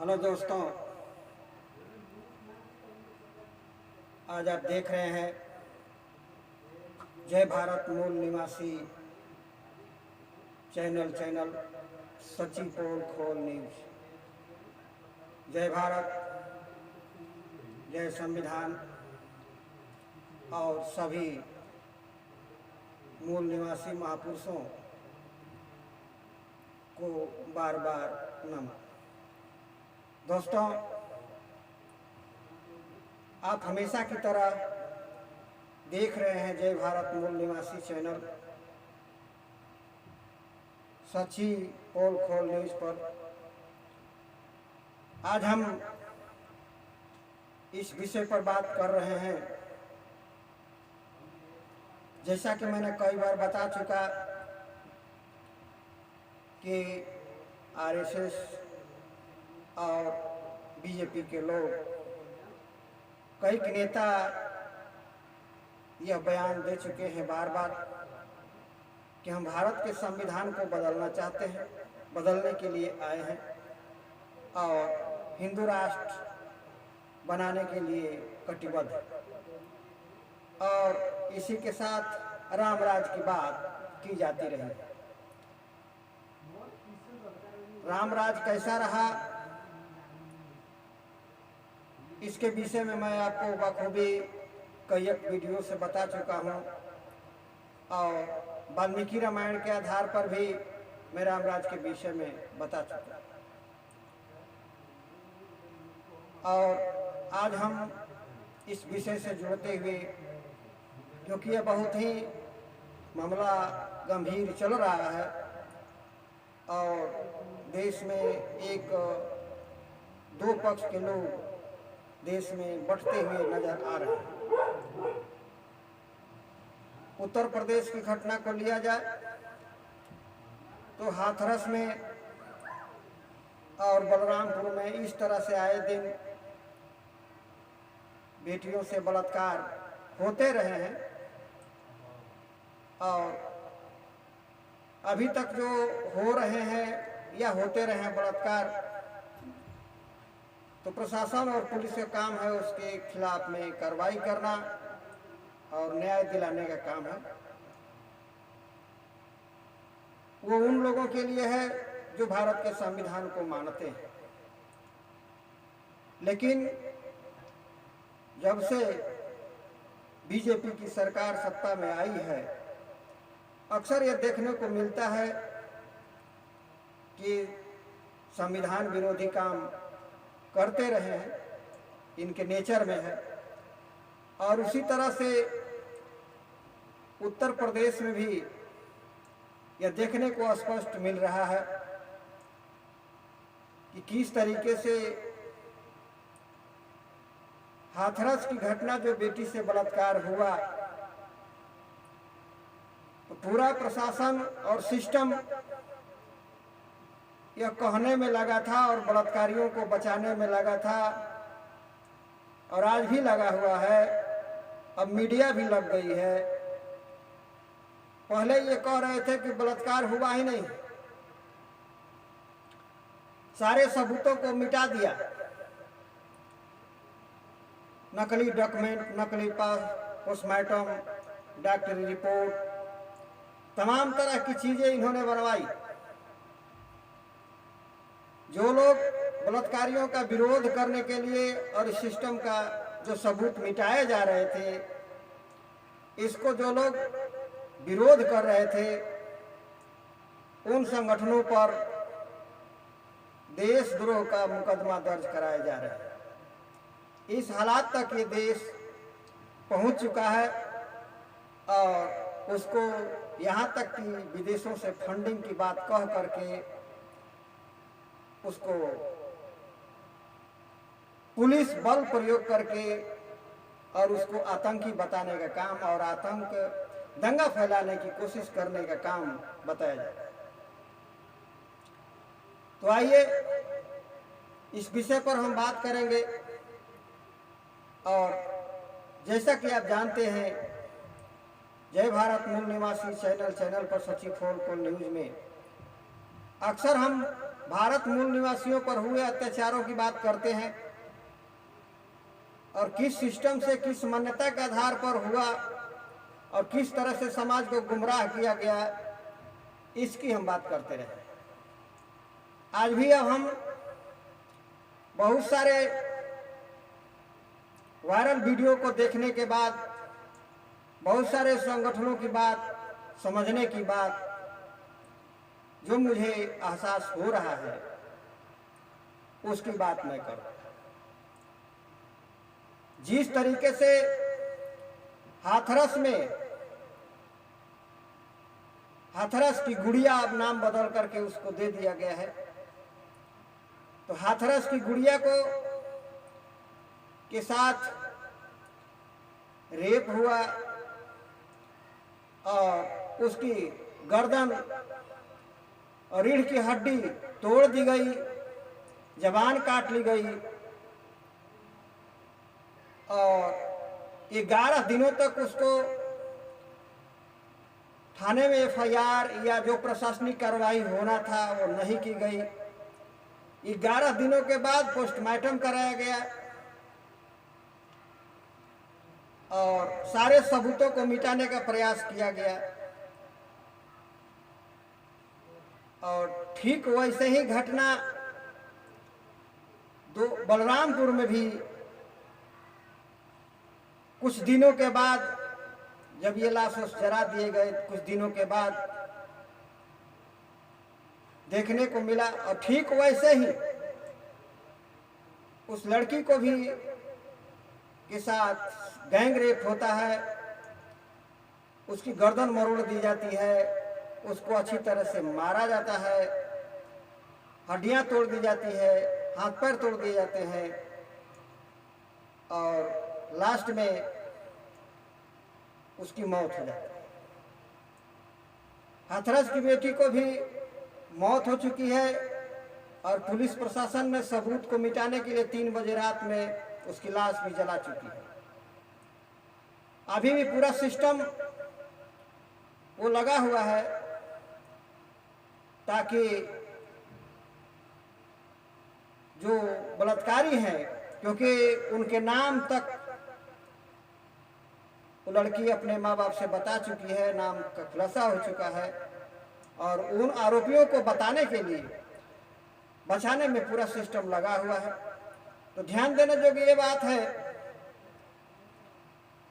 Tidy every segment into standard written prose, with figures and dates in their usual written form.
Hello दोस्तों, आज आप देख रहे हैं जय भारत मूल निवासी चैनल सची पोल खोल न्यूज। जय भारत, जय संविधान और सभी मूल निवासी महापुरुषों को बार बार नमन। दोस्तों, आप हमेशा की तरह देख रहे हैं जय भारत मूल निवासी चैनल सच्ची पोल खोल न्यूज पर। आज हम इस विषय पर बात कर रहे हैं, जैसा कि मैंने कई बार बता चुका कि आरएसएस और बीजेपी के लोग, कई नेता यह बयान दे चुके हैं बार बार कि हम भारत के संविधान को बदलना चाहते हैं, बदलने के लिए आए हैं और हिंदू राष्ट्र बनाने के लिए कटिबद्ध है। और इसी के साथ राम राज की बात की जाती रही। राम राज कैसा रहा, इसके विषय में मैं आपको बखूबी कई एक वीडियो से बता चुका हूँ और वाल्मीकि रामायण के आधार पर भी मैं राम राज के विषय में बता चुका हूँ। और आज हम इस विषय से जुड़ते हुए, क्योंकि यह बहुत ही मामला गंभीर चल रहा है और देश में एक दो पक्ष के लोग देश में बढ़ते हुए नजर आ रहे हैं। उत्तर प्रदेश की घटना को लिया जाए तो हाथरस में और बलरामपुर में इस तरह से आए दिन बेटियों से बलात्कार होते रहे हैं और अभी तक जो हो रहे हैं या होते रहे हैं बलात्कार, तो प्रशासन और पुलिस का काम है उसके खिलाफ में कार्रवाई करना और न्याय दिलाने का काम है। वो उन लोगों के लिए है जो भारत के संविधान को मानते हैं। लेकिन जब से बीजेपी की सरकार सत्ता में आई है, अक्सर यह देखने को मिलता है कि संविधान विरोधी काम करते रहे हैं, इनके नेचर में है। और उसी तरह से उत्तर प्रदेश में भी यह देखने को स्पष्ट मिल रहा है कि किस तरीके से हाथरस की घटना, जो बेटी से बलात्कार हुआ, तो पूरा प्रशासन और सिस्टम यह कहने में लगा था और बलात्कारियों को बचाने में लगा था और आज भी लगा हुआ है। अब मीडिया भी लग गई है। पहले ये कह रहे थे कि बलात्कार हुआ ही नहीं, सारे सबूतों को मिटा दिया, नकली डॉक्यूमेंट, नकली पोस्टमार्टम, डॉक्टरी रिपोर्ट, तमाम तरह की चीजें इन्होंने बनवाई। जो लोग बलात्कारियों का विरोध करने के लिए और इस सिस्टम का जो सबूत मिटाए जा रहे थे, इसको जो लोग विरोध कर रहे थे, उन संगठनों पर देशद्रोह का मुकदमा दर्ज कराए जा रहे हैं। इस हालात तक ये देश पहुंच चुका है और उसको यहाँ तक कि विदेशों से फंडिंग की बात कह करके उसको पुलिस बल प्रयोग करके और उसको आतंकी बताने का काम और आतंक दंगा फैलाने की कोशिश करने का काम बताया जाता है। तो आइए इस विषय पर हम बात करेंगे। और जैसा कि आप जानते हैं, जय भारत मूल निवासी चैनल पर सची पोल खोल न्यूज में अक्सर हम भारत मूल निवासियों पर हुए अत्याचारों की बात करते हैं और किस सिस्टम से, किस मान्यता के आधार पर हुआ और किस तरह से समाज को गुमराह किया गया, इसकी हम बात करते रहे। आज भी अब हम बहुत सारे वायरल वीडियो को देखने के बाद, बहुत सारे संगठनों की बात समझने की बाद, जो मुझे एहसास हो रहा है उसकी बात मैं करूं। जिस तरीके से हाथरस में, हाथरस की गुड़िया अब नाम बदल करके उसको दे दिया गया है, तो हाथरस की गुड़िया को के साथ रेप हुआ और उसकी गर्दन और रीढ़ की हड्डी तोड़ दी गई, जबान काट ली गई और 11 दिनों तक उसको थाने में एफआईआर या जो प्रशासनिक कार्रवाई होना था वो नहीं की गई। 11 दिनों के बाद पोस्टमार्टम कराया गया और सारे सबूतों को मिटाने का प्रयास किया गया और ठीक वैसे ही घटना बलरामपुर में भी कुछ दिनों के बाद, जब ये लाश जला दिए गए, कुछ दिनों के बाद देखने को मिला और ठीक वैसे ही उस लड़की को भी के साथ गैंग रेप होता है, उसकी गर्दन मरोड़ दी जाती है, उसको अच्छी तरह से मारा जाता है, हड्डियां तोड़ दी जाती है, हाथ पैर तोड़ दिए जाते हैं और लास्ट में उसकी मौत हो जाती है। हाथरस की बेटी को भी मौत हो चुकी है और पुलिस प्रशासन ने सबूत को मिटाने के लिए 3 बजे रात में उसकी लाश भी जला चुकी है। अभी भी पूरा सिस्टम वो लगा हुआ है ताकि जो बलात्कारी हैं, क्योंकि उनके नाम तक वो लड़की अपने माँ बाप से बता चुकी है, नाम का खुलासा हो चुका है और उन आरोपियों को बताने के लिए, बचाने में पूरा सिस्टम लगा हुआ है। तो ध्यान देने जोगी ये बात है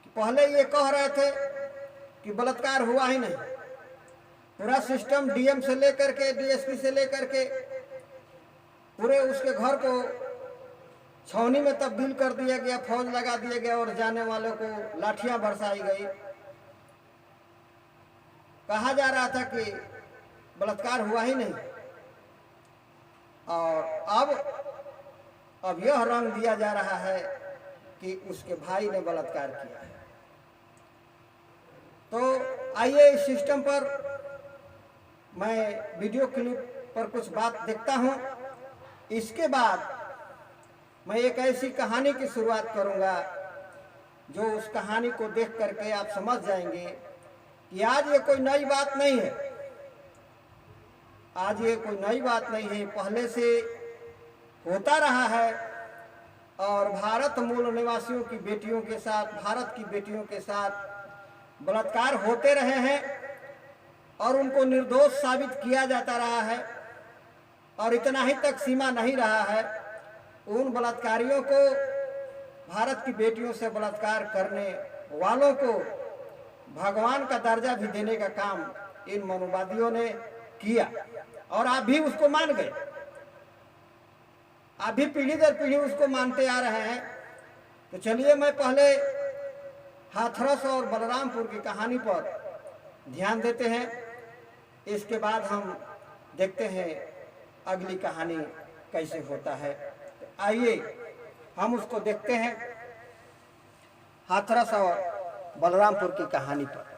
कि पहले ये कह रहे थे कि बलात्कार हुआ ही नहीं, पूरा सिस्टम डीएम से लेकर के डीएसपी से लेकर के पूरे उसके घर को छावनी में तब्दील कर दिया गया, फौज लगा दिया गया और जाने वालों को लाठियां बरसाई गई। कहा जा रहा था कि बलात्कार हुआ ही नहीं और अब यह रंग दिया जा रहा है कि उसके भाई ने बलात्कार किया है। तो आइए इस सिस्टम पर मैं वीडियो क्लिप पर कुछ बात देखता हूं, इसके बाद मैं एक ऐसी कहानी की शुरुआत करूंगा जो उस कहानी को देख करके आप समझ जाएंगे कि आज ये कोई नई बात नहीं है, आज ये कोई नई बात नहीं है, पहले से होता रहा है और भारत मूल निवासियों की बेटियों के साथ, भारत की बेटियों के साथ बलात्कार होते रहे हैं और उनको निर्दोष साबित किया जाता रहा है और इतना ही तक सीमा नहीं रहा है, उन बलात्कारियों को, भारत की बेटियों से बलात्कार करने वालों को भगवान का दर्जा भी देने का काम इन मनुवादियों ने किया और आप भी उसको मान गए, आप भी पीढ़ी दर पीढ़ी उसको मानते आ रहे हैं। तो चलिए मैं पहले हाथरस और बलरामपुर की कहानी पर ध्यान देते हैं, इसके बाद हम देखते हैं अगली कहानी कैसे होता है। आइए हम उसको देखते हैं, हाथरस और बलरामपुर की कहानी पर।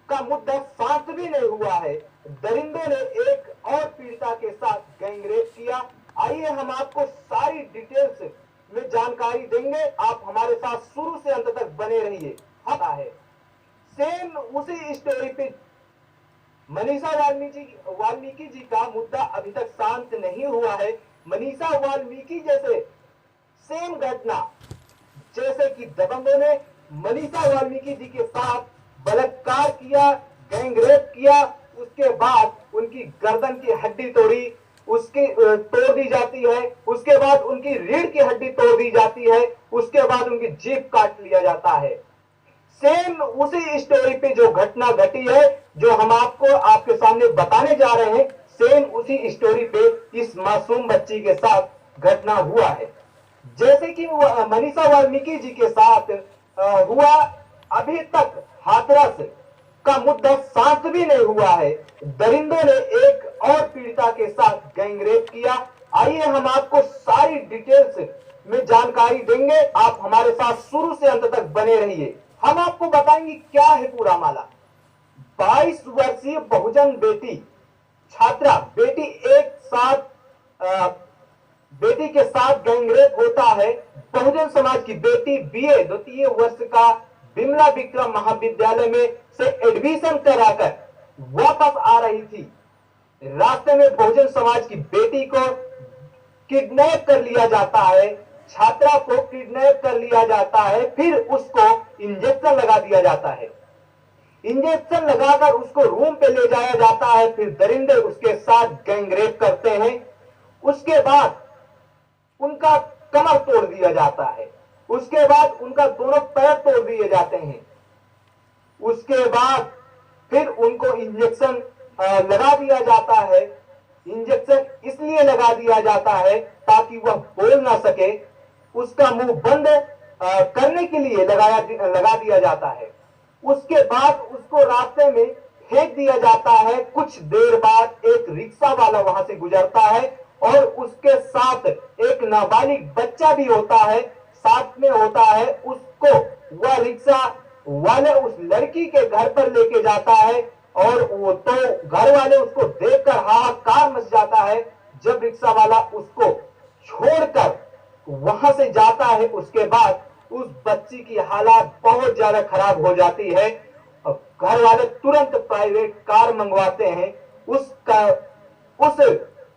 का मुद्दा शांत भी नहीं हुआ है। दरिंदों ने एक और पीड़िता के साथ गैंगरेप किया। आइए हम आपको सारी डिटेल्स में जानकारी देंगे, आप हमारे साथ शुरू से अंत तक बने रहिए। है सेम उसी स्टोरी पे मनीषा वाल्मीकि जी का मुद्दा अभी तक शांत नहीं हुआ है। मनीषा वाल्मीकि जैसे सेम घटना जैसे कि दबंगों ने मनीषा वाल्मीकि जी के साथ बलात्कार किया, गैंगरेप किया, उसके बाद उनकी गर्दन की हड्डी तोड़ी, उसकी तोड़ दी जाती है, उसके बाद उनकी रीढ़ की हड्डी तोड़ दी जाती है, उसके बाद उनकी जीभ काट लिया जाता है। सेम उसी स्टोरी पे जो घटना घटी है, जो हम आपको आपके सामने बताने जा रहे हैं, सेम उसी स्टोरी पे इस मासूम बच्ची के साथ घटना हुआ है। जैसे कि मनीषा वाल्मीकि जी के साथ हुआ, अभी तक हाथरस का मुद्दा शांत भी नहीं हुआ है। दरिंदों ने एक और पीड़िता के साथ गैंगरेप किया। आइए हम आपको सारी डिटेल्स में जानकारी देंगे, आप हमारे साथ शुरू से अंत तक बने रहिए। हम आपको बताएंगे क्या है पूरा मामला। 22 वर्षीय बहुजन बेटी छात्रा बेटी के साथ गैंगरेप होता है। बहुजन समाज की बेटी बीए द्वितीय वर्ष का बिमला विक्रम महाविद्यालय में से एडमिशन कराकर वापस आ रही थी। रास्ते में बहुजन समाज की बेटी को किडनैप कर लिया जाता है, छात्रा को किडनैप कर लिया जाता है, फिर उसको इंजेक्शन लगा दिया जाता है। इंजेक्शन लगाकर उसको रूम पे ले जाया जाता है, फिर दरिंदे उसके साथ गैंगरेप करते हैं। उसके बाद उनका कमर तोड़ दिया जाता है, उसके बाद उनका दोनों पैर तोड़ दिए जाते हैं। उसके बाद फिर उनको इंजेक्शन लगा दिया जाता है। इंजेक्शन इसलिए लगा दिया जाता है ताकि वह बोल ना सके, उसका मुंह बंद करने के लिए लगा दिया जाता है। उसके बाद उसको रास्ते में फेंक दिया जाता है। कुछ देर बाद एक रिक्शा वाला वहां से गुजरता है और उसके साथ एक नाबालिग बच्चा भी होता है, साथ में होता है। उसको वह रिक्शा वाले उस लड़की के घर पर लेके जाता है और वो तो घर वाले उसको देखकर हाहाकार मच जाता है। जब रिक्शा वाला उसको छोड़कर वहां से जाता है, उसके बाद उस बच्ची की हालत बहुत ज्यादा खराब हो जाती है। घर वाले तुरंत प्राइवेट कार मंगवाते हैं। उस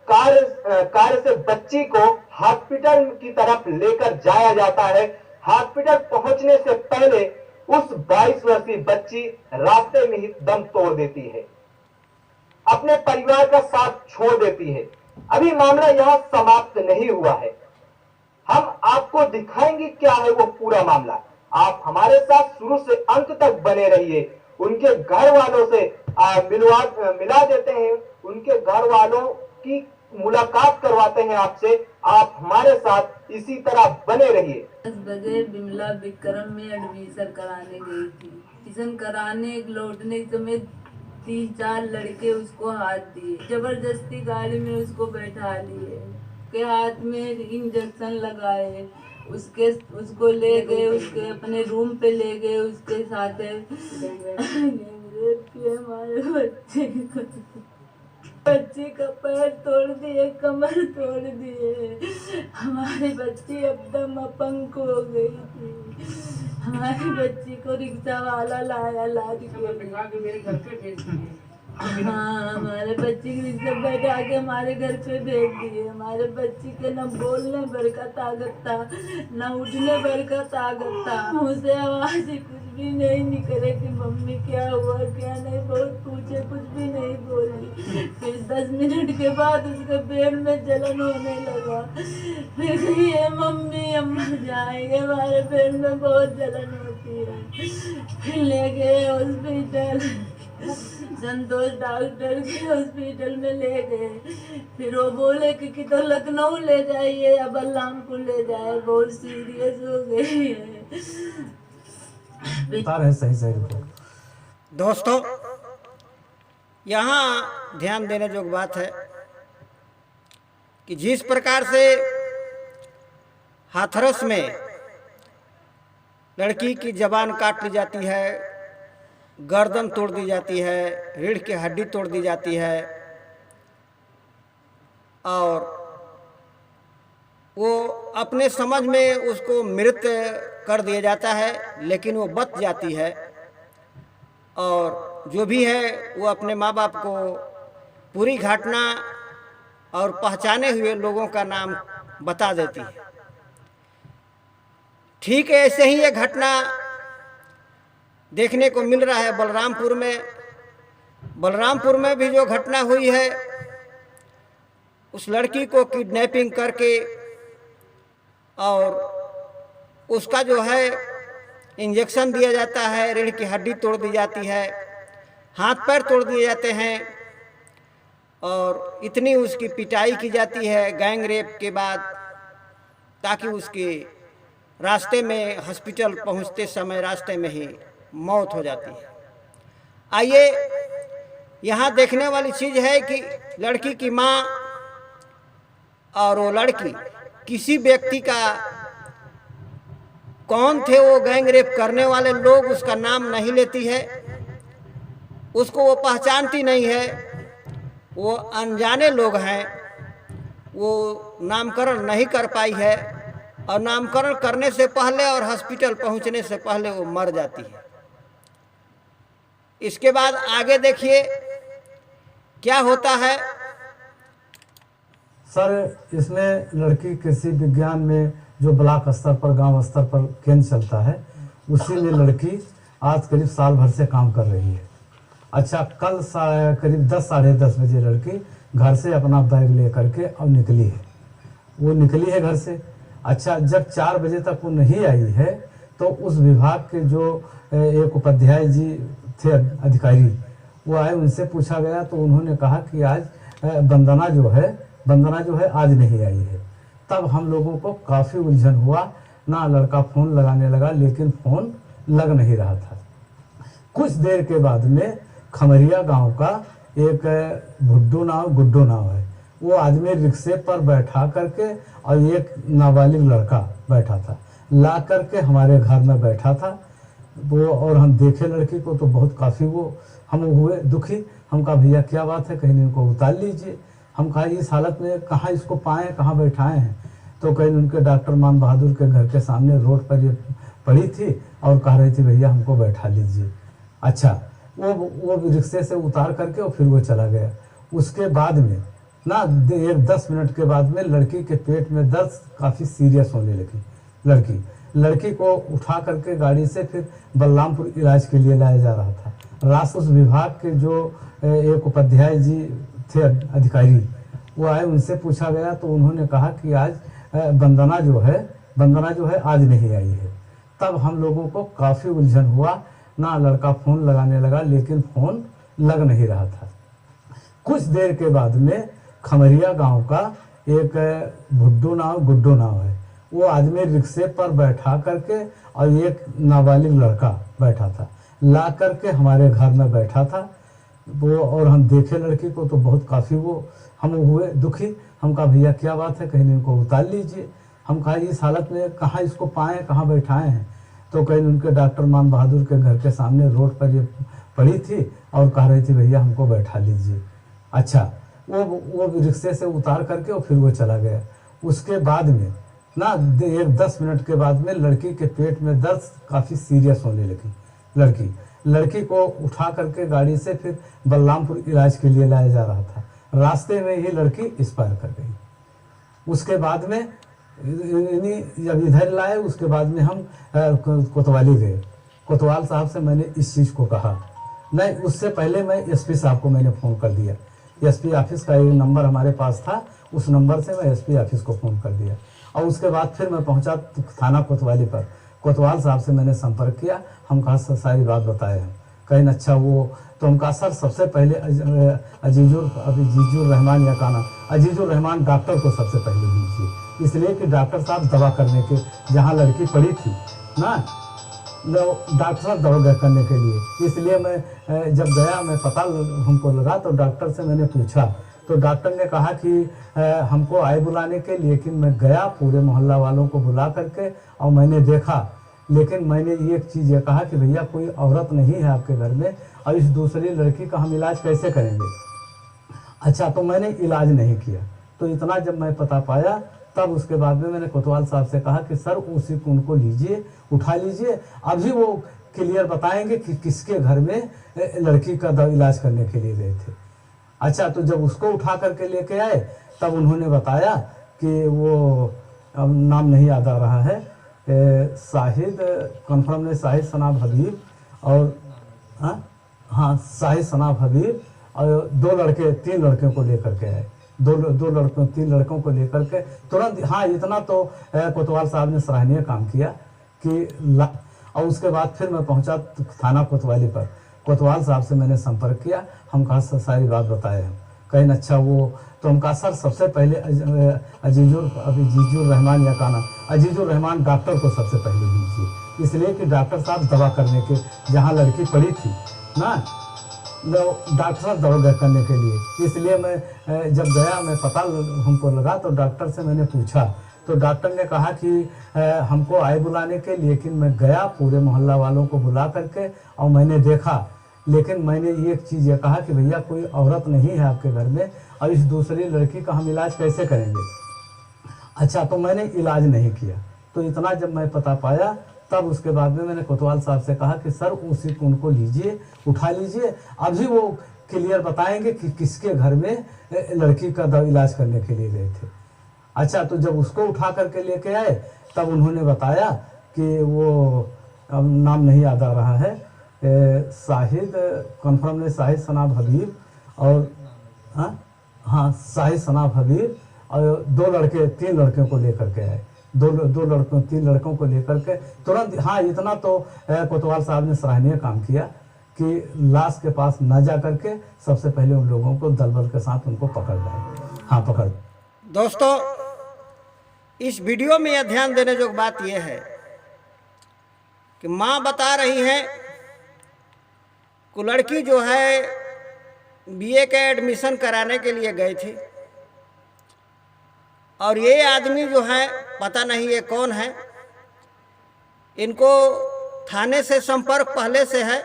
कार से बच्ची को हॉस्पिटल की तरफ लेकर जाया जाता है। हॉस्पिटल पहुंचने से पहले उस 22 वर्षीय बच्ची रास्ते में ही दम तोड़ देती है, अपने परिवार का साथ छोड़ देती है। अभी मामला यहां समाप्त नहीं हुआ है, हम आपको दिखाएंगे क्या है वो पूरा मामला। आप हमारे साथ शुरू से अंत तक बने रहिए। उनके घर वालों से मिला देते हैं, उनके घर वालों की मुलाकात करवाते हैं आपसे। आप हमारे साथ इसी तरह बने रहिए। 10 बजे बिमला विक्रम में एडमिशन कराने गई थी। एडमिशन कराने लौटने के समय 3-4 लड़के उसको हाथ दिए, जबरदस्ती गाड़ी में उसको बैठा लिए, के हाथ में इंजेक्शन लगाए, उसको ले गए, उसके अपने रूम पे ले गए, उसके साथ हमारे बच्ची का पैर तोड़ दिए, कमर तोड़ दिए। हमारी बच्ची एकदम अपंग हो गई थी। हमारी बच्ची को रिक्शा वाला लाया, लाद के मेरे घर पे भेज दिए। हाँ, हमारे बच्ची की रिक्शा बैठा के हमारे घर पे भेज दिए। हमारे बच्ची के न बोलने भर का ताकत था, न उठने भर का ताकत था। मुझसे आवाज ही कुछ भी नहीं निकले कि मम्मी क्या हुआ क्या नहीं, बहुत पूछे, कुछ भी नहीं बोली। फिर 10 मिनट के बाद उसके पेट में जलन होने लगा। फिर ये मम्मी हम जाएंगे, हमारे पेट में बहुत जलन होती है। फिर ले गए हॉस्पिटल, संतोष डॉक्टर के हॉस्पिटल में ले गए। फिर वो बोले कि तो लखनऊ ले जाइए या बलरामपुर ले जाए, बहुत सीरियस हो गई है। सही दोस्तों, यहाँ ध्यान देने जोग बात है कि जिस प्रकार से हाथरस में लड़की की जबान काट ली जाती है, गर्दन तोड़ दी जाती है, रीढ़ की हड्डी तोड़ दी जाती है और वो अपने समझ में उसको मृत कर दिया जाता है, लेकिन वो बच जाती है और जो भी है वो अपने माँ बाप को पूरी घटना और पहचाने हुए लोगों का नाम बता देती है। ठीक है, ऐसे ही ये घटना देखने को मिल रहा है बलरामपुर में। बलरामपुर में भी जो घटना हुई है, उस लड़की को किडनैपिंग करके और उसका जो है इंजेक्शन दिया जाता है, रीढ़ की हड्डी तोड़ दी जाती है, हाथ पैर तोड़ दिए जाते हैं और इतनी उसकी पिटाई की जाती है गैंग रेप के बाद, ताकि उसके रास्ते में हॉस्पिटल पहुंचते समय रास्ते में ही मौत हो जाती है। आइए, यहाँ देखने वाली चीज़ है कि लड़की की माँ और वो लड़की किसी व्यक्ति का, कौन थे वो गैंग रेप करने वाले लोग, उसका नाम नहीं लेती है, उसको वो पहचानती नहीं है, वो अनजाने लोग हैं, वो नामकरण नहीं कर पाई है और नामकरण करने से पहले और हॉस्पिटल पहुंचने से पहले वो मर जाती है। इसके बाद आगे देखिए क्या होता है। सर, इसमें लड़की कृषि विज्ञान में जो ब्लॉक स्तर पर, गांव स्तर पर केंद्र चलता है, उसी में लड़की आज करीब साल भर से काम कर रही है। अच्छा, कल करीब 10 साढ़े 10 बजे लड़की घर से अपना बैग लेकर के अब निकली है। वो निकली है घर से। अच्छा, जब 4 बजे तक वो नहीं आई है तो उस विभाग के जो एक उपाध्याय जी थे अधिकारी, वो आए, उनसे पूछा गया तो उन्होंने कहा कि आज वंदना जो है आज नहीं आई है। तब हम लोगों को काफ़ी उलझन हुआ ना, लड़का फ़ोन लगाने लगा लेकिन फ़ोन लग नहीं रहा था। कुछ देर के बाद में खमरिया गांव का एक गुड्डू नाव है, वो आदमी रिक्शे पर बैठा करके और एक नाबालिग लड़का बैठा था, ला करके हमारे घर में बैठा था वो। और हम देखे लड़की को तो बहुत काफ़ी वो हम हुए दुखी। हम कहा भैया क्या बात है, कहीं इनको उतार लीजिए। हम कहा इस हालत में कहाँ इसको पाएँ, कहाँ बैठाए हैं। तो कहीं उनके डॉक्टर मान बहादुर के घर के सामने रोड पर ये पड़ी थी और कह रही थी भैया हमको बैठा लीजिए। अच्छा, वो रिक्शे से उतार करके और फिर वो चला गया। उसके बाद में ना 10 मिनट के बाद में लड़की के पेट में दर्द काफ़ी सीरियस होने लगी। लड़की को उठा करके गाड़ी से फिर बलरामपुर इलाज के लिए लाया जा रहा था। राष्ट्र उस विभाग के जो एक उपाध्याय जी थे अधिकारी, वो आए, उनसे पूछा गया तो उन्होंने कहा कि आज वंदना जो है आज नहीं आई है। तब हम लोगों को काफ़ी उलझन हुआ ना, लड़का फ़ोन लगाने लगा लेकिन फ़ोन लग नहीं रहा था। कुछ देर के बाद में खमरिया गांव का एक गुड्डू नाव है, वो आदमी रिक्शे पर बैठा करके और एक नाबालिग लड़का बैठा था, ला करके हमारे घर में बैठा था वो। और हम देखे लड़की को तो बहुत काफ़ी वो हम हुए दुखी। हम कहा भैया क्या बात है, कहीं इनको उतार लीजिए। हम कहा इस हालत में कहाँ इसको पाएँ, कहाँ बैठाए हैं। तो कहीं उनके डॉक्टर मान बहादुर के घर के सामने रोड पर ये पड़ी थी और कह रही थी भैया हमको बैठा लीजिए। अच्छा, वो रिक्शे से उतार करके और फिर वो चला गया। उसके बाद में ना 10 मिनट के बाद में लड़की के पेट में दर्द काफ़ी सीरियस होने लगी। लड़की को उठा करके गाड़ी से फिर बलरामपुर इलाज के लिए लाया जा रहा था। रास्ते में ही लड़की एक्सपायर कर गई। उसके बाद में जब इधर लाए, उसके बाद में हम कोतवाली गए। कोतवाल साहब से मैंने इस चीज़ को कहा, नहीं उससे पहले मैं एसपी साहब को मैंने फ़ोन कर दिया। एसपी ऑफिस का एक नंबर हमारे पास था, उस नंबर से मैं एसपी ऑफिस को फ़ोन कर दिया। और उसके बाद फिर मैं पहुंचा थाना कोतवाली पर। कोतवाल साहब से मैंने संपर्क किया। हम कहा सर सारी बात बताए हैं। कहीं अच्छा वो तो हम कहा सर सबसे पहले अजीजुर रहमान या काना अजीजुर रहमान डॉक्टर को सबसे पहले लीजिए, इसलिए कि डॉक्टर साहब दवा करने के, जहाँ लड़की पड़ी थी ना, डॉक्टर साहब दवा करने के लिए। इसलिए मैं जब गया, मैं पता हमको लगा तो डॉक्टर से मैंने पूछा तो डॉक्टर ने कहा कि हमको आए बुलाने के, लेकिन मैं गया पूरे मोहल्ला वालों को बुला करके और मैंने देखा, लेकिन मैंने एक चीज़ ये कहा कि भैया कोई औरत नहीं है आपके घर में और इस दूसरी लड़की का हम इलाज कैसे करेंगे। अच्छा, तो मैंने इलाज नहीं किया। तो इतना जब मैं पता पाया तब उसके बाद में मैंने कोतवाल साहब से कहा कि सर उसी को उनको लीजिए, उठा लीजिए, अभी वो क्लियर बताएंगे कि किसके घर में लड़की का इलाज करने के लिए गए थे। अच्छा, तो जब उसको उठा करके लेके आए तब उन्होंने बताया कि वो नाम नहीं याद आ रहा है, शाहिद, कन्फर्म नहीं, शाहिद सनाब हबीब और हाँ शाहिद सनाब हबीब और 2 लड़के 3 लड़कियों को लेकर के आए, 2 लड़कों 3 लड़कों को लेकर के तुरंत। हाँ, इतना तो कोतवाल साहब ने सराहनीय काम किया कि और उसके बाद फिर मैं पहुंचा थाना कोतवाली पर। कोतवाल साहब से मैंने संपर्क किया, हम कहा सारी बात बताए हम। कहीं अच्छा वो तो हम कहा सर सबसे पहले अजीजुर रहमान या काना अजीजुर रहमान डॉक्टर को सबसे पहले लीजिए, इसलिए कि डॉक्टर साहब दवा करने के जहाँ लड़की पड़ी थी ना, डॉक्टर साहब दवा करने के लिए, इसलिए मैं जब गया मैं पता हमको लगा तो डॉक्टर से मैंने पूछा तो डॉक्टर ने कहा कि हमको आए बुलाने के, लेकिन मैं गया पूरे मोहल्ला वालों को बुला करके और मैंने देखा, लेकिन मैंने एक चीज़ ये कहा कि भैया कोई औरत नहीं है आपके घर में और इस दूसरी लड़की का हम इलाज कैसे करेंगे। अच्छा, तो मैंने इलाज नहीं किया। तो इतना जब मैं पता पाया तब उसके बाद में मैंने कोतवाल साहब से कहा कि सर उसी को उनको लीजिए, उठा लीजिए, अभी वो क्लियर बताएंगे कि किसके घर में लड़की का इलाज करने के लिए गए थे। अच्छा, तो जब उसको उठा करके लेके आए तब उन्होंने बताया कि वो नाम नहीं याद आ रहा है, शाहिद, कन्फर्म नहीं, शाहिद सनाब हबीब और हाँ शाहिद सनाब हबीब और 2 लड़के 3 लड़कियों को लेकर के आए, 2 लड़कों 3 लड़कों को लेकर के तुरंत। हाँ, इतना तो कोतवाल साहब ने सराहनीय काम किया कि लाश के पास न जा करके सबसे पहले उन लोगों को दलबल के साथ उनको पकड़ लाए। हाँ, पकड़। दोस्तों, इस वीडियो में यह ध्यान देने योग्य बात यह है कि माँ बता रही है कि लड़की जो है बीए का एडमिशन कराने के लिए गई थी और ये आदमी जो है पता नहीं ये कौन है, इनको थाने से संपर्क पहले से है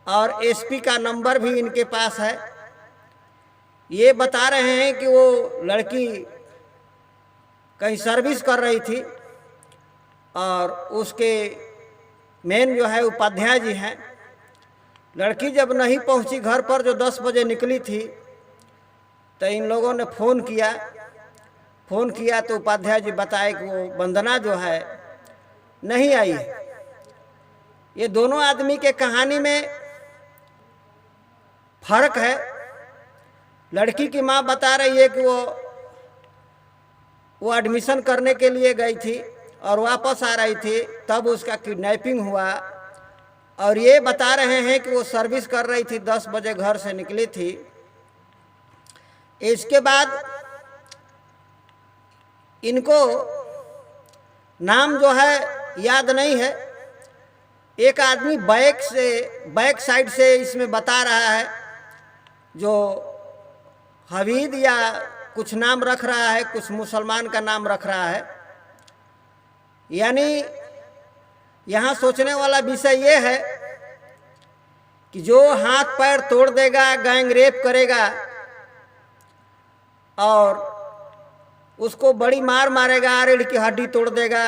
और एसपी का नंबर भी इनके पास है। ये बता रहे हैं कि वो लड़की कहीं सर्विस कर रही थी और उसके मेन जो है उपाध्याय जी हैं। लड़की जब नहीं पहुंची घर पर, जो 10 बजे निकली थी, तो इन लोगों ने फ़ोन किया तो उपाध्याय जी बताए कि वो वंदना जो है नहीं आई है। ये दोनों आदमी के कहानी में फर्क है। लड़की की माँ बता रही है कि वो एडमिशन करने के लिए गई थी और वापस आ रही थी, तब उसका किडनैपिंग हुआ। और ये बता रहे हैं कि वो सर्विस कर रही थी, 10 बजे घर से निकली थी। इसके बाद इनको नाम जो है याद नहीं है। एक आदमी बैक साइड से इसमें बता रहा है, जो हवीद या कुछ नाम रख रहा है, कुछ मुसलमान का नाम रख रहा है। यानी यहाँ सोचने वाला विषय ये है कि जो हाथ पैर तोड़ देगा, गैंग रेप करेगा और उसको बड़ी मार मारेगा, रीढ़ की हड्डी तोड़ देगा,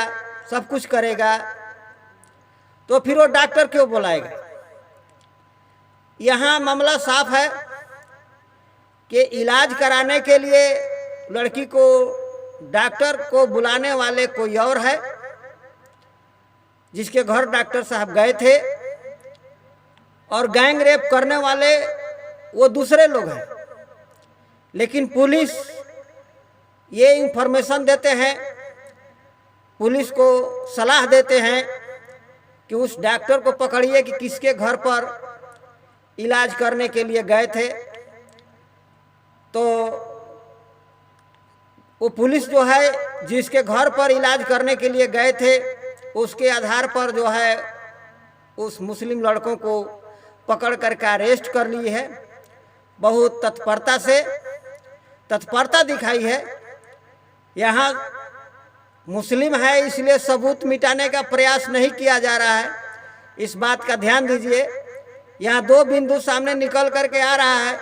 सब कुछ करेगा, तो फिर वो डॉक्टर क्यों बुलाएगा। यहाँ मामला साफ है कि इलाज कराने के लिए लड़की को डॉक्टर को बुलाने वाले कोई और है, जिसके घर डॉक्टर साहब गए थे, और गैंग रेप करने वाले वो दूसरे लोग हैं। लेकिन पुलिस ये इंफॉर्मेशन देते हैं, पुलिस को सलाह देते हैं कि उस डॉक्टर को पकड़िए कि किसके घर पर इलाज करने के लिए गए थे। तो वो पुलिस जो है जिसके घर पर इलाज करने के लिए गए थे, उसके आधार पर जो है उस मुस्लिम लड़कों को पकड़ करके अरेस्ट कर ली है बहुत तत्परता से। तत्परता दिखाई है। यहाँ मुस्लिम है इसलिए सबूत मिटाने का प्रयास नहीं किया जा रहा है, इस बात का ध्यान दीजिए। यहाँ दो बिंदु सामने निकल करके आ रहा है।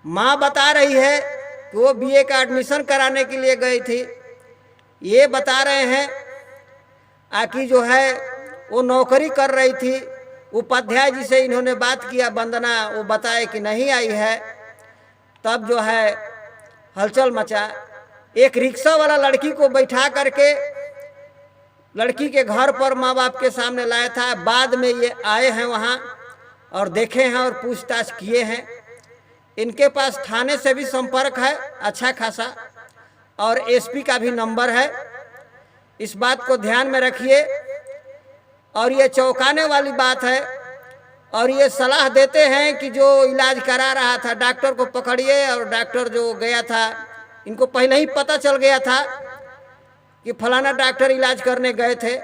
माँ बता रही है कि वो बीए का एडमिशन कराने के लिए गई थी, ये बता रहे हैं आकि जो है वो नौकरी कर रही थी। उपाध्याय जी से इन्होंने बात किया, वंदना, वो बताए कि नहीं आई है। तब जो है हलचल मचा। एक रिक्शा वाला लड़की को बैठा करके लड़की के घर पर माँ बाप के सामने लाया था। बाद में ये आए हैं वहाँ और देखे हैं और पूछताछ किए हैं। इनके पास थाने से भी संपर्क है अच्छा खासा, और एसपी का भी नंबर है। इस बात को ध्यान में रखिए। और ये चौंकाने वाली बात है। और ये सलाह देते हैं कि जो इलाज करा रहा था डॉक्टर को पकड़िए, और डॉक्टर जो गया था, इनको पहले ही पता चल गया था कि फलाना डॉक्टर इलाज करने गए थे।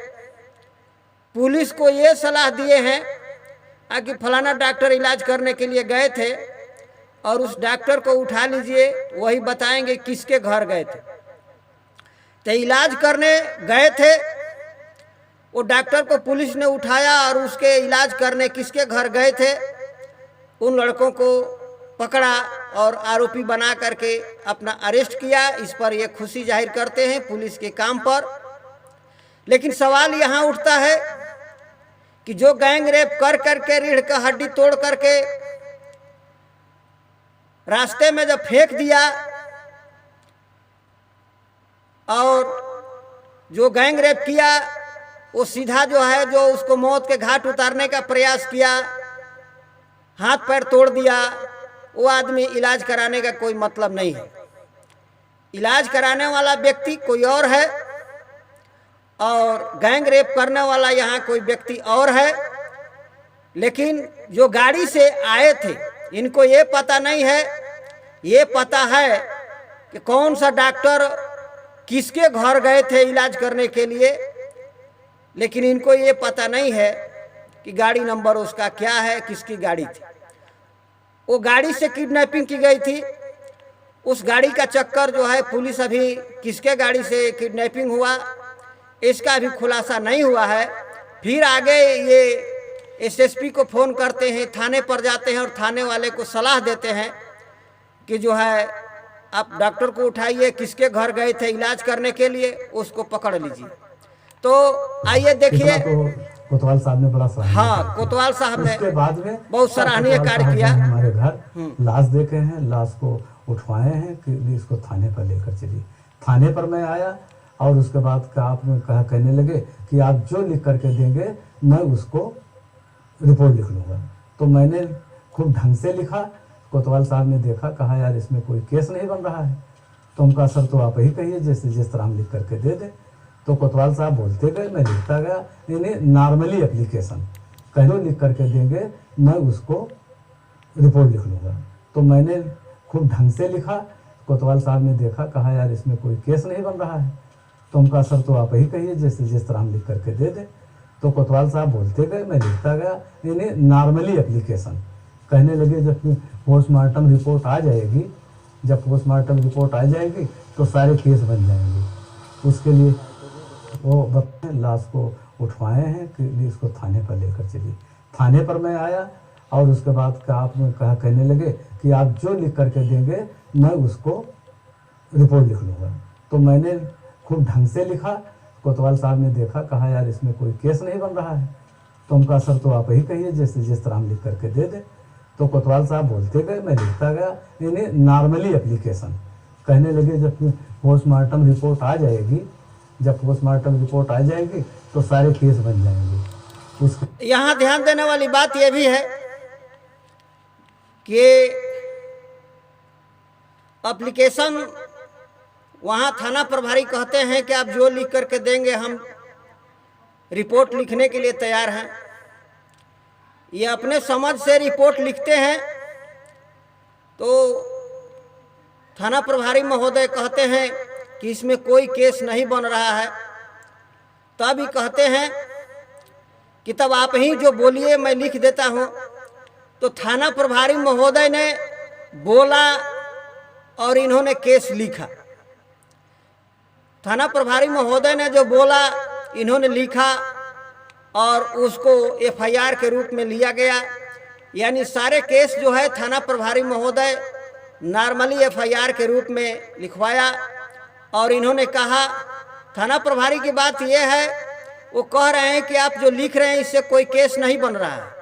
पुलिस को ये सलाह दिए हैं कि फलाना डॉक्टर इलाज करने के लिए गए थे, और उस डॉक्टर को उठा लीजिए, वही बताएंगे किसके घर गए थे। तो इलाज करने गए थे, वो डॉक्टर को पुलिस ने उठाया और उसके इलाज करने किसके घर गए थे उन लड़कों को पकड़ा और आरोपी बना करके अपना अरेस्ट किया। इस पर ये खुशी जाहिर करते हैं पुलिस के काम पर। लेकिन सवाल यहाँ उठता है कि जो गैंग रेप कर करके रीढ़ का हड्डी तोड़ करके रास्ते में जब फेंक दिया, और जो गैंग रेप किया वो सीधा जो है जो उसको मौत के घाट उतारने का प्रयास किया, हाथ पैर तोड़ दिया, वो आदमी इलाज कराने का कोई मतलब नहीं है। इलाज कराने वाला व्यक्ति कोई और है और गैंग रेप करने वाला यहाँ कोई व्यक्ति और है। लेकिन जो गाड़ी से आए थे इनको ये पता नहीं है, ये पता है कि कौन सा डॉक्टर किसके घर गए थे इलाज करने के लिए, लेकिन इनको ये पता नहीं है कि गाड़ी नंबर उसका क्या है, किसकी गाड़ी थी। वो गाड़ी से किडनैपिंग की गई थी। उस गाड़ी का चक्कर जो है पुलिस अभी किसके गाड़ी से किडनैपिंग हुआ इसका अभी खुलासा नहीं हुआ है। फिर आगे ये एसएसपी को फ़ोन करते हैं, थाने पर जाते हैं और थाने वाले को सलाह देते हैं कि जो है आप डॉक्टर को उठाइए, किसके घर गए थे इलाज करने के लिए, उसको पकड़ लीजिए। तो आइए देखिए, कोतवाल साहब ने बड़ा सराहनीय हाँ, कोतवाल साहब ने उसके बाद में बहुत सराहनीय कार्य किया। हमारे घर लाश देखे हैं, लाश को उठवाए हैं कि इसको थाने पर लेकर चलिए। थाने पर मैं आया और उसके बाद का आपने कहने लगे कि आप जो लिख करके देंगे मैं उसको रिपोर्ट लिख लूँगा। तो मैंने खूब ढंग से लिखा। कोतवाल साहब ने देखा, कहा यार इसमें कोई केस नहीं बन रहा है। तो उनका सर तो आप ही कहिए जैसे जिस तरह हम लिख करके दे दें। तो कोतवाल साहब बोलते गए, मैं लिखता गया। यानी नॉर्मली एप्लीकेशन कहीं लिख करके देंगे मैं उसको रिपोर्ट लिख लूँगा। तो मैंने खूब ढंग से लिखा। कोतवाल साहब ने देखा, कहा यार इसमें कोई केस नहीं बन रहा है। तो उनका सर तो आप ही कहिए जैसे जिस तरह हम लिख करके दे दें। तो कोतवाल साहब बोलते गए, मैं लिखता गया। यानी नॉर्मली एप्लीकेशन कहने लगे जब पोस्टमार्टम रिपोर्ट आ जाएगी, जब पोस्टमार्टम रिपोर्ट आ जाएगी तो सारे केस बन जाएंगे। उसके लिए वो लाश को उठवाए हैं कि इसको थाने पर लेकर चलिए। थाने पर मैं आया और उसके बाद का आपने कहने लगे कि आप जो लिख करके देंगे मैं उसको रिपोर्ट लिख लूँगा। तो मैंने खूब ढंग से लिखा। कोतवाल साहब ने देखा, कहा यार इसमें कोई केस नहीं बन रहा है। तो उनका सर तो आप ही कहिए जैसे जिस तरह हम लिख करके दे दें। तो कोतवाल साहब बोलते गए, मैं लिखता गया। यानी नॉर्मली एप्लीकेशन कहने लगे जब पोस्टमार्टम रिपोर्ट आ जाएगी, जब पोस्टमार्टम रिपोर्ट आ जाएगी तो सारे केस बन जाएंगे। उसके यहाँ ध्यान देने वाली बात यह भी है कि एप्लीकेशन वहाँ थाना प्रभारी कहते हैं कि आप जो लिख करके देंगे हम रिपोर्ट लिखने के लिए तैयार हैं। ये अपने समझ से रिपोर्ट लिखते हैं तो थाना प्रभारी महोदय कहते हैं कि इसमें कोई केस नहीं बन रहा है। तब ही कहते हैं कि तब आप ही जो बोलिए मैं लिख देता हूँ। तो थाना प्रभारी महोदय ने बोला और इन्होंने केस लिखा। थाना प्रभारी महोदय ने जो बोला इन्होंने लिखा और उसको एफआईआर के रूप में लिया गया। यानी सारे केस जो है थाना प्रभारी महोदय नॉर्मली एफआईआर के रूप में लिखवाया। और इन्होंने कहा, थाना प्रभारी की बात यह है, वो कह रहे हैं कि आप जो लिख रहे हैं इससे कोई केस नहीं बन रहा है।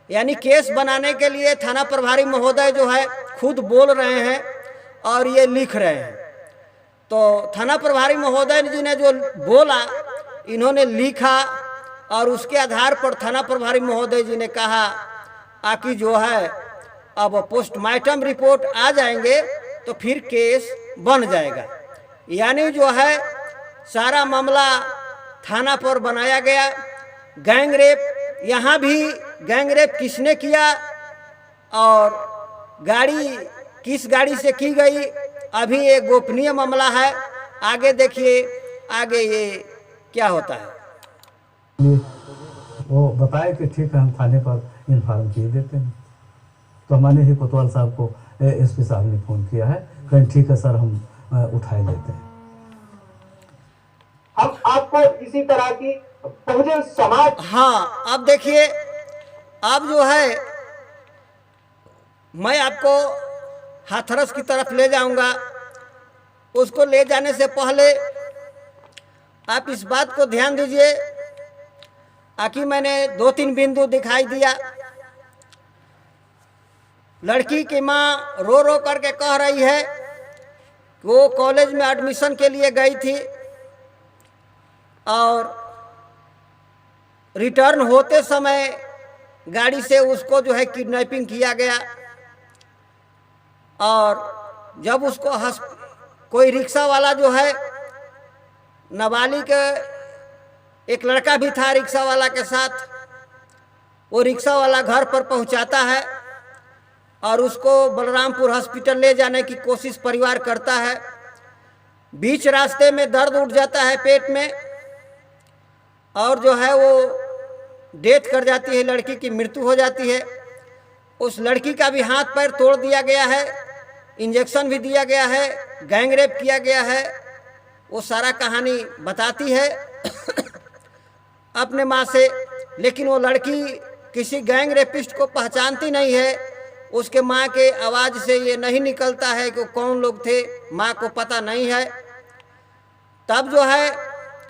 यानी केस बनाने के लिए थाना प्रभारी महोदय जो है खुद बोल रहे हैं और ये लिख रहे हैं। तो थाना प्रभारी महोदय जी ने जो बोला इन्होंने लिखा और उसके आधार पर थाना प्रभारी महोदय जी ने कहा आकि जो है अब पोस्टमार्टम रिपोर्ट आ जाएंगे तो फिर केस बन जाएगा। यानी जो है सारा मामला थाना पर बनाया गया। गैंग रेप, यहाँ भी गैंग रेप किसने किया और गाड़ी किस गाड़ी से की गई, अभी ये गोपनीय मामला है। आगे देखिए आगे ये क्या होता है। वो बताए कि ठीक है हम थाने पर इन्फॉर्म किए देते हैं। तो हमारे ही कोतवाल साहब को एसपी साहब ने फ़ोन किया है, कहीं ठीक है सर हम उठाए लेते हैं। हम आपको इसी तरह की बहुजन समाज, हाँ अब देखिए, अब जो है मैं आपको हाथरस की तरफ ले जाऊंगा। उसको ले जाने से पहले आप इस बात को ध्यान दीजिए कि मैंने 2-3 बिंदु दिखाई दिया। लड़की की माँ रो रो करके कह रही है कि वो कॉलेज में एडमिशन के लिए गई थी और रिटर्न होते समय गाड़ी से उसको जो है किडनैपिंग किया गया। और जब उसको कोई रिक्शा वाला जो है, नाबालिग एक लड़का भी था रिक्शा वाला के साथ, वो रिक्शा वाला घर पर पहुंचाता है और उसको बलरामपुर हॉस्पिटल ले जाने की कोशिश परिवार करता है। बीच रास्ते में दर्द उठ जाता है पेट में और जो है वो डेथ कर जाती है, लड़की की मृत्यु हो जाती है। उस लड़की का भी हाथ पैर तोड़ दिया गया है, इंजेक्शन भी दिया गया है, गैंग रेप किया गया है। वो सारा कहानी बताती है अपने माँ से, लेकिन वो लड़की किसी गैंग रेपिस्ट को पहचानती नहीं है। उसके माँ के आवाज़ से ये नहीं निकलता है कि कौन लोग थे, माँ को पता नहीं है। तब जो है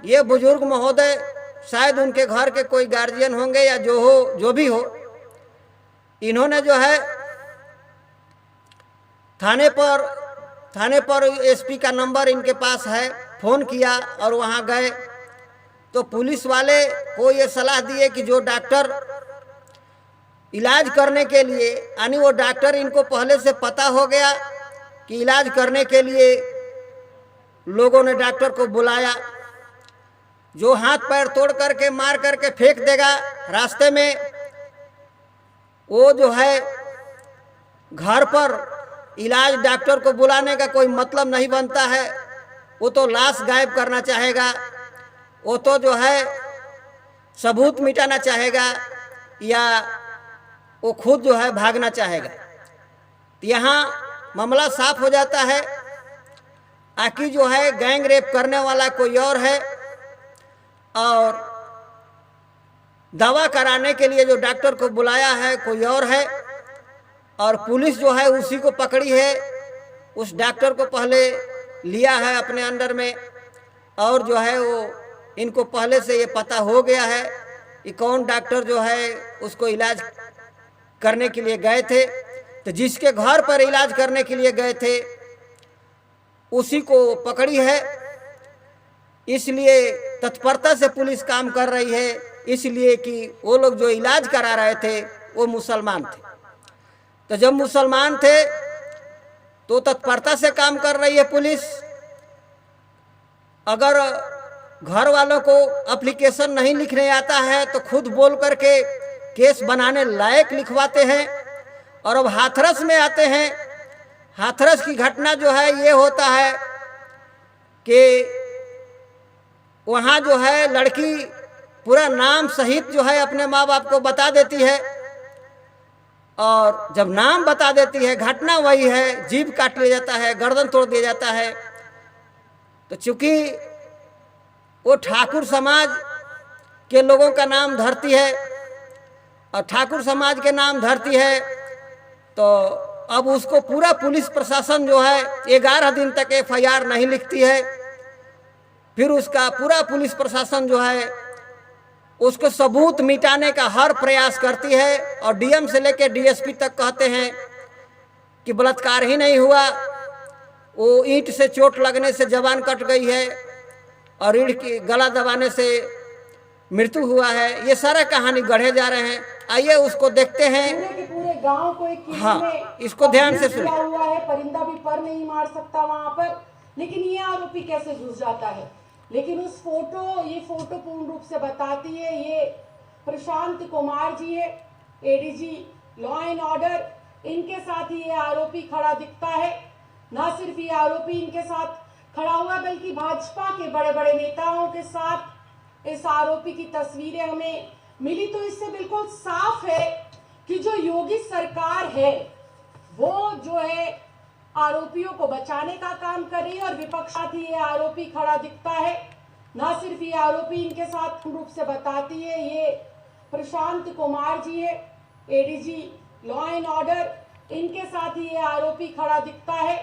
ये बुजुर्ग महोदय, शायद उनके घर के कोई गार्जियन होंगे या जो भी हो, इन्होंने जो है थाने पर एसपी का नंबर इनके पास है, फ़ोन किया और वहाँ गए तो पुलिस वाले को ये सलाह दिए कि जो डॉक्टर इलाज करने के लिए, यानी वो डॉक्टर इनको पहले से पता हो गया कि इलाज करने के लिए लोगों ने डॉक्टर को बुलाया। जो हाथ पैर तोड़ करके मार करके फेंक देगा रास्ते में, वो जो है घर पर इलाज डॉक्टर को बुलाने का कोई मतलब नहीं बनता है। वो तो लाश गायब करना चाहेगा, वो तो जो है सबूत मिटाना चाहेगा या वो खुद जो है भागना चाहेगा। तो यहाँ मामला साफ हो जाता है कि जो है गैंग रेप करने वाला कोई और है और दवा कराने के लिए जो डॉक्टर को बुलाया है कोई और है। और पुलिस जो है उसी को पकड़ी है, उस डॉक्टर को पहले लिया है अपने अंडर में और जो है वो इनको पहले से ये पता हो गया है कि कौन डॉक्टर जो है उसको इलाज करने के लिए गए थे। तो जिसके घर पर इलाज करने के लिए गए थे उसी को पकड़ी है। इसलिए तत्परता से पुलिस काम कर रही है, इसलिए कि वो लोग जो इलाज करा रहे थे वो मुसलमान थे। तो जब मुसलमान थे तो तत्परता से काम कर रही है पुलिस। अगर घर वालों को एप्लीकेशन नहीं लिखने आता है तो खुद बोल करके केस बनाने लायक लिखवाते हैं। और अब हाथरस में आते हैं। हाथरस की घटना जो है ये होता है कि वहाँ जो है लड़की पूरा नाम सहित जो है अपने माँ बाप को बता देती है और जब नाम बता देती है, घटना वही है, जीभ काट लिया जाता है, गर्दन तोड़ दिया जाता है। तो चूंकि वो ठाकुर समाज के लोगों का नाम धरती है और ठाकुर समाज के नाम धरती है, तो अब उसको पूरा पुलिस प्रशासन जो है 11 दिन तक FIR नहीं लिखती है। फिर उसका पूरा पुलिस प्रशासन जो है उसको सबूत मिटाने का हर प्रयास करती है और DM से लेकर DSP तक कहते हैं कि बलात्कार ही नहीं हुआ, वो ईंट से चोट लगने से जबान कट गई है और ईंट की गला दबाने से मृत्यु हुआ है। ये सारा कहानी गढ़े जा रहे हैं। आइए उसको देखते हैं। पूरे के पूरे गांव को एक किले हाँ, में इसको ध्यान से सुनिए। हुआ है, परिंदा भी पर नहीं मार सकता वहां पर, लेकिन ये आरोपी कैसे घुस जाता है। लेकिन ये फोटो पूर्ण रूप से बताती है, ये प्रशांत कुमार जी है, ADG लॉ एंड ऑर्डर, इनके साथ ही ये आरोपी खड़ा दिखता है। ना सिर्फ ये आरोपी इनके साथ खड़ा हुआ बल्कि भाजपा के बड़े बड़े नेताओं के साथ इस आरोपी की तस्वीरें हमें मिली। तो इससे बिल्कुल साफ है कि जो योगी सरकार है वो जो है आरोपियों को बचाने का काम कर रही है और विपक्ष ही ये आरोपी खड़ा दिखता है। ना सिर्फ ये आरोपी इनके साथ रूप से बताती है, ये प्रशांत कुमार जी है, ADG लॉ एंड ऑर्डर, इनके साथ ही ये आरोपी खड़ा दिखता है।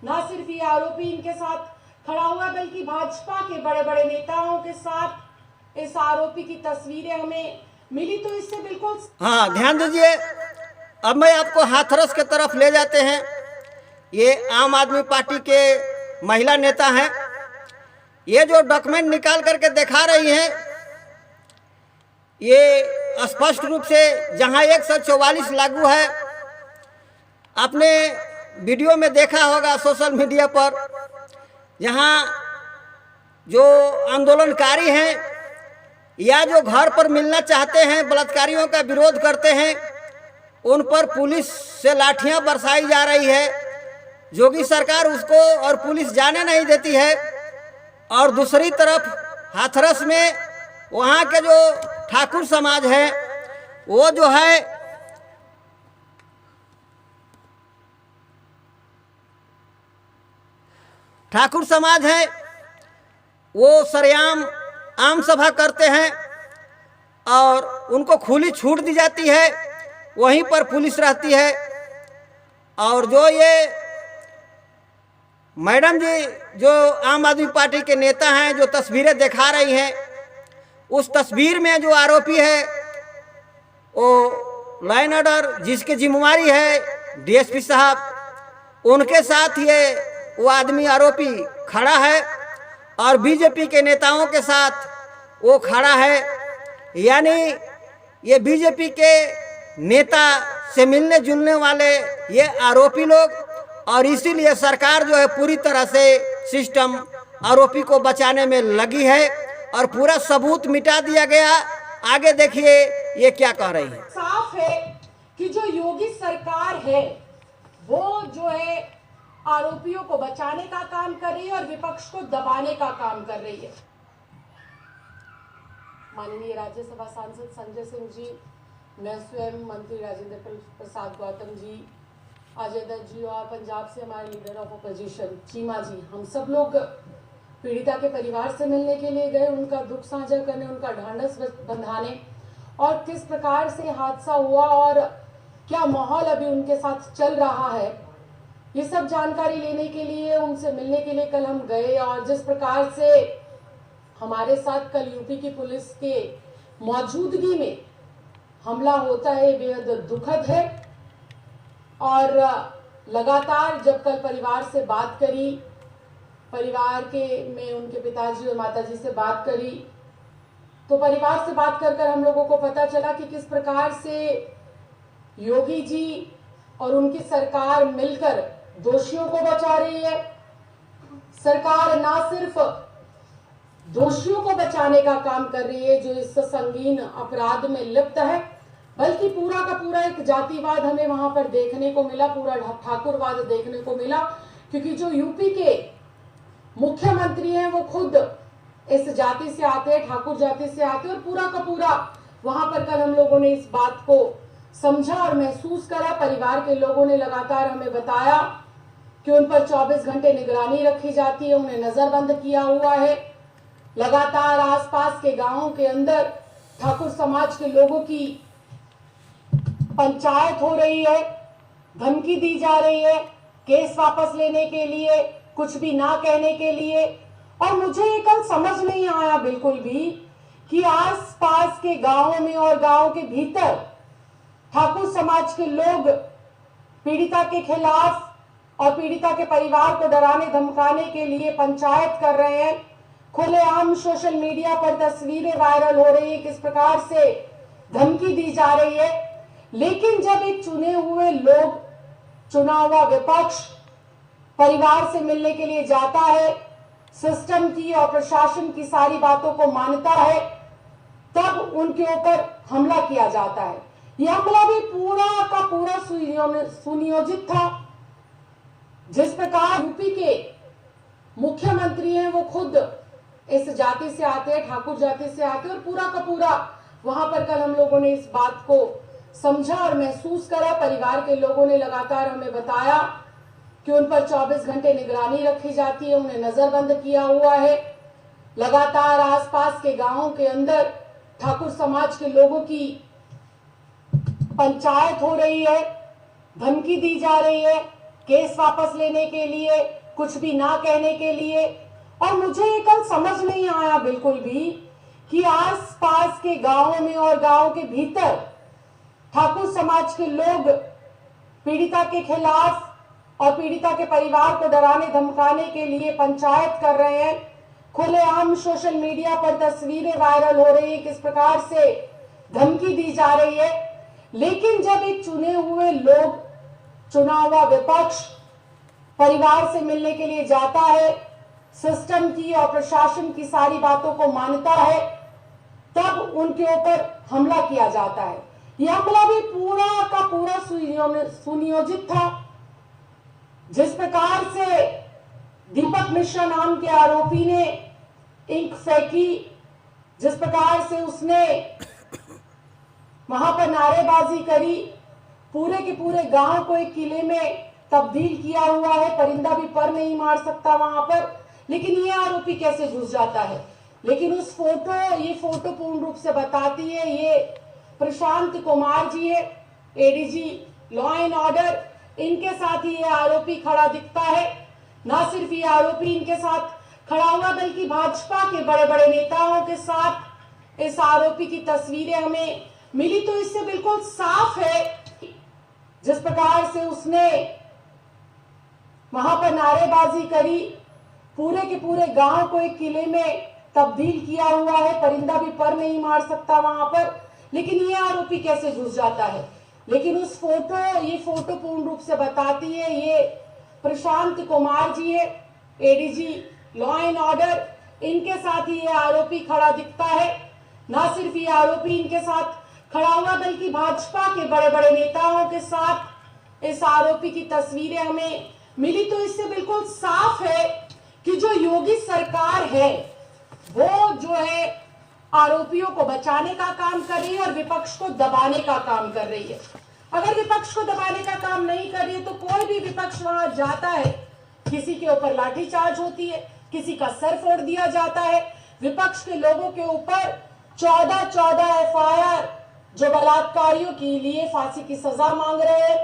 ना सिर्फ ये आरोपी इनके साथ खड़ा हुआ बल्कि भाजपा के बड़े बड़े नेताओं के साथ इस आरोपी की तस्वीरें हमें मिली। तो इससे बिल्कुल हाँ, ध्यान दीजिए। अब मैं आपको हाथरस के तरफ ले जाते हैं। ये आम आदमी पार्टी के महिला नेता हैं। ये जो डॉक्यूमेंट निकाल करके दिखा रही हैं, ये स्पष्ट रूप से जहां 144 लागू है, आपने वीडियो में देखा होगा सोशल मीडिया पर, जहां जो आंदोलनकारी हैं या जो घर पर मिलना चाहते हैं, बलात्कारियों का विरोध करते हैं, उन पर पुलिस से लाठियां बरसाई जा रही है। योगी सरकार उसको और पुलिस जाने नहीं देती है। और दूसरी तरफ हाथरस में वहाँ के जो ठाकुर समाज है, वो जो है ठाकुर समाज है, वो सरेआम आम सभा करते हैं और उनको खुली छूट दी जाती है, वहीं पर पुलिस रहती है। और जो ये मैडम जी जो आम आदमी पार्टी के नेता हैं, जो तस्वीरें दिखा रही हैं, उस तस्वीर में जो आरोपी है वो लॉ एंड ऑर्डर जिसकी जिम्मेवारी है DSP साहब, उनके साथ ये वो आदमी आरोपी खड़ा है और BJP के नेताओं के साथ वो खड़ा है। यानी ये BJP के नेता से मिलने जुलने वाले ये आरोपी लोग, और इसीलिए सरकार जो है पूरी तरह से सिस्टम आरोपी को बचाने में लगी है और पूरा सबूत मिटा दिया गया। आगे देखिए ये क्या कह रही है। साफ है कि जो योगी सरकार है वो जो है आरोपियों को बचाने का काम कर रही है और विपक्ष को दबाने का काम कर रही है। माननीय राज्यसभा सांसद संजय सिंह जी, मैं स्वयं मंत्री राजेंद्र प्रसाद गौतम जी, अजय दत्त जी और पंजाब से हमारे लीडर ऑफ अपोजिशन चीमा जी, हम सब लोग पीड़िता के परिवार से मिलने के लिए गए, उनका दुख साझा करने, उनका ढांढस बंधाने और किस प्रकार से हादसा हुआ और क्या माहौल अभी उनके साथ चल रहा है, ये सब जानकारी लेने के लिए, उनसे मिलने के लिए कल हम गए। और जिस प्रकार से हमारे साथ कल यूपी की पुलिस के मौजूदगी में हमला होता है, बेहद दुखद है। और लगातार जब कल परिवार से बात करी, परिवार के में उनके पिताजी और माताजी से बात करी, तो परिवार से बात कर हम लोगों को पता चला कि किस प्रकार से योगी जी और उनकी सरकार मिलकर दोषियों को बचा रही है। सरकार ना सिर्फ दोषियों को बचाने का काम कर रही है जो इस संगीन अपराध में लिप्त है, बल्कि पूरा का पूरा एक जातिवाद हमें वहां पर देखने को मिला, पूरा ठाकुरवाद देखने को मिला। क्योंकि जो यूपी के मुख्यमंत्री हैं वो खुद इस जाति से आते हैं, ठाकुर जाति से आते हैं, और पूरा का पूरा वहां पर कल हम लोगों ने इस बात को समझा और महसूस करा। परिवार के लोगों ने लगातार हमें बताया कि उन पर 24 घंटे निगरानी रखी जाती है, उन्हें नजरबंद किया हुआ है। लगातार आसपास के गांवों के अंदर ठाकुर समाज के लोगों की पंचायत हो रही है, धमकी दी जा रही है केस वापस लेने के लिए, कुछ भी ना कहने के लिए। और मुझे ये कल समझ नहीं आया बिल्कुल भी कि आसपास के गांवों में और गांव के भीतर ठाकुर समाज के लोग पीड़िता के खिलाफ और पीड़िता के परिवार को डराने धमकाने के लिए पंचायत कर रहे हैं। खुलेआम सोशल मीडिया पर तस्वीरें वायरल हो रही है, किस प्रकार से धमकी दी जा रही है। लेकिन जब एक चुने हुए लोग, चुना हुआ विपक्ष परिवार से मिलने के लिए जाता है, सिस्टम की और प्रशासन की सारी बातों को मानता है, तब उनके ऊपर हमला किया जाता है। यह हमला भी पूरा का पूरा सुनियोजित था। जिस प्रकार यूपी के मुख्यमंत्री हैं, वो खुद इस जाति से आते हैं, ठाकुर जाति से आते हैं, और पूरा का पूरा वहां पर कल हम लोगों ने इस बात को समझा और महसूस करा। परिवार के लोगों ने लगातार हमें बताया कि उन पर 24 घंटे निगरानी रखी जाती है, उन्हें नजरबंद किया हुआ है। लगातार आसपास के गांवों के अंदर ठाकुर समाज के लोगों की पंचायत हो रही है, धमकी दी जा रही है केस वापस लेने के लिए, कुछ भी ना कहने के लिए। और मुझे ये कल समझ नहीं आया बिल्कुल भी कि आसपास के गांवों में और गांव के भीतर ठाकुर समाज के लोग पीड़िता के खिलाफ और पीड़िता के परिवार को डराने धमकाने के लिए पंचायत कर रहे हैं। खुलेआम सोशल मीडिया पर तस्वीरें वायरल हो रही है, किस प्रकार से धमकी दी जा रही है। लेकिन जब एक चुने हुए लोग, चुना हुआ विपक्ष परिवार से मिलने के लिए जाता है, सिस्टम की और प्रशासन की सारी बातों को मानता है, तब उनके ऊपर हमला किया जाता है। यह हमला भी पूरा का पूरा सुनियोजित था। जिस प्रकार से दीपक मिश्रा नाम के आरोपी ने इंक फेंकी, जिस प्रकार से उसने वहां पर नारेबाजी करी, पूरे के पूरे गांव को एक किले में तब्दील किया हुआ है, परिंदा भी पर नहीं मार सकता वहां पर। लेकिन ये आरोपी कैसे घुस जाता है। लेकिन उस ये फोटो पूर्ण रूप से बताती है, ये प्रशांत कुमार जी है, एडीजी लॉ एंड ऑर्डर, इनके साथ ही ये आरोपी खड़ा दिखता है। ना सिर्फ ये आरोपी इनके साथ खड़ा हुआ, बल्कि भाजपा के बड़े बड़े नेताओं के साथ इस आरोपी की तस्वीरें हमें मिली। तो इससे बिल्कुल साफ है जिस प्रकार से उसने वहां पर नारेबाजी करी, पूरे के पूरे गांव को एक किले में तब्दील किया हुआ है, परिंदा भी पर नहीं मार सकता वहां पर। लेकिन ये आरोपी कैसे घुस जाता है। लेकिन उस ये फोटो पूर्ण रूप से बताती है, ये प्रशांत कुमार जी है, एडीजी लॉ एंड ऑर्डर, इनके साथ ही ये आरोपी खड़ा दिखता है। ना सिर्फ ये आरोपी इनके साथ खड़ा हुआ, बल्कि भाजपा के बड़े बड़े नेताओं के साथ इस आरोपी की तस्वीरें हमें मिली। तो इससे बिल्कुल साफ है कि जो योगी सरकार है वो जो है आरोपियों को बचाने का काम कर रही है और विपक्ष को दबाने का काम कर रही है। अगर विपक्ष को दबाने का काम नहीं कर रही है तो कोई भी विपक्ष वहां जाता है, किसी के ऊपर लाठीचार्ज होती है, किसी का सर फोड़ दिया जाता है। विपक्ष के लोगों के ऊपर 14 एफआईआर जो बलात्कारियों के लिए फांसी की सजा मांग रहे हैं,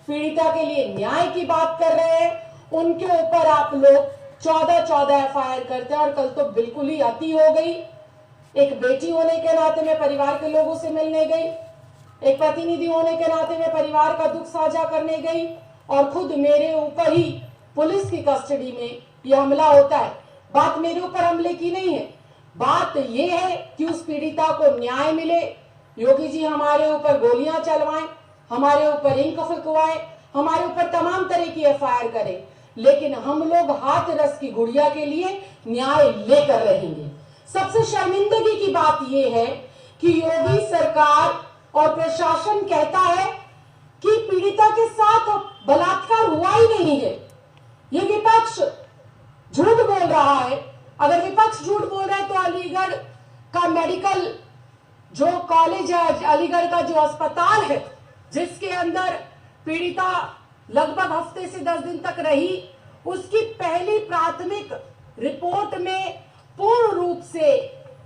पीड़िता के लिए न्याय की बात कर रहे हैं, उनके ऊपर आप लोग 14 एफआईआर करते हैं। और कल तो बिल्कुल ही अति हो गई। एक बेटी होने के नाते मैं परिवार के लोगों से मिलने गई, एक प्रतिनिधि होने के नाते मैं परिवार का दुख साझा करने गई, और खुद मेरे ऊपर ही पुलिस की कस्टडी में यह हमला होता है। बात मेरे ऊपर हमले की नहीं है, बात यह है कि उस पीड़िता को न्याय मिले। योगी जी हमारे ऊपर गोलियां चलवाएं, हमारे ऊपर इंक फुकवाएं, हमारे ऊपर तमाम तरह की एफआईआर करें, लेकिन हम लोग हाथ रस की गुड़िया के लिए न्याय लेकर रहेंगे। सबसे शर्मिंदगी की बात यह है कि योगी सरकार और प्रशासन कहता है कि पीड़िता के साथ बलात्कार हुआ ही नहीं है। ये विपक्ष झूठ बोल रहा है। अगर विपक्ष झूठ बोल रहा है तो अलीगढ़ का मेडिकल जो कॉलेज है, अलीगढ़ का जो अस्पताल है, जिसके अंदर पीड़िता लगभग हफ्ते से 10 दिन तक रही, उसकी पहली प्राथमिक रिपोर्ट में पूर्ण रूप से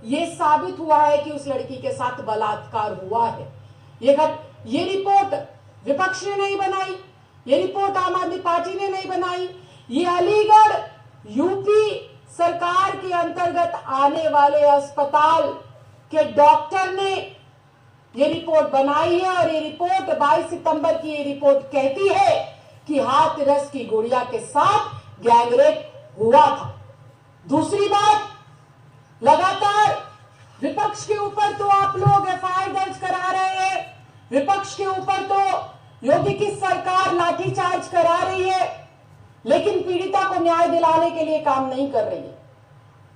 ये साबित हुआ है कि उस लड़की के साथ बलात्कार हुआ है। ये रिपोर्ट विपक्ष ने नहीं बनाई, ये रिपोर्ट आम आदमी पार्टी ने नहीं बनाई, ये अलीगढ़ यूपी सरकार के अंतर्गत आने वाले अस्पताल के डॉक्टर ने ये रिपोर्ट बनाई है। और ये रिपोर्ट 22 सितंबर की ये रिपोर्ट कहती है कि हाथरस की गुड़िया के साथ गैंगरेप हुआ था। दूसरी बात, लगातार विपक्ष के ऊपर तो आप लोग एफआईआर दर्ज करा रहे हैं, विपक्ष के ऊपर तो योगी की सरकार लाठीचार्ज करा रही है, लेकिन पीड़िता को न्याय दिलाने के लिए काम नहीं कर रही है।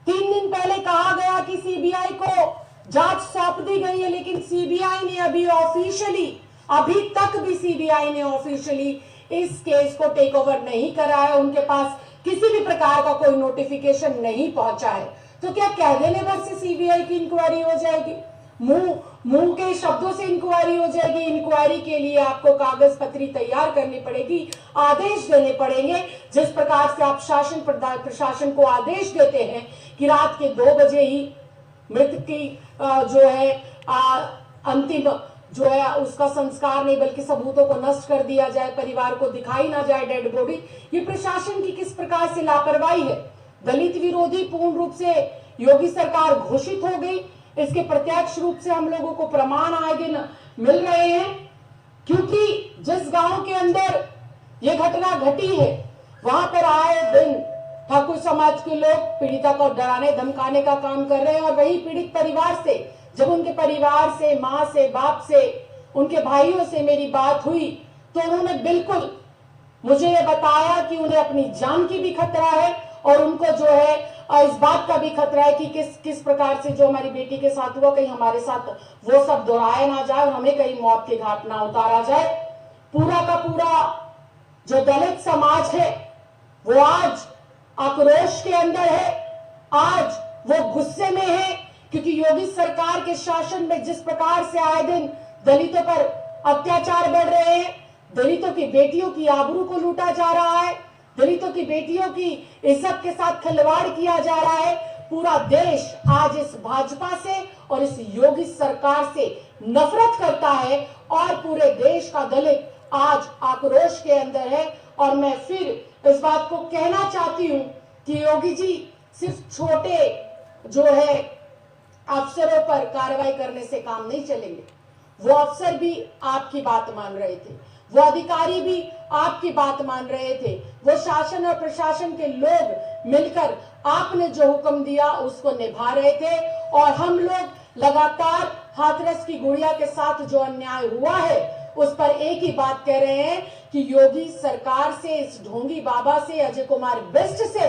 3 दिन पहले कहा गया कि सीबीआई को जांच सौंप दी गई है, लेकिन सीबीआई ने अभी तक भी सीबीआई ने ऑफिशियली इस केस को टेक ओवर नहीं करा है। उनके पास किसी भी प्रकार का कोई नोटिफिकेशन नहीं पहुंचा है। तो क्या कह देने भर से सीबीआई की इंक्वायरी हो जाएगी? मुंह के शब्दों से इंक्वायरी हो जाएगी? इंक्वायरी के लिए आपको कागज पत्री तैयार करनी पड़ेगी, आदेश देने पड़ेंगे। जिस प्रकार से आप प्रशासन को आदेश देते हैं कि रात के 2 बजे ही मृतक की जो है अंतिम जो है उसका संस्कार नहीं बल्कि सबूतों को नष्ट कर दिया जाए, परिवार को दिखाई ना जाए डेड बॉडी, ये प्रशासन की किस प्रकार से लापरवाही है। दलित विरोधी पूर्ण रूप से योगी सरकार घोषित हो गई, इसके प्रत्यक्ष रूप से हम लोगों को प्रमाण आए दिन मिल रहे हैं। क्योंकि जिस गांव के अंदर ये घटना घटी है वहां पर आए दिन ठाकुर समाज के लोग पीड़िता को डराने धमकाने का काम कर रहे हैं। और वही पीड़ित परिवार से जब उनके परिवार से, माँ से, बाप से, उनके भाइयों से मेरी बात हुई तो उन्होंने बिल्कुल मुझे ये बताया कि उन्हें अपनी जान की भी खतरा है और उनको जो है इस बात का भी खतरा है कि किस प्रकार से जो हमारी बेटी के साथ हुआ कहीं हमारे साथ वो सब दोहराया ना जाए और हमें कहीं मौत के घाट ना उतारा जाए। पूरा का पूरा जो दलित समाज है वो आज आक्रोश के अंदर है, आज वो गुस्से में है, क्योंकि योगी सरकार के शासन में जिस प्रकार से आए दिन दलितों पर अत्याचार बढ़ रहे हैं, दलितों की बेटियों की आबरू को लूटा जा रहा है, दलितों की बेटियों की इज्जत के साथ खिलवाड़ किया जा रहा है। पूरा देश आज इस भाजपा से और इस योगी सरकार से नफरत करता है और पूरे देश का दलित आज आक्रोश के अंदर है। और मैं फिर इस बात को कहना चाहती हूं कि योगी जी सिर्फ छोटे जो है अफसरों पर कार्रवाई करने से काम नहीं चलेंगे। वो अफसर भी आपकी बात मान रहे थे, वो अधिकारी भी आपकी बात मान रहे थे, वो शासन और प्रशासन के लोग मिलकर आपने जो हुक्म दिया उसको निभा रहे थे। और हम लोग लगातार हाथरस की गुड़िया के साथ जो अन्याय हुआ है उस पर एक ही बात कह रहे हैं कि योगी सरकार से, इस ढोंगी बाबा से, अजय कुमार बिष्ट से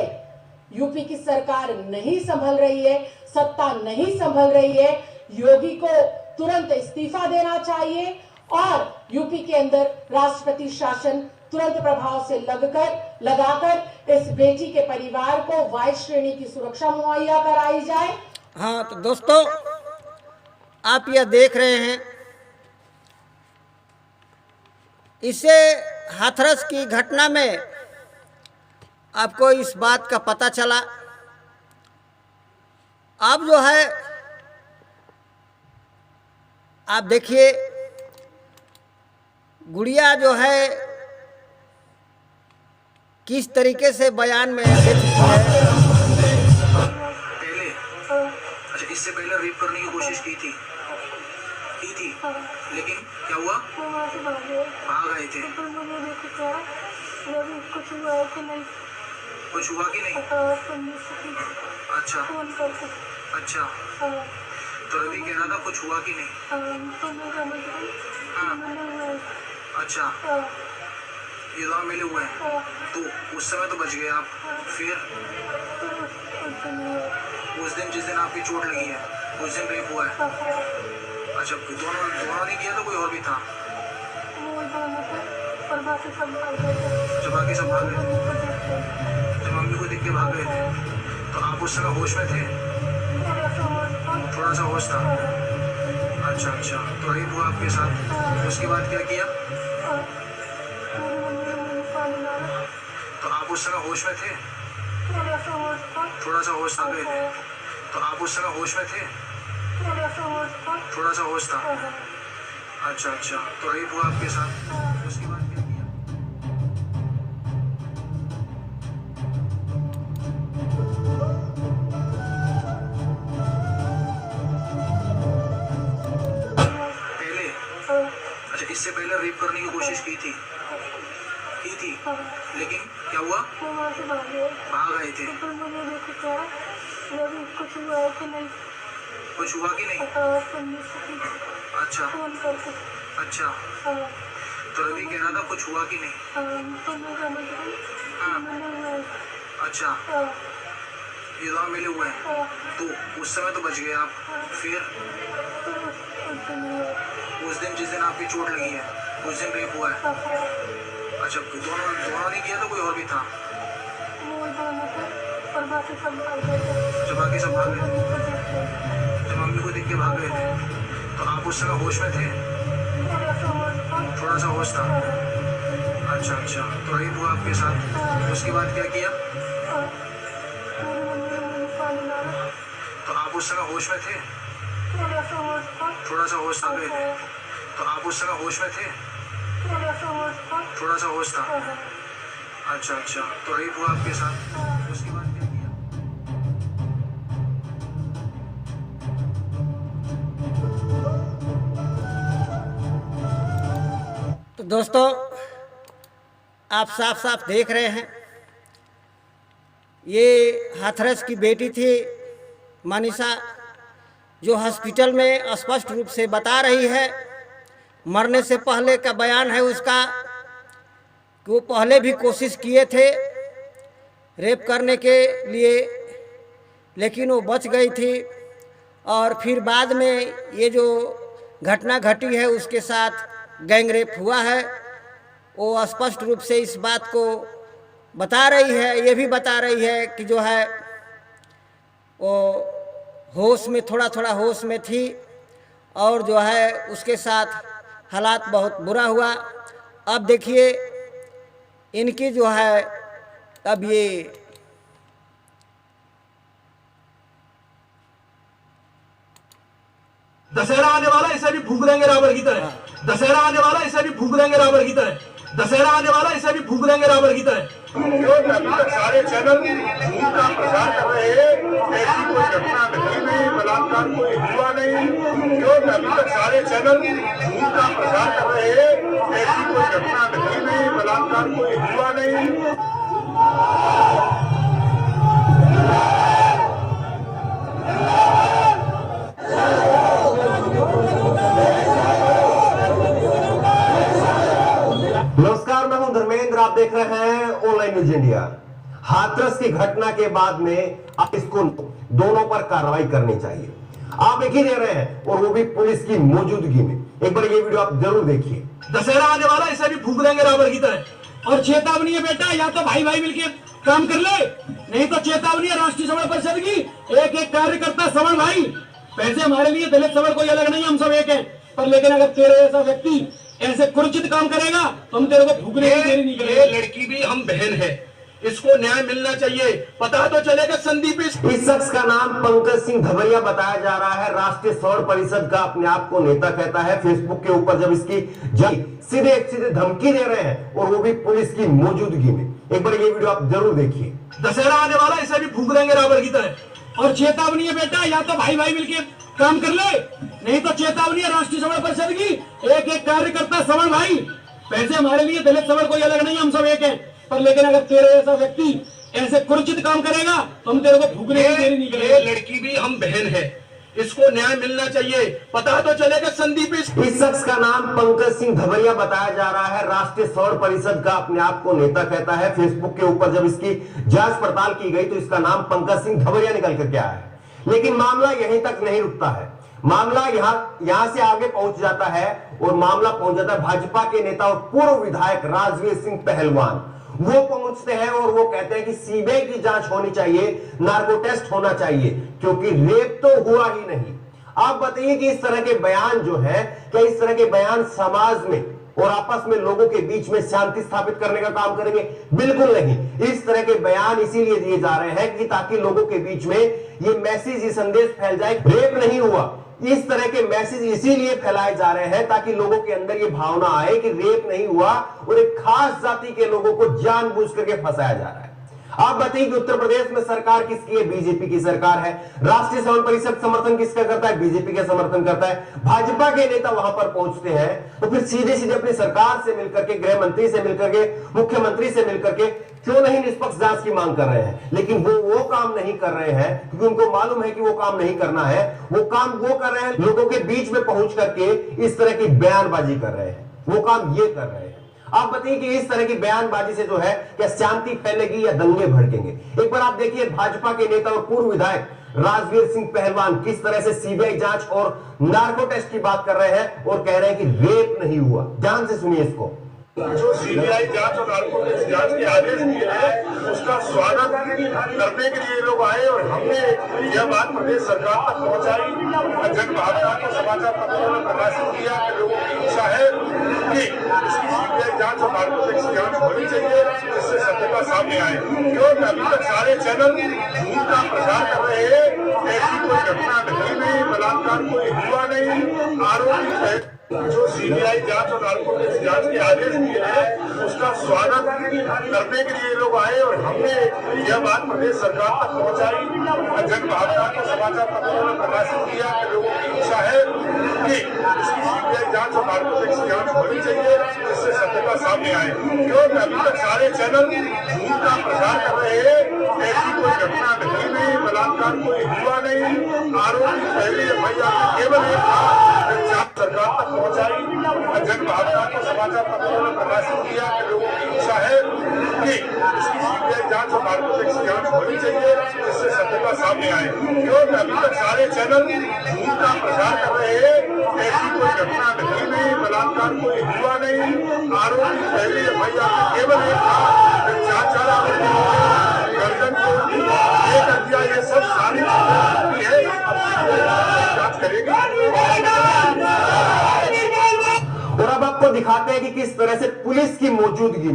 यूपी की सरकार नहीं संभल रही है, सत्ता नहीं संभल रही है। योगी को तुरंत इस्तीफा देना चाहिए और यूपी के अंदर राष्ट्रपति शासन तुरंत प्रभाव से लगाकर इस बेटी के परिवार को वाई श्रेणी की सुरक्षा मुहैया कराई जाए। हाँ, तो दोस्तों आप यह देख रहे हैं, इससे हाथरस की घटना में आपको इस बात का पता चला। अब जो है आप देखिए गुड़िया जो है किस तरीके से बयान में दे चुकी है। पहले अच्छा, इससे पहले रेप करने की कोशिश की थी लेकिन क्या हुआ? भाग गए थे। कुछ हुआ कि नहीं? अच्छा अच्छा, तो रवि कह रहा था कुछ हुआ कि नहीं? हाँ अच्छा, ये दोनों मिले हुए हैं तो उस समय तो बच गए आप। फिर उस दिन जिस दिन आपकी चोट लगी है उस दिन रेप हुआ है। अच्छा, दोनों ने किया तो कोई और भी था? जब बाकी सब भाग गए थे, जब मम्मी को देख के भाग गए थे तो आप उस समय होश में थे? थोड़ा सा होश था। अच्छा अच्छा, तो रेप हुआ आपके साथ, उसके बाद क्या किया? तो आप उस समय होश में थे? थोड़ा सा होश था पहले। तो आप उस समय होश में थे? थोड़ा सा होश था। अच्छा अच्छा, तो रेप हुआ आपके साथ, उसके बाद क्या किया? पहले? अच्छा, इससे पहले रेप करने की कोशिश की थी? लेकिन क्या हुआ? भाग गए थे। कुछ हुआ कि नहीं? अच्छा अच्छा, तो रवि कह रहा था कुछ हुआ कि नहीं? हाँ। अच्छा, ये दोनों मिले हुए हैं, तो उस समय तो बच गए आप। फिर उस दिन जिस दिन आपकी चोट लगी है, उस दिन रेप हुआ है। अच्छा, दोनों नहीं किया, तो कोई और भी था? जब बाकी सब भाग गए थे, जब मम्मी को देख के भाग गए थे, तो आप उस समय होश में थे? थोड़ा सा होश था। अच्छा अच्छा, तो रेप हुआ आपके साथ, उसके बाद क्या किया? तो आप उस समय होश में थे? थोड़ा सा होश था पहले। तो आप उस समय होश में थे? थोड़ा सा होश था। अच्छा अच्छा, तो रेप हुआ आपके साथ, उसके बाद क्या किया? तो दोस्तों, आप साफ साफ देख रहे हैं, ये हाथरस की बेटी थी मनीषा, जो हॉस्पिटल में स्पष्ट रूप से बता रही है, मरने से पहले का बयान है उसका, कि वो पहले भी कोशिश किए थे रेप करने के लिए, लेकिन वो बच गई थी। और फिर बाद में ये जो घटना घटी है उसके साथ गैंग रेप हुआ है, वो स्पष्ट रूप से इस बात को बता रही है। ये भी बता रही है कि जो है वो होश में, थोड़ा थोड़ा होश में थी, और जो है उसके साथ हालात बहुत बुरा हुआ। अब देखिए इनकी जो है, अब ये दशहरा आने वाला, इसे भी भूख रहेंगे रावण की तरह। दशहरा आने वाला, इसे भी भूख रहेंगे रावण की तरह। दशहरा आने वाला, इसे भी भूख रहेंगे रावण की तरह। सारे चैनल झूठ का प्रचार कर रहे हैं, ऐसी कोई घटना घटी नहीं, बलात्कार कोई हुआ नहीं। जो अभी तक सारे चैनल झूठ का प्रचार कर रहे हैं, ऐसी कोई घटना घटी नहीं, बलात्कार कोई हुआ नहीं। नमस्कार, मैं हूं धर्मेंद्र, आप देख रहे हैं ऑनलाइन न्यूज इंडिया। हाथरस की घटना के बाद में अब इसको दोनों पर कार्रवाई करनी चाहिए। आप देख ही दे रहे हैं, और वो भी पुलिस की मौजूदगी में। एक बार ये वीडियो आप जरूर देखिए। दशहरा आने वाला, इसे भी भूख रहेंगे रावण की तरह। और चेतावनी है बेटा, या तो भाई भाई मिलके काम कर ले, नहीं तो चेतावनी है राष्ट्रीय समर परिषद की, एक एक कार्यकर्ता समर भाई। पैसे हमारे लिए दलित समर कोई अलग नहीं, हम सब एक है। पर लेकिन अगर तेरे ऐसा व्यक्ति ऐसे कुरुचित काम करेगा तो हम तेरे को भूखने की देरी नहीं करेंगे। ये लड़की भी हम बहन है, इसको न्याय मिलना चाहिए। पता तो चलेगा संदीप। इस शख्स का नाम पंकज सिंह धवरिया बताया जा रहा है, राष्ट्रीय स्वर्ण परिषद का अपने आप को नेता कहता है। फेसबुक के ऊपर जब इसकी सीधे धमकी दे रहे हैं, और वो भी पुलिस की मौजूदगी में। एक बार ये वीडियो आप जरूर देखिए। दशहरा आने वाला, इसे भी भूख रहेंगे रावण की तरह। और चेतावनी है बेटा, या तो भाई भाई मिलके काम कर ले, नहीं तो चेतावनी है राष्ट्रीय समर परिषद की, एक एक कार्यकर्ता समर भाई। पैसे हमारे लिए दलित समर कोई अलग नहीं, हम सब एक है। पर लेकिन अगर तेरे ऐसा व्यक्ति ऐसे कुरुचित काम करेगा तो हम तेरे को भूखने की देरी नहीं करेंगे। ये लड़की भी हम बहन है, इसको न्याय मिलना चाहिए। पता तो चलेगा संदीप। इस शख्स का नाम पंकज सिंह धवरिया बताया जा रहा है, राष्ट्रीय स्वर्ण परिषद का अपने आप को नेता कहता है। फेसबुक के ऊपर जब इसकी जांच पड़ताल की गई तो इसका नाम पंकज सिंह धवरिया निकल करके आया है। लेकिन मामला यहीं तक नहीं रुकता है, मामला यहां से आगे पहुंच जाता है, और मामला पहुंच जाता है भाजपा के नेता और पूर्व विधायक राजवीर सिंह पहलवान। वो पहुंचते हैं और वो कहते हैं कि सीबीआई की जांच होनी चाहिए, नार्को टेस्ट होना चाहिए, क्योंकि रेप तो हुआ ही नहीं। आप बताइए कि इस तरह के बयान जो है, क्या इस तरह के बयान समाज में और आपस में लोगों के बीच में शांति स्थापित करने का काम करेंगे? बिल्कुल नहीं। इस तरह के बयान इसीलिए दिए जा रहे हैं कि ताकि लोगों के बीच में ये मैसेज, ये संदेश फैल जाए, रेप नहीं हुआ। इस तरह के मैसेज इसीलिए फैलाए जा रहे हैं ताकि लोगों के अंदर ये भावना आए कि रेप नहीं हुआ और एक खास जाति के लोगों को जानबूझ करके फंसाया जा रहा है। आप बताइए कि उत्तर प्रदेश में सरकार किसकी है? बीजेपी की सरकार है। राष्ट्रीय श्रवण परिषद समर्थन किसका करता है? बीजेपी का समर्थन करता है। भाजपा के नेता वहां पर पहुंचते हैं तो फिर सीधे सीधे अपनी सरकार से मिलकर के, गृह मंत्री से मिलकर के, मुख्यमंत्री से मिलकर के क्यों नहीं निष्पक्ष जांच की मांग कर रहे हैं? लेकिन वो काम नहीं कर रहे हैं क्योंकि उनको मालूम है कि वो काम नहीं करना है। वो काम वो कर रहे हैं, लोगों के बीच में पहुंच करके इस तरह की बयानबाजी कर रहे हैं। वो काम ये कर रहे हैं। आप बताइए कि इस तरह की बयानबाजी से जो है क्या शांति फैलेगी या दंगे भड़केंगे? एक बार आप देखिए भाजपा के नेता और पूर्व विधायक राजवीर सिंह पहलवान किस तरह से सीबीआई जांच और नार्को टेस्ट की बात कर रहे हैं और कह रहे हैं कि रेप नहीं हुआ। ध्यान से सुनिए इसको। जो सीबीआई जांच और नार्को टेस्ट जांच के आदेश दिए हैं उसका स्वागत करने के लिए ये लोग आए और हमने यह बात प्रदेश सरकार तक पहुंचाई। जन भावना को समाचार पत्रों में प्रकाशित किया कि लोगों की इच्छा है कि इसकी सीबीआई जांच और नार्को टेस्ट की जांच होनी चाहिए जिससे सत्यता सामने आए। क्योंकि अभी तक सारे चैनल झूठ का प्रचार कर रहे हैं, ऐसी कोई घटना घटी नहीं, बलात्कार कोई हुआ नहीं, आरोपी है। जो सीबीआई जांच और नार्को टेस्ट जांच के आदेश दिए हैं उसका स्वागत करने के लिए ये लोग आए और हमने यह बात प्रदेश सरकार तक पहुंचाई। जन भावना को समाचार पत्रों में प्रकाशित किया कि लोगों की इच्छा है कि इसकी सीबीआई जांच और नार्को टेस्ट की जांच होनी चाहिए जिससे सत्यता सामने आए। क्योंकि अभी तक सारे चैनल झूठ का प्रचार कर रहे हैं, ऐसी कोई घटना घटी नहीं, बलात्कार कोई हुआ नहीं, आरोपी पहले एफआईआर केवल एक था, सरकार तक पहुंचाई। जन भावना को समाचार पत्रों में प्रकाशित किया कि लोगों की इच्छा है कि इसकी सीबीआई जांच और नार्को टेस्ट की जांच होनी चाहिए जिससे सत्यता सामने आए। क्योंकि अभी तक सारे चैनल झूठ का प्रचार कर रहे हैं, ऐसी कोई घटना घटी नहीं, बलात्कार कोई हुआ नहीं, आरोपी पहले एफआईआर केवल एक था, चार गर्दन को ये कर दिया। ये सब सारी है, जांच करेगी। और अब आपको दिखाते हैं कि किस तरह से पुलिस की मौजूदगी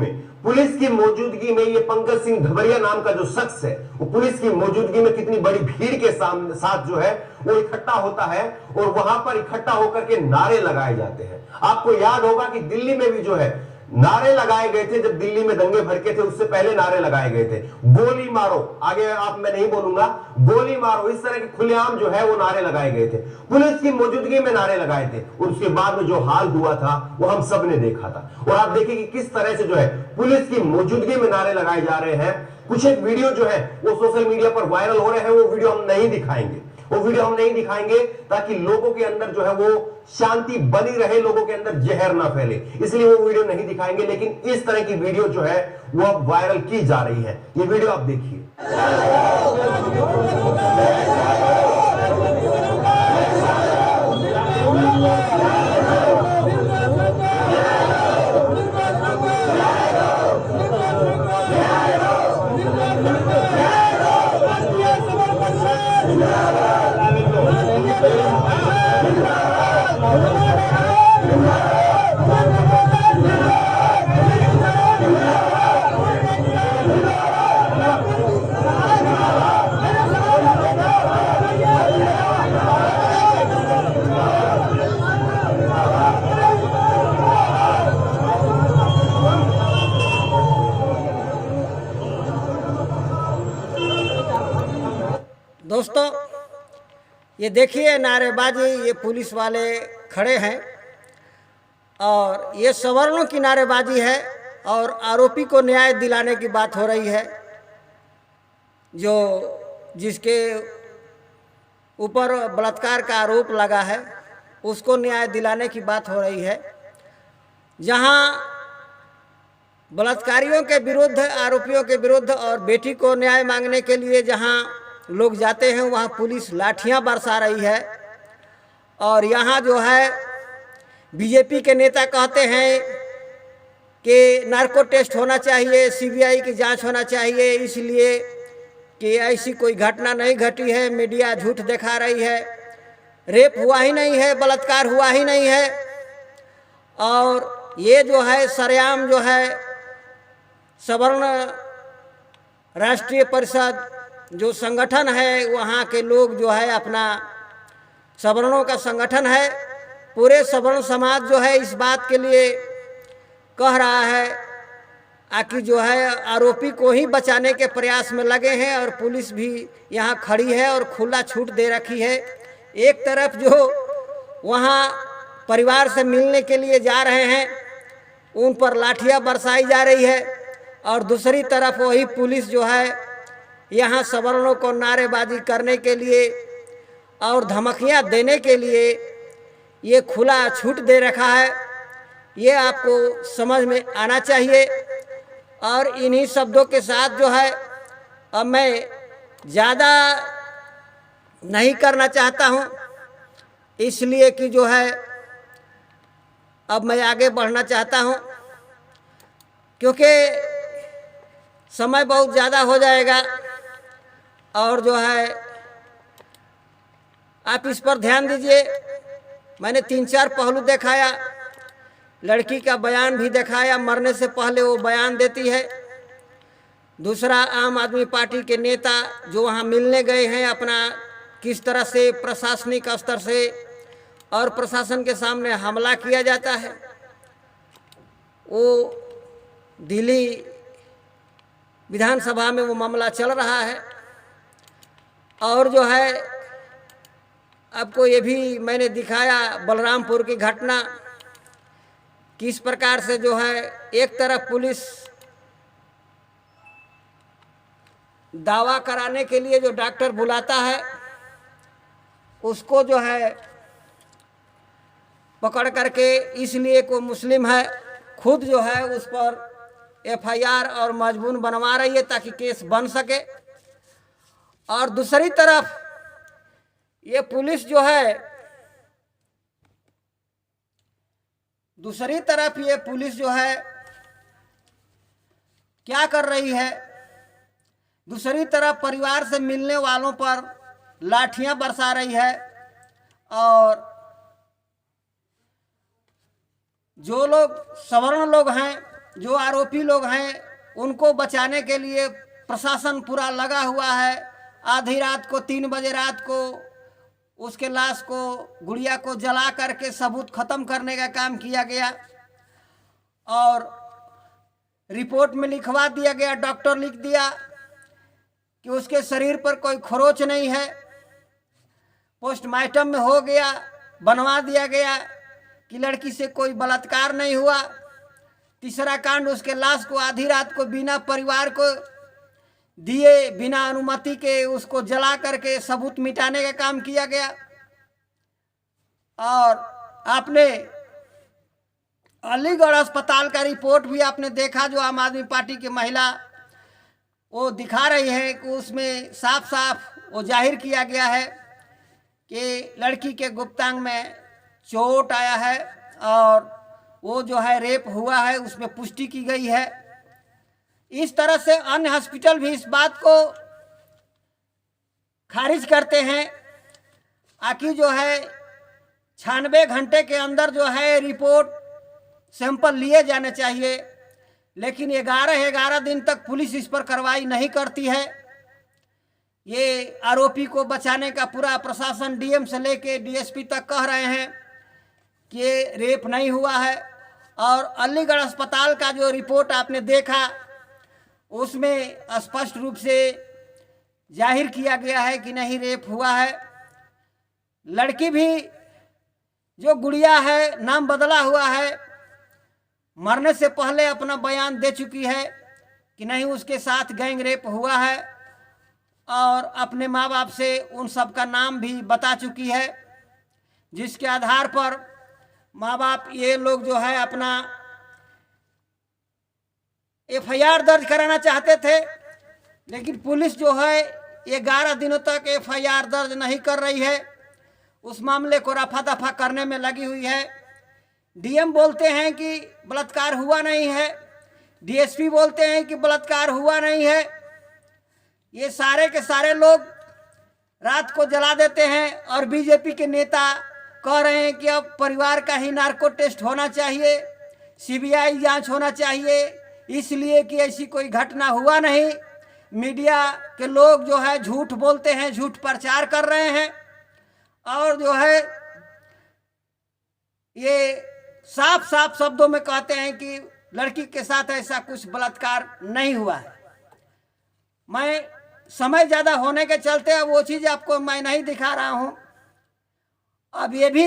में ये पंकज सिंह धबरिया नाम का जो शख्स है वो पुलिस की मौजूदगी में कितनी बड़ी भीड़ के साथ जो है वो इकट्ठा होता है और वहां पर इकट्ठा होकर के नारे लगाए जाते हैं। आपको याद होगा कि दिल्ली में भी जो है नारे लगाए गए थे। जब दिल्ली में दंगे भड़के थे उससे पहले नारे लगाए गए थे, गोली मारो, आगे आप मैं नहीं बोलूंगा, गोली मारो, इस तरह के खुलेआम जो है वो नारे लगाए गए थे। पुलिस की मौजूदगी में नारे लगाए थे और उसके बाद में जो हाल हुआ था वो हम सब ने देखा था। और आप देखिए कि किस तरह से जो है पुलिस की मौजूदगी में नारे लगाए जा रहे हैं। कुछ एक वीडियो जो है वो सोशल मीडिया पर वायरल हो रहे हैं, वो वीडियो हम नहीं दिखाएंगे ताकि लोगों के अंदर जो है वो शांति बनी रहे, लोगों के अंदर जहर ना फैले, इसलिए वो वीडियो नहीं दिखाएंगे। लेकिन इस तरह की वीडियो जो है वो अब वायरल की जा रही है। ये वीडियो आप देखिए। दोस्तों ये देखिए नारेबाजी, ये पुलिस वाले खड़े हैं और ये सवर्णों की नारेबाजी है और आरोपी को न्याय दिलाने की बात हो रही है। जो जिसके ऊपर बलात्कार का आरोप लगा है उसको न्याय दिलाने की बात हो रही है। जहां बलात्कारियों के विरुद्ध, आरोपियों के विरुद्ध और बेटी को न्याय मांगने के लिए जहां लोग जाते हैं वहाँ पुलिस लाठियाँ बरसा रही है। और यहाँ जो है बीजेपी के नेता कहते हैं कि नार्को टेस्ट होना चाहिए, सीबीआई की जांच होना चाहिए, इसलिए कि ऐसी कोई घटना नहीं घटी है, मीडिया झूठ दिखा रही है। रेप हुआ ही नहीं है, बलात्कार हुआ ही नहीं है। और ये जो है सरेआम जो है सवर्ण राष्ट्रीय परिषद जो संगठन है, वहाँ के लोग जो है अपना सवर्णों का संगठन है, पूरे सवर्ण समाज जो है इस बात के लिए कह रहा है कि जो है आरोपी को ही बचाने के प्रयास में लगे हैं और पुलिस भी यहाँ खड़ी है और खुला छूट दे रखी है। एक तरफ जो वहाँ परिवार से मिलने के लिए जा रहे हैं उन पर लाठियाँ बरसाई जा रही है और दूसरी तरफ वही पुलिस जो है यहाँ सवर्णों को नारेबाजी करने के लिए और धमकियाँ देने के लिए ये खुला छूट दे रखा है। ये आपको समझ में आना चाहिए। और इन्हीं शब्दों के साथ जो है अब मैं ज़्यादा नहीं करना चाहता हूँ, इसलिए कि जो है अब मैं आगे बढ़ना चाहता हूँ, क्योंकि समय बहुत ज़्यादा हो जाएगा। और जो है आप इस पर ध्यान दीजिए। मैंने 3-4 पहलू दिखाया, लड़की का बयान भी दिखाया, मरने से पहले वो बयान देती है। दूसरा, आम आदमी पार्टी के नेता जो वहाँ मिलने गए हैं, अपना किस तरह से प्रशासनिक स्तर से और प्रशासन के सामने हमला किया जाता है। वो दिल्ली विधानसभा में वो मामला चल रहा है। और जो है आपको ये भी मैंने दिखाया बलरामपुर की घटना, किस प्रकार से जो है एक तरफ पुलिस दावा कराने के लिए जो डॉक्टर बुलाता है उसको जो है पकड़ करके, इसलिए कोई मुस्लिम है खुद जो है उस पर एफआईआर और मजबूर बनवा रही है ताकि केस बन सके। और दूसरी तरफ ये पुलिस जो है, दूसरी तरफ ये पुलिस जो है क्या कर रही है, दूसरी तरफ परिवार से मिलने वालों पर लाठियां बरसा रही है। और जो लोग सवर्ण लोग हैं, जो आरोपी लोग हैं, उनको बचाने के लिए प्रशासन पूरा लगा हुआ है। आधी रात को 3 बजे रात को उसके लाश को, गुड़िया को जला करके सबूत खत्म करने का काम किया गया और रिपोर्ट में लिखवा दिया गया, डॉक्टर लिख दिया कि उसके शरीर पर कोई खरोच नहीं है। पोस्टमार्टम में हो गया, बनवा दिया गया कि लड़की से कोई बलात्कार नहीं हुआ। तीसरा कांड, उसके लाश को आधी रात को बिना परिवार को दिए, बिना अनुमति के उसको जला करके सबूत मिटाने का काम किया गया। और आपने अलीगढ़ अस्पताल का रिपोर्ट भी आपने देखा, जो आम आदमी पार्टी की महिला वो दिखा रही है कि उसमें साफ साफ वो जाहिर किया गया है कि लड़की के गुप्तांग में चोट आया है और वो जो है रेप हुआ है, उसमें पुष्टि की गई है। इस तरह से अन्य हॉस्पिटल भी इस बात को खारिज करते हैं कि जो है 96 घंटे के अंदर जो है रिपोर्ट सैंपल लिए जाने चाहिए। लेकिन 11 दिन तक पुलिस इस पर कार्रवाई नहीं करती है। ये आरोपी को बचाने का पूरा प्रशासन डीएम से लेके डीएसपी तक कह रहे हैं कि ये रेप नहीं हुआ है। और अलीगढ़ अस्पताल का जो रिपोर्ट आपने देखा उसमें स्पष्ट रूप से जाहिर किया गया है कि नहीं, रेप हुआ है। लड़की भी जो गुड़िया है, नाम बदला हुआ है, मरने से पहले अपना बयान दे चुकी है कि नहीं, उसके साथ गैंग रेप हुआ है और अपने माँ बाप से उन सब का नाम भी बता चुकी है, जिसके आधार पर माँ बाप ये लोग जो है अपना एफआईआर दर्ज कराना चाहते थे। लेकिन पुलिस जो है 11 दिनों तक एफआईआर दर्ज नहीं कर रही है, उस मामले को रफा दफा करने में लगी हुई है। डीएम बोलते हैं कि बलात्कार हुआ नहीं है, डीएसपी बोलते हैं कि बलात्कार हुआ नहीं है। ये सारे के सारे लोग रात को जला देते हैं। और बीजेपी के नेता कह रहे हैं कि अब परिवार का ही नार्को टेस्ट होना चाहिए, सीबीआई जांच होना चाहिए, इसलिए कि ऐसी कोई घटना हुआ नहीं। मीडिया के लोग जो है झूठ बोलते हैं, झूठ प्रचार कर रहे हैं और जो है ये साफ साफ शब्दों में कहते हैं कि लड़की के साथ ऐसा कुछ बलात्कार नहीं हुआ है। मैं समय ज़्यादा होने के चलते अब वो चीज़ आपको मैं नहीं दिखा रहा हूँ। अब ये भी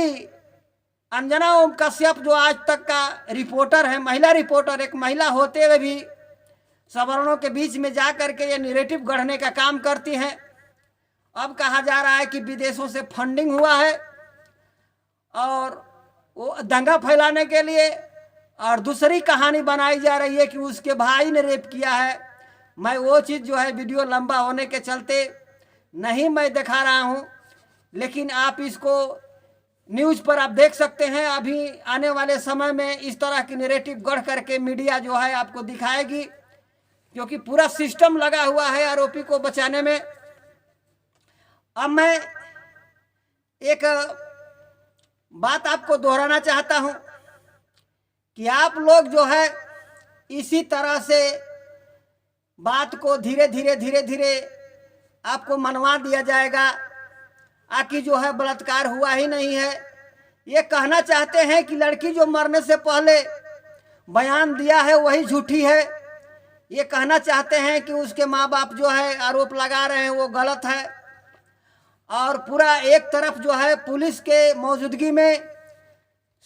अंजना ओम कश्यप जो आज तक का रिपोर्टर है, महिला रिपोर्टर, एक महिला होते हुए भी सवर्णों के बीच में जा कर के ये नैरेटिव गढ़ने का काम करती हैं। अब कहा जा रहा है कि विदेशों से फंडिंग हुआ है और वो दंगा फैलाने के लिए, और दूसरी कहानी बनाई जा रही है कि उसके भाई ने रेप किया है। मैं वो चीज़ जो है वीडियो लंबा होने के चलते नहीं मैं दिखा रहा हूँ, लेकिन आप इसको न्यूज़ पर आप देख सकते हैं। अभी आने वाले समय में इस तरह की नैरेटिव गढ़ करके मीडिया जो है आपको दिखाएगी, क्योंकि पूरा सिस्टम लगा हुआ है आरोपी को बचाने में। अब मैं एक बात आपको दोहराना चाहता हूं कि आप लोग जो है इसी तरह से बात को धीरे धीरे आपको मनवा दिया जाएगा आकि जो है बलात्कार हुआ ही नहीं है। ये कहना चाहते हैं कि लड़की जो मरने से पहले बयान दिया है वही झूठी है। ये कहना चाहते हैं कि उसके माँ बाप जो है आरोप लगा रहे हैं वो गलत है। और पूरा एक तरफ जो है पुलिस के मौजूदगी में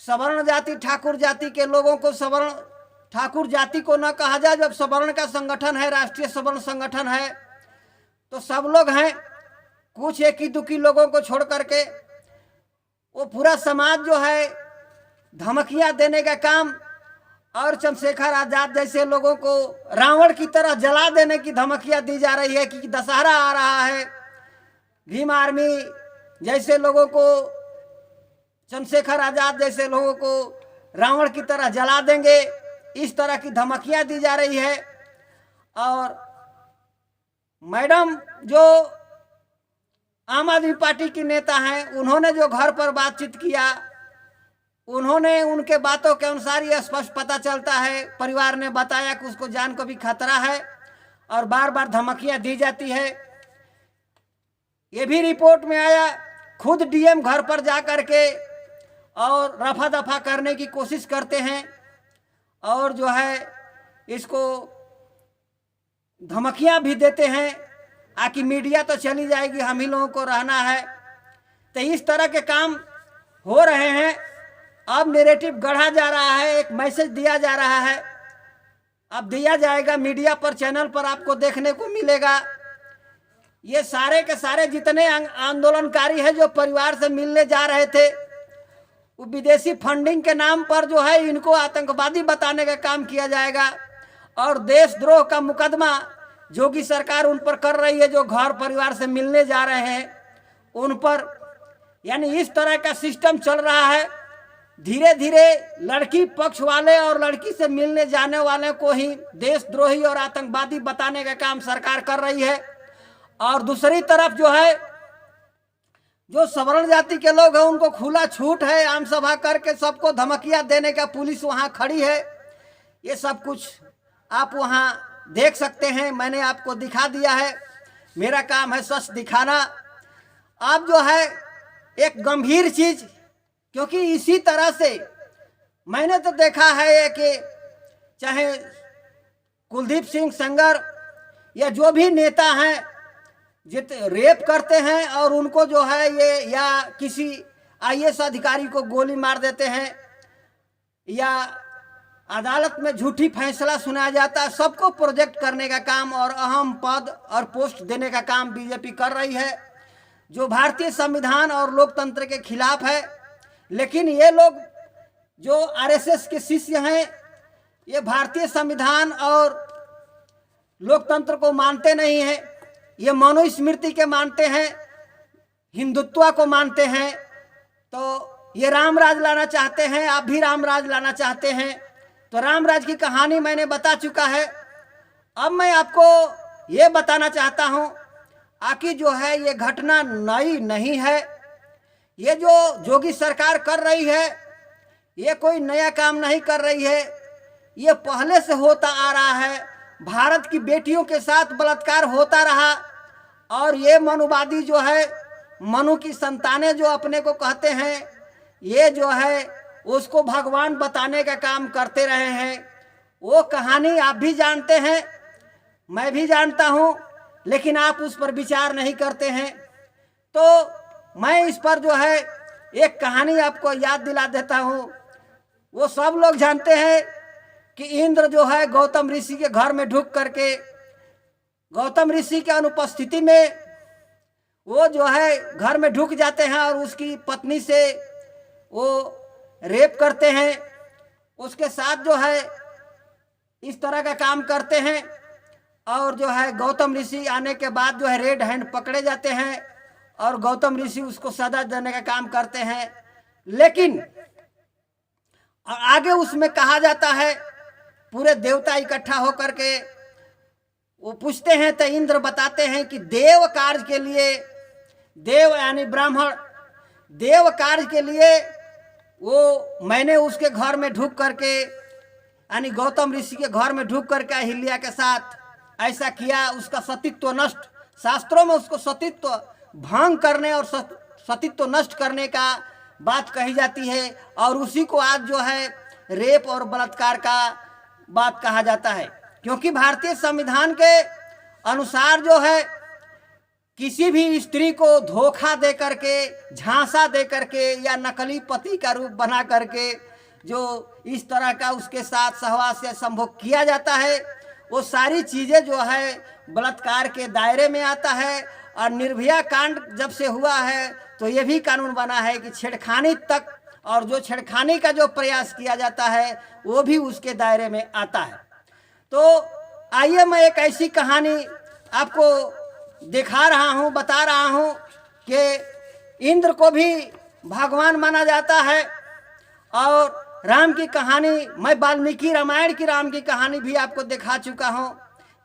सवर्ण जाति ठाकुर जाति के लोगों को सवर्ण ठाकुर जाति को न कहा जाए, जब सवर्ण का संगठन है, राष्ट्रीय सवर्ण संगठन है, तो सब लोग हैं, कुछ एक ही दुखी लोगों को छोड़ करके वो पूरा समाज जो है धमकियां देने का काम और चंद्रशेखर आजाद जैसे लोगों को रावण की तरह जला देने की धमकियां दी जा रही है कि दशहरा आ रहा है, भीम आर्मी जैसे लोगों को, चंद्रशेखर आजाद जैसे लोगों को रावण की तरह जला देंगे, इस तरह की धमकियां दी जा रही है। और मैडम जो आम आदमी पार्टी की नेता हैं, उन्होंने जो घर पर बातचीत किया, उन्होंने उनके बातों के अनुसार यह स्पष्ट पता चलता है, परिवार ने बताया कि उसको जान को भी खतरा है और बार बार धमकियां दी जाती है। ये भी रिपोर्ट में आया, खुद डीएम घर पर जा कर के और रफा दफा करने की कोशिश करते हैं और जो है इसको धमकियां भी देते हैं आकि मीडिया तो चली जाएगी, हम ही लोगों को रहना है। तो इस तरह के काम हो रहे हैं। अब नैरेटिव गढ़ा जा रहा है, एक मैसेज दिया जा रहा है, अब दिया जाएगा मीडिया पर, चैनल पर आपको देखने को मिलेगा। ये सारे के सारे जितने आंदोलनकारी हैं जो परिवार से मिलने जा रहे थे, वो विदेशी फंडिंग के नाम पर जो है इनको आतंकवादी बताने का काम किया जाएगा और देशद्रोह का मुकदमा योगी सरकार उन पर कर रही है, जो घर परिवार से मिलने जा रहे हैं उन पर। यानी इस तरह का सिस्टम चल रहा है। धीरे धीरे लड़की पक्ष वाले और लड़की से मिलने जाने वाले को ही देशद्रोही और आतंकवादी बताने का काम सरकार कर रही है। और दूसरी तरफ जो है, जो सवर्ण जाति के लोग हैं उनको खुला छूट है, आम सभा करके सबको धमकियां देने का पुलिस वहां खड़ी है। ये सब कुछ आप वहां देख सकते हैं, मैंने आपको दिखा दिया है, मेरा काम है सच दिखाना। अब जो है एक गंभीर चीज, क्योंकि इसी तरह से मैंने तो देखा है कि चाहे कुलदीप सिंह सेंगर या जो भी नेता हैं जित रेप करते हैं और उनको जो है ये या किसी आईएएस अधिकारी को गोली मार देते हैं या अदालत में झूठी फैसला सुनाया जाता है, सबको प्रोजेक्ट करने का काम और अहम पद और पोस्ट देने का काम बीजेपी कर रही है, जो भारतीय संविधान और लोकतंत्र के खिलाफ है। लेकिन ये लोग जो आरएसएस के शिष्य हैं, ये भारतीय संविधान और लोकतंत्र को मानते नहीं हैं, ये मनुस्मृति के मानते हैं, हिंदुत्व को मानते हैं। तो ये राम राज लाना चाहते हैं, आप भी राम राज लाना चाहते हैं। तो राम राज की कहानी मैंने बता चुका है। अब मैं आपको ये बताना चाहता हूँ, आखिर जो है ये घटना नई नहीं है। ये जो जोगी सरकार कर रही है ये कोई नया काम नहीं कर रही है, ये पहले से होता आ रहा है। भारत की बेटियों के साथ बलात्कार होता रहा और ये मनुवादी जो है, मनु की संतानें जो अपने को कहते हैं, ये जो है उसको भगवान बताने का काम करते रहे हैं। वो कहानी आप भी जानते हैं, मैं भी जानता हूँ, लेकिन आप उस पर विचार नहीं करते हैं। तो मैं इस पर जो है एक कहानी आपको याद दिला देता हूँ। वो सब लोग जानते हैं कि इंद्र जो है गौतम ऋषि के घर में ढुक करके गौतम ऋषि के अनुपस्थिति में वो जो है घर में ढुक जाते हैं और उसकी पत्नी से वो रेप करते हैं, उसके साथ जो है इस तरह का काम करते हैं। और जो है गौतम ऋषि आने के बाद जो है रेड हैंड पकड़े जाते हैं और गौतम ऋषि उसको सजा देने का काम करते हैं। लेकिन और आगे उसमें कहा जाता है, पूरे देवता इकट्ठा होकर के वो पूछते हैं तो इंद्र बताते हैं कि देव कार्य के लिए, देव यानी ब्राह्मण, देव कार्य के लिए वो मैंने उसके घर में ढुक करके यानी गौतम ऋषि के घर में ढुक करके अहिल्या के साथ ऐसा किया। उसका सतीत्व नष्ट, शास्त्रों में उसको सतीत्व भंग करने और सतीत्व नष्ट करने का बात कही जाती है और उसी को आज जो है रेप और बलात्कार का बात कहा जाता है। क्योंकि भारतीय संविधान के अनुसार जो है किसी भी स्त्री को धोखा दे करके, झांसा दे करके या नकली पति का रूप बना करके जो इस तरह का उसके साथ सहवास या संभोग किया जाता है, वो सारी चीज़ें जो है बलात्कार के दायरे में आता है। और निर्भया कांड जब से हुआ है तो ये भी कानून बना है कि छेड़खानी तक और जो छेड़खानी का जो प्रयास किया जाता है वो भी उसके दायरे में आता है। तो आइए मैं एक ऐसी कहानी आपको दिखा रहा हूँ, बता रहा हूँ कि इंद्र को भी भगवान माना जाता है। और राम की कहानी, मैं वाल्मीकि रामायण की राम की कहानी भी आपको दिखा चुका हूँ,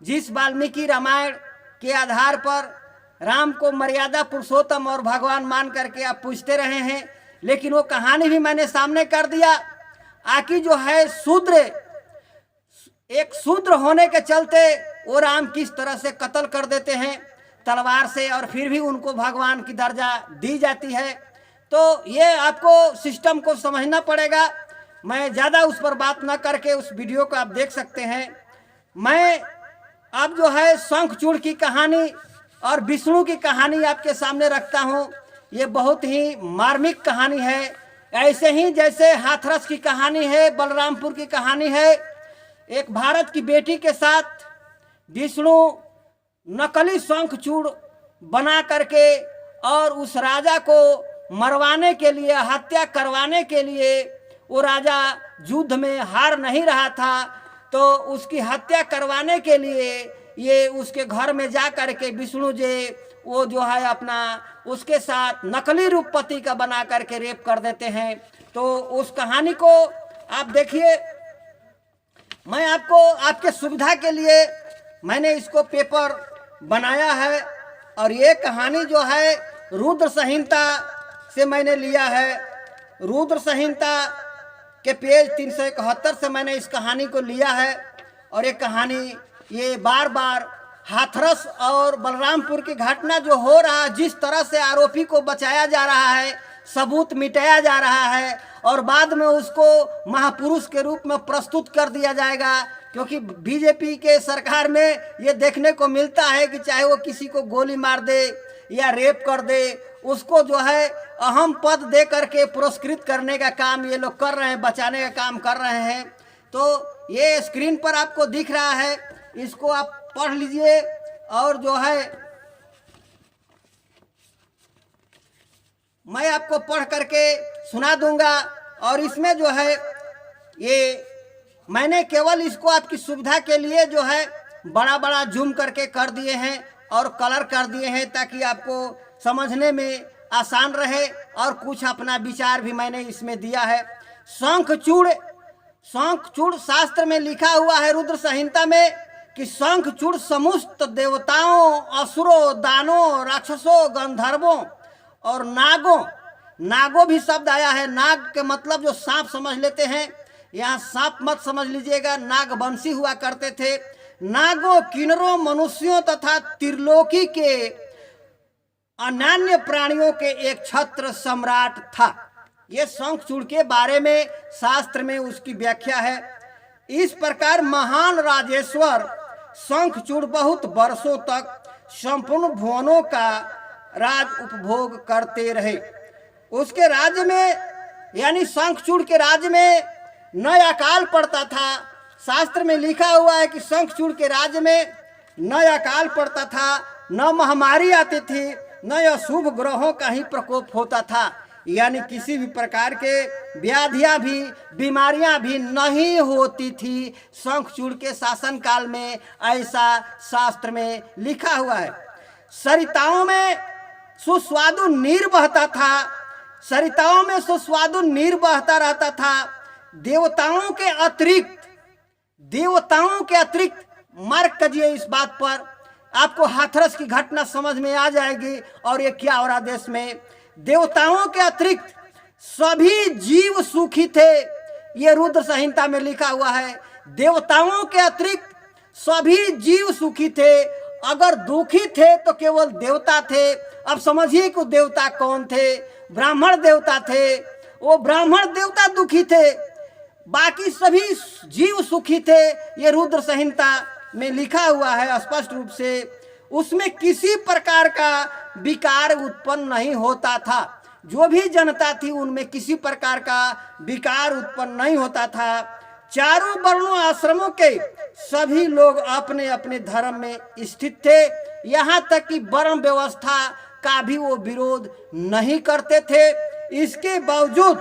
जिस वाल्मीकि रामायण के आधार पर राम को मर्यादा पुरुषोत्तम और भगवान मान करके आप पूछते रहे हैं। लेकिन वो कहानी भी मैंने सामने कर दिया। आखिर जो है शूद्र, एक शूद्र होने के चलते वो राम किस तरह से कत्ल कर देते हैं तलवार से, और फिर भी उनको भगवान की दर्जा दी जाती है। तो ये आपको सिस्टम को समझना पड़ेगा। मैं ज़्यादा उस पर बात न करके उस वीडियो को आप देख सकते हैं। मैं अब जो है शंखचूड़ की कहानी और विष्णु की कहानी आपके सामने रखता हूँ। ये बहुत ही मार्मिक कहानी है, ऐसे ही जैसे हाथरस की कहानी है, बलरामपुर की कहानी है। एक भारत की बेटी के साथ विष्णु नकली शंखचूड़ बना करके और उस राजा को मरवाने के लिए, हत्या करवाने के लिए, वो राजा युद्ध में हार नहीं रहा था, तो उसकी हत्या करवाने के लिए ये उसके घर में जा कर के विष्णु जी वो जो है अपना उसके साथ नकली रूप पति का बना करके रेप कर देते हैं। तो उस कहानी को आप देखिए। मैं आपको आपके सुविधा के लिए मैंने इसको पेपर बनाया है और ये कहानी जो है रुद्र संहिता से मैंने लिया है। रुद्र संहिता के पेज 371 से मैंने इस कहानी को लिया है। और ये कहानी ये बार बार हाथरस और बलरामपुर की घटना जो हो रहा है, जिस तरह से आरोपी को बचाया जा रहा है, सबूत मिटाया जा रहा है और बाद में उसको महापुरुष के रूप में प्रस्तुत कर दिया जाएगा। क्योंकि बीजेपी के सरकार में ये देखने को मिलता है कि चाहे वो किसी को गोली मार दे या रेप कर दे, उसको जो है अहम पद दे करके पुरस्कृत करने का काम ये लोग कर रहे हैं, बचाने का काम कर रहे हैं। तो ये स्क्रीन पर आपको दिख रहा है, इसको आप पढ़ लीजिए। और जो है मैं आपको पढ़ करके सुना दूंगा। और इसमें जो है ये मैंने केवल इसको आपकी सुविधा के लिए जो है बड़ा बड़ा जूम करके कर दिए हैं और कलर कर दिए हैं ताकि आपको समझने में आसान रहे। और कुछ अपना विचार भी मैंने इसमें दिया है। शंखचूड़ शास्त्र में लिखा हुआ है रुद्र संहिता में कि शंखचूड़ समस्त देवताओं, असुरों, दानों, राक्षसों, गंधर्वों और नागों भी शब्द आया है। नाग के मतलब जो सांप समझ लेते हैं, यहाँ सांप मत समझ लीजिएगा, नागवंशी हुआ करते थे। नागों, किन्नरों, मनुष्यों तथा त्रिलोकी के अन्य प्राणियों के एक छत्र सम्राट था। ये शंखचूड़ के बारे में शास्त्र में उसकी व्याख्या है। इस प्रकार महान राजेश्वर शंखचूड़ बहुत वर्षों तक संपूर्ण भुवनों का राज उपभोग करते रहे। उसके राज्य में यानी शंखचूड़ के राज्य में न अकाल पड़ता था। शास्त्र में लिखा हुआ है कि शंखचूड़ के राज्य में न अकाल पड़ता था, न महामारी आती थी, न अशुभ ग्रहों का ही प्रकोप होता था, यानी किसी भी प्रकार के व्याधियां भी, बीमारियां भी नहीं होती थी। शंखचूड़ के शासन काल में ऐसा शास्त्र में लिखा हुआ है। सरिताओं में सुस्वादु नीर बहता था, सरिताओं में सुस्वादु नीर बहता रहता था। देवताओं के अतिरिक्त मार्क करिए इस बात पर, आपको हाथरस की घटना समझ में आ जाएगी और ये क्या हो रहा देश में। देवताओं के अतिरिक्त सभी जीव सुखी थे, ये रुद्र संहिता में लिखा हुआ है। देवताओं के अतिरिक्त सभी जीव सुखी थे। अगर दुखी थे तो केवल देवता थे। अब समझिए कि देवता कौन थे? ब्राह्मण देवता थे। वो ब्राह्मण देवता दुखी थे, बाकी सभी जीव सुखी थे। ये रुद्र संहिता में लिखा हुआ है स्पष्ट रूप से। उसमें किसी प्रकार का विकार उत्पन्न नहीं होता था। जो भी जनता थी उनमें किसी प्रकार का विकार उत्पन्न नहीं होता था। चारों वर्णों आश्रमों के सभी लोग अपने अपने धर्म में स्थित थे। यहाँ तक कि वर्ण व्यवस्था का भी वो विरोध नहीं करते थे। इसके बावजूद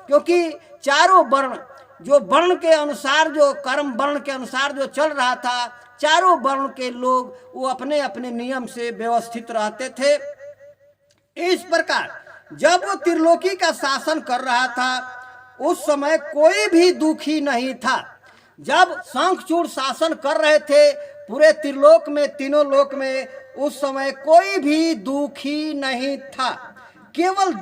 क्योंकि चारों वर्ण जो वर्ण के अनुसार, जो कर्म वर्ण के अनुसार जो चल रहा था, चारों वर्ण के लोग वो अपने अपने नियम से व्यवस्थित रहते थे। इस प्रकार जब वो त्रिलोकी का शासन कर रहा था उस समय कोई भी दुखी नहीं था। जब शंखचूड़ शासन कर रहे थे पूरे त्रिलोक में, तीनों लोक में, उस समय कोई भी दुखी नहीं था। केवल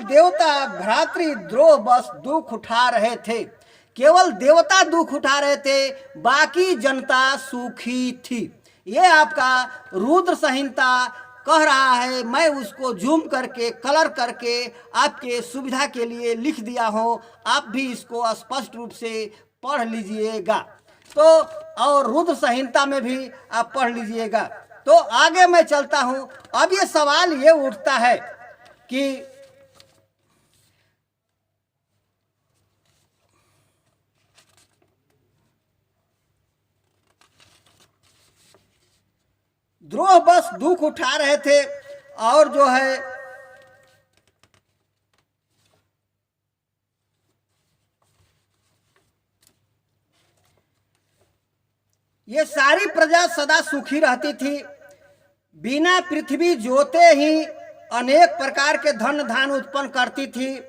देवता भ्रातृद्रोह बस दुख उठा रहे थे। केवल देवता दुख उठा रहे थे, बाकी जनता सुखी थी। ये आपका रुद्र संहिता कह रहा है। मैं उसको जूम करके, कलर करके आपके सुविधा के लिए लिख दिया हूँ। आप भी इसको स्पष्ट रूप से पढ़ लीजिएगा। तो और रुद्र संहिता में भी आप पढ़ लीजिएगा। तो आगे मैं चलता हूँ। अब ये सवाल ये उठता है कि द्रोह बस दुख उठा रहे थे और जो है ये सारी प्रजा सदा सुखी रहती थी। बिना पृथ्वी जोते ही अनेक प्रकार के धन धान उत्पन्न करती थी।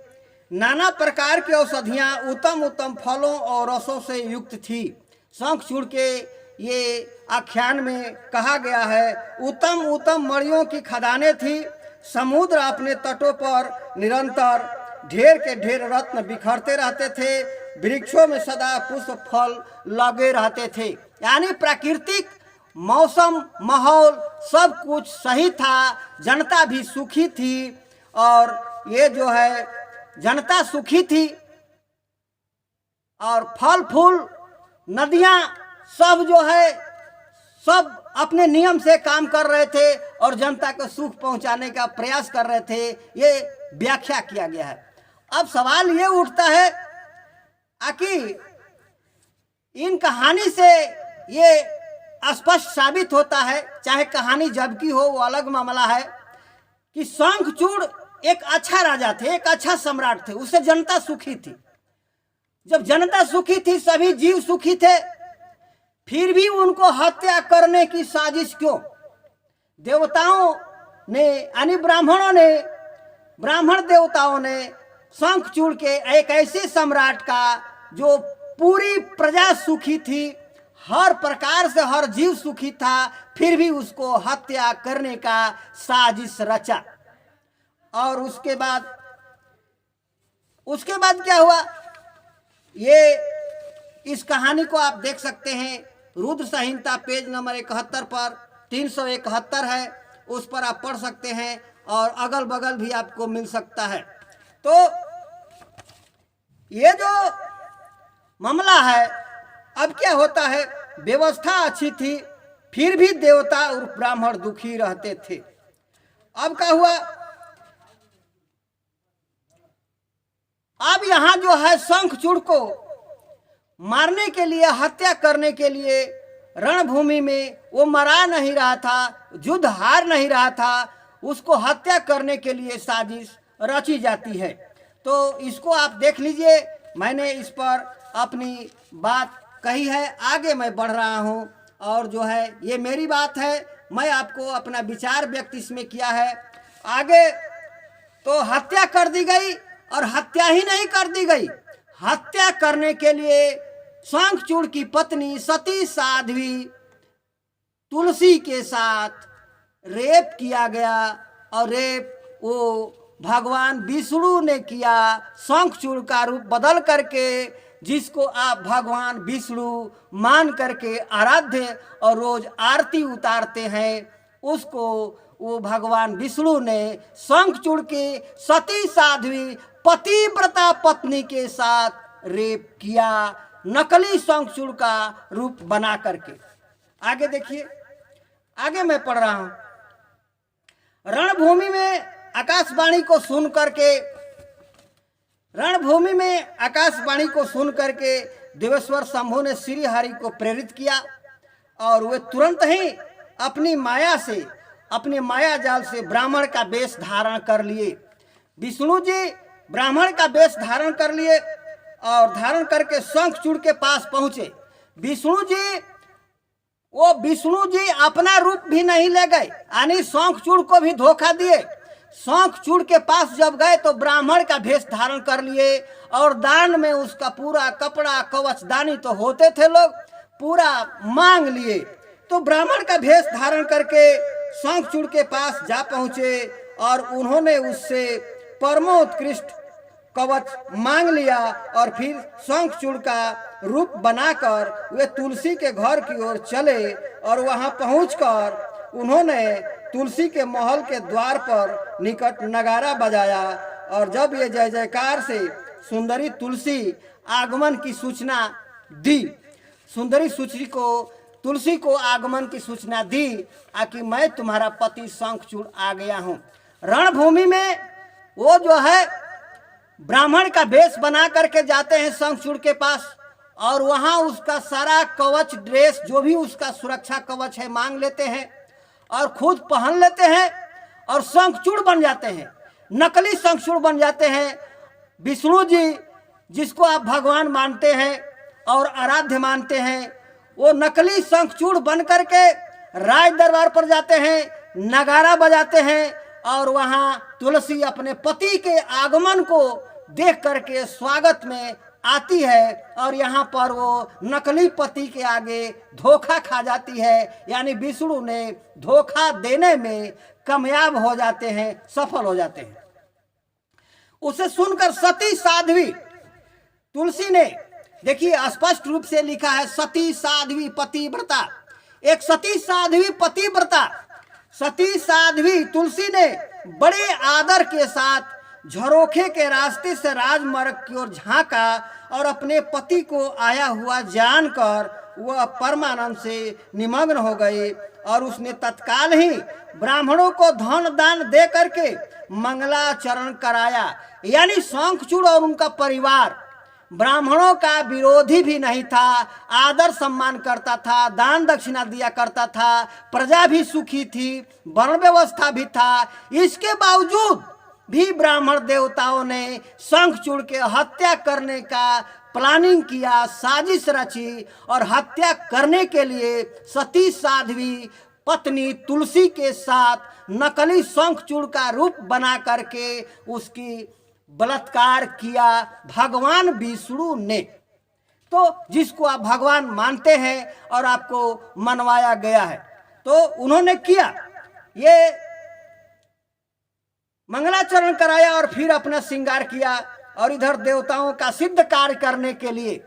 नाना प्रकार की औषधियां उत्तम उत्तम फलों और रसों से युक्त थी। शंखचूड़ के ये आख्यान में कहा गया है, उत्तम उत्तम मणियों की खदानें थी। समुद्र अपने तटों पर निरंतर ढेर के ढेर रत्न बिखरते रहते थे। वृक्षों में सदा पुष्प फल लगे रहते थे। यानी प्राकृतिक मौसम, माहौल सब कुछ सही था। जनता भी सुखी थी और ये जो है जनता सुखी थी और फल फूल, नदियाँ सब जो है सब अपने नियम से काम कर रहे थे और जनता को सुख पहुंचाने का प्रयास कर रहे थे। ये व्याख्या किया गया है। अब सवाल ये उठता है कि इन कहानी से ये स्पष्ट साबित होता है, चाहे कहानी जब की हो वो अलग मामला है, कि शंखचूड़ एक अच्छा राजा थे, एक अच्छा सम्राट थे। उससे जनता सुखी थी। जब जनता सुखी थी, सभी जीव सुखी थे, फिर भी उनको हत्या करने की साजिश क्यों? देवताओं ने यानी ब्राह्मण देवताओं ने शंखचूड़ के एक ऐसे सम्राट का जो पूरी प्रजा सुखी थी, हर प्रकार से हर जीव सुखी था, फिर भी उसको हत्या करने का साजिश रचा। और उसके बाद क्या हुआ, ये इस कहानी को आप देख सकते हैं रुद्र संहिता पेज नंबर 71 पर 371 है, उस पर आप पढ़ सकते हैं और अगल बगल भी आपको मिल सकता है। तो ये जो मामला है, अब क्या होता है, व्यवस्था अच्छी थी फिर भी देवता और ब्राह्मण दुखी रहते थे। अब क्या हुआ, अब यहाँ जो है शंखचूड़ को मारने के लिए, हत्या करने के लिए रणभूमि में वो मरा नहीं रहा था, युद्ध हार नहीं रहा था, उसको हत्या करने के लिए साजिश रची जाती है। तो इसको आप देख लीजिए, मैंने इस पर अपनी बात कही है, आगे मैं बढ़ रहा हूँ और जो है ये मेरी बात है, मैं आपको अपना विचार व्यक्त इसमें किया है। आगे तो हत्या कर दी गई, और हत्या ही नहीं कर दी गई, हत्या करने के लिए शंखचूड़ की पत्नी सती साध्वी तुलसी के साथ रेप किया गया, और रेप वो भगवान विष्णु ने किया शंखचूड़ का रूप बदल करके, जिसको आप भगवान विष्णु मान करके आराध्य और रोज आरती उतारते हैं, उसको वो भगवान विष्णु ने शंखचूड़ की सती साध्वी पतिव्रता पत्नी के साथ रेप किया, नकली शंखचूड़ का रूप बना करके। आगे देखिए, आगे मैं पढ़ रहा हूं। रणभूमि में आकाशवाणी को सुन करके देवेश्वर शंभु ने श्री हरि को प्रेरित किया, और वे तुरंत ही अपनी माया जाल से ब्राह्मण का वेश धारण कर लिए। विष्णु जी ब्राह्मण का वेश धारण कर लिए और धारण करके शंखचूड़ के पास पहुंचे। विष्णु जी अपना रूप भी नहीं ले गए, यानी शंखचूड़ को भी धोखा दिए। शंखचूड़ के पास जब गए तो ब्राह्मण का भेष धारण कर लिए, और दान में उसका पूरा कपड़ा कवच दानी तो होते थे लोग, पूरा मांग लिए। तो ब्राह्मण का भेष धारण करके शंखचूड़ के पास जा पहुंचे, और उन्होंने उससे परमोत्कृष्ट कवच मांग लिया, और फिर शंखचूड़ का रूप बनाकर वे तुलसी के घर की ओर चले, और वहां पहुंचकर उन्होंने तुलसी के महल के द्वार पर निकट नगारा बजाया, और जब ये जय जयकार से सुंदरी तुलसी आगमन की सूचना दी, तुलसी को आगमन की सूचना दी कि मैं तुम्हारा पति शंखचूड़ आ गया हूँ। रणभूमि में वो जो है ब्राह्मण का वेश बना करके जाते हैं शंखचूड़ के पास, और वहां उसका सारा कवच ड्रेस जो भी उसका सुरक्षा कवच है मांग लेते हैं और खुद पहन लेते हैं, और शंखचूड़ बन जाते हैं, नकली शंखचूड़ बन जाते हैं। विष्णु जी जिसको आप भगवान मानते हैं और आराध्य मानते हैं, वो नकली शंखचूड़ बन करके राज दरबार पर जाते हैं, नगारा बजाते हैं, और वहां तुलसी अपने पति के आगमन को देख करके स्वागत में आती है, और यहाँ पर वो नकली पति के आगे धोखा खा जाती है, यानी विष्णु ने धोखा देने में कामयाब हो जाते हैं, सफल हो जाते हैं। उसे सुनकर सती साध्वी तुलसी ने, देखिए स्पष्ट रूप से लिखा है सती साध्वी पतिव्रता, एक सती साध्वी पतिव्रता। सती साध्वी तुलसी ने बड़े आदर के साथ झरोखे के रास्ते से राजमार्ग की ओर झांका, और अपने पति को आया हुआ जानकर वह परमानंद से निमग्न हो गई, और उसने तत्काल ही ब्राह्मणों को धन दान दे करके मंगलाचरण कराया। यानी शंखचूड़ और उनका परिवार ब्राह्मणों का विरोधी भी नहीं था, आदर सम्मान करता था, दान दक्षिणा दिया करता था, प्रजा भी सुखी थी, वर्ण व्यवस्था भी था। इसके बावजूद भी ब्राह्मण देवताओं ने शंखचूड़ के हत्या करने का प्लानिंग किया, साजिश रची, और हत्या करने के लिए सती साध्वी पत्नी तुलसी के साथ नकली शंखचूड़ का रूप बना करके उसकी बलात्कार किया भगवान विष्णु ने। तो जिसको आप भगवान मानते हैं और आपको मनवाया गया है। तो उन्होंने किया, ये मंगलाचरण कराया और फिर अपना श्रृंगार किया। और इधर देवताओं का सिद्ध कार्य करने के लिए,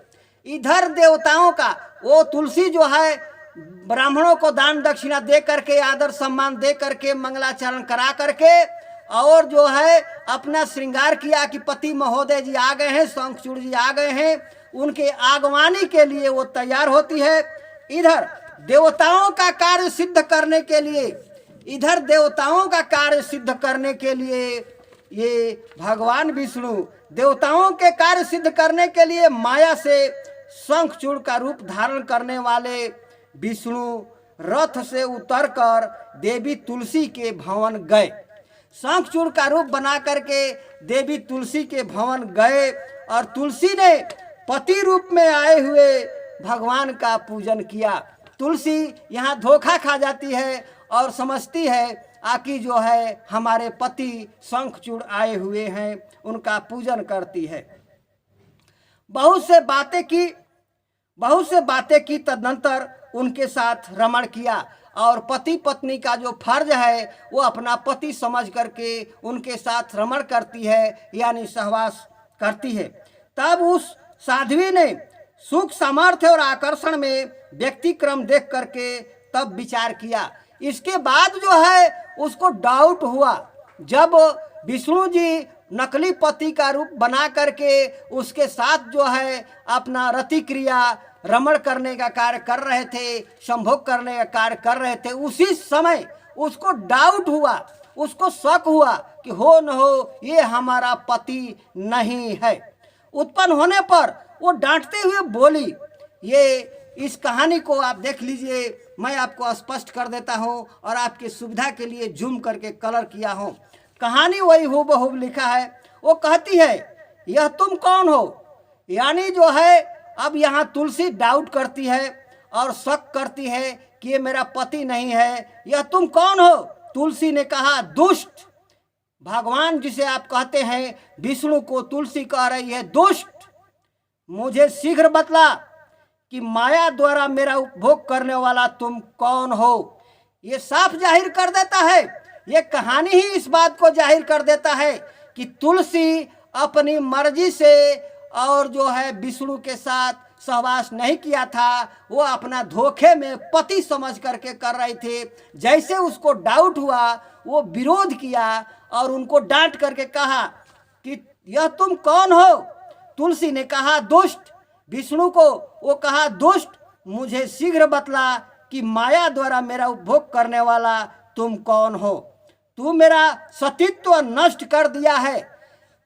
इधर देवताओं का वो तुलसी जो है ब्राह्मणों को दान दक्षिणा दे करके, आदर सम्मान दे करके, मंगलाचरण करा करके और जो है अपना श्रृंगार किया कि पति महोदय जी आ गए हैं, शंखचूड़ जी आ गए हैं, उनके आगवानी के लिए वो तैयार होती है। इधर देवताओं का कार्य सिद्ध करने के लिए, इधर देवताओं का कार्य सिद्ध करने के लिए ये भगवान विष्णु देवताओं के कार्य सिद्ध करने के लिए माया से शंखचूड़ का रूप धारण करने वाले विष्णु रथ से उतरकर देवी तुलसी के भवन गए। शंखचूड़ का रूप बना करके देवी तुलसी के भवन गए और तुलसी ने पति रूप में आए हुए भगवान का पूजन किया। तुलसी यहाँ धोखा खा जाती है और समझती है आकि जो है हमारे पति शंखचूड़ आए हुए हैं, उनका पूजन करती है। बहुत से बातें की तदनंतर उनके साथ रमण किया और पति पत्नी का जो फर्ज है वो अपना पति समझ करके उनके साथ रमण करती है, यानी सहवास करती है। तब उस साध्वी ने सुख सामर्थ्य और आकर्षण में व्यक्ति क्रम देख करके तब विचार किया। इसके बाद जो है उसको डाउट हुआ, जब विष्णु जी नकली पति का रूप बना करके उसके साथ जो है अपना रति क्रिया रमण करने का कार्य कर रहे थे, संभोग करने का कार्य कर रहे थे, उसी समय उसको डाउट हुआ, उसको शक हुआ कि हो न हो ये हमारा पति नहीं है। उत्पन्न होने पर वो डांटते हुए बोली, ये इस कहानी को आप देख लीजिए, मैं आपको स्पष्ट कर देता हूँ और आपकी सुविधा के लिए जूम करके कलर किया हूँ। कहानी वही हूबहू लिखा है। वो कहती है, यह तुम कौन हो? यानी जो है अब यहाँ तुलसी डाउट करती है और शक करती है कि ये मेरा पति नहीं है, यह तुम कौन हो? तुलसी ने कहा, दुष्ट। भगवान जिसे आप कहते हैं विष्णु को तुलसी कह रही है, दुष्ट, मुझे शीघ्र बतला कि माया द्वारा मेरा उपभोग करने वाला तुम कौन हो। ये साफ जाहिर कर देता है, ये कहानी ही इस बात को जाहिर कर देता है कि तुलसी अपनी मर्जी से और जो है विष्णु के साथ सहवास नहीं किया था, वो अपना धोखे में पति समझ करके कर रहे थे। जैसे उसको डाउट हुआ वो विरोध किया और उनको डांट करके कहा कि यह तुम कौन हो? तुलसी ने कहा, दुष्ट। विष्णु को वो कहा, दुष्ट, मुझे शीघ्र बतला कि माया द्वारा मेरा उपभोग करने वाला तुम कौन हो? तू मेरा सतीत्व नष्ट कर दिया है।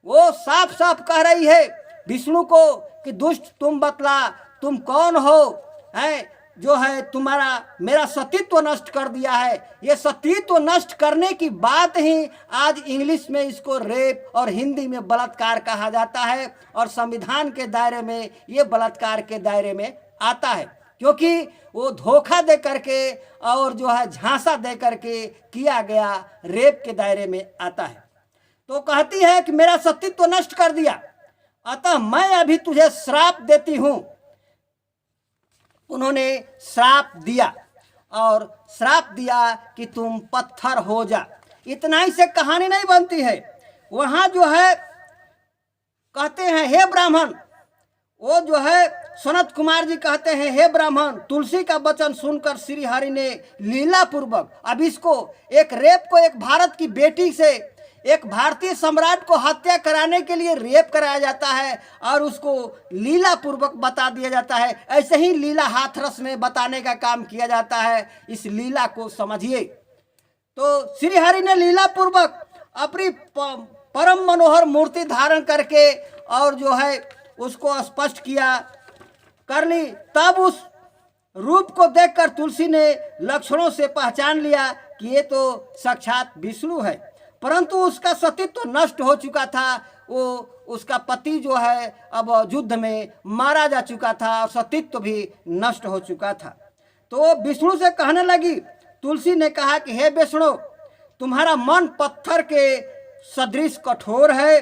वो साफ साफ कह रही है विष्णु को कि दुष्ट, तुम बतला तुम कौन हो, है जो है तुम्हारा मेरा सतीत्व नष्ट कर दिया है। ये सतीत्व नष्ट करने की बात ही आज इंग्लिश में इसको रेप और हिंदी में बलात्कार कहा जाता है और संविधान के दायरे में ये बलात्कार के दायरे में आता है, क्योंकि वो धोखा दे करके और जो है झांसा दे करके किया गया रेप के दायरे में आता है। तो कहती है कि मेरा सतीत्व नष्ट कर दिया, अतः मैं अभी तुझे श्राप देती हूँ। उन्होंने श्राप दिया और श्राप दिया कि तुम पत्थर हो जा। इतना ही से कहानी नहीं बनती है। वहाँ जो है कहते हैं, हे ब्राह्मण, वो जो है सनत कुमार जी कहते हैं, हे ब्राह्मण, तुलसी का वचन सुनकर श्री हरि ने लीला पूर्वक, अब इसको एक रेप को एक भारत की बेटी से एक भारतीय सम्राट को हत्या कराने के लिए रेप कराया जाता है और उसको लीला पूर्वक बता दिया जाता है। ऐसे ही लीला हाथरस में बताने का काम किया जाता है। इस लीला को समझिए। तो श्री हरि ने लीला पूर्वक अपनी परम मनोहर मूर्ति धारण करके और जो है उसको स्पष्ट किया कर ली। तब उस रूप को देखकर तुलसी ने लक्षणों से पहचान लिया कि ये तो साक्षात विष्णु है, परंतु उसका सतीत्व नष्ट हो चुका था। वो उसका पति जो है अब युद्ध में मारा जा चुका था और सतीत्व भी नष्ट हो चुका था। तो वो विष्णु से कहने लगी। तुलसी ने कहा कि हे विष्णु, तुम्हारा मन पत्थर के सदृश कठोर है,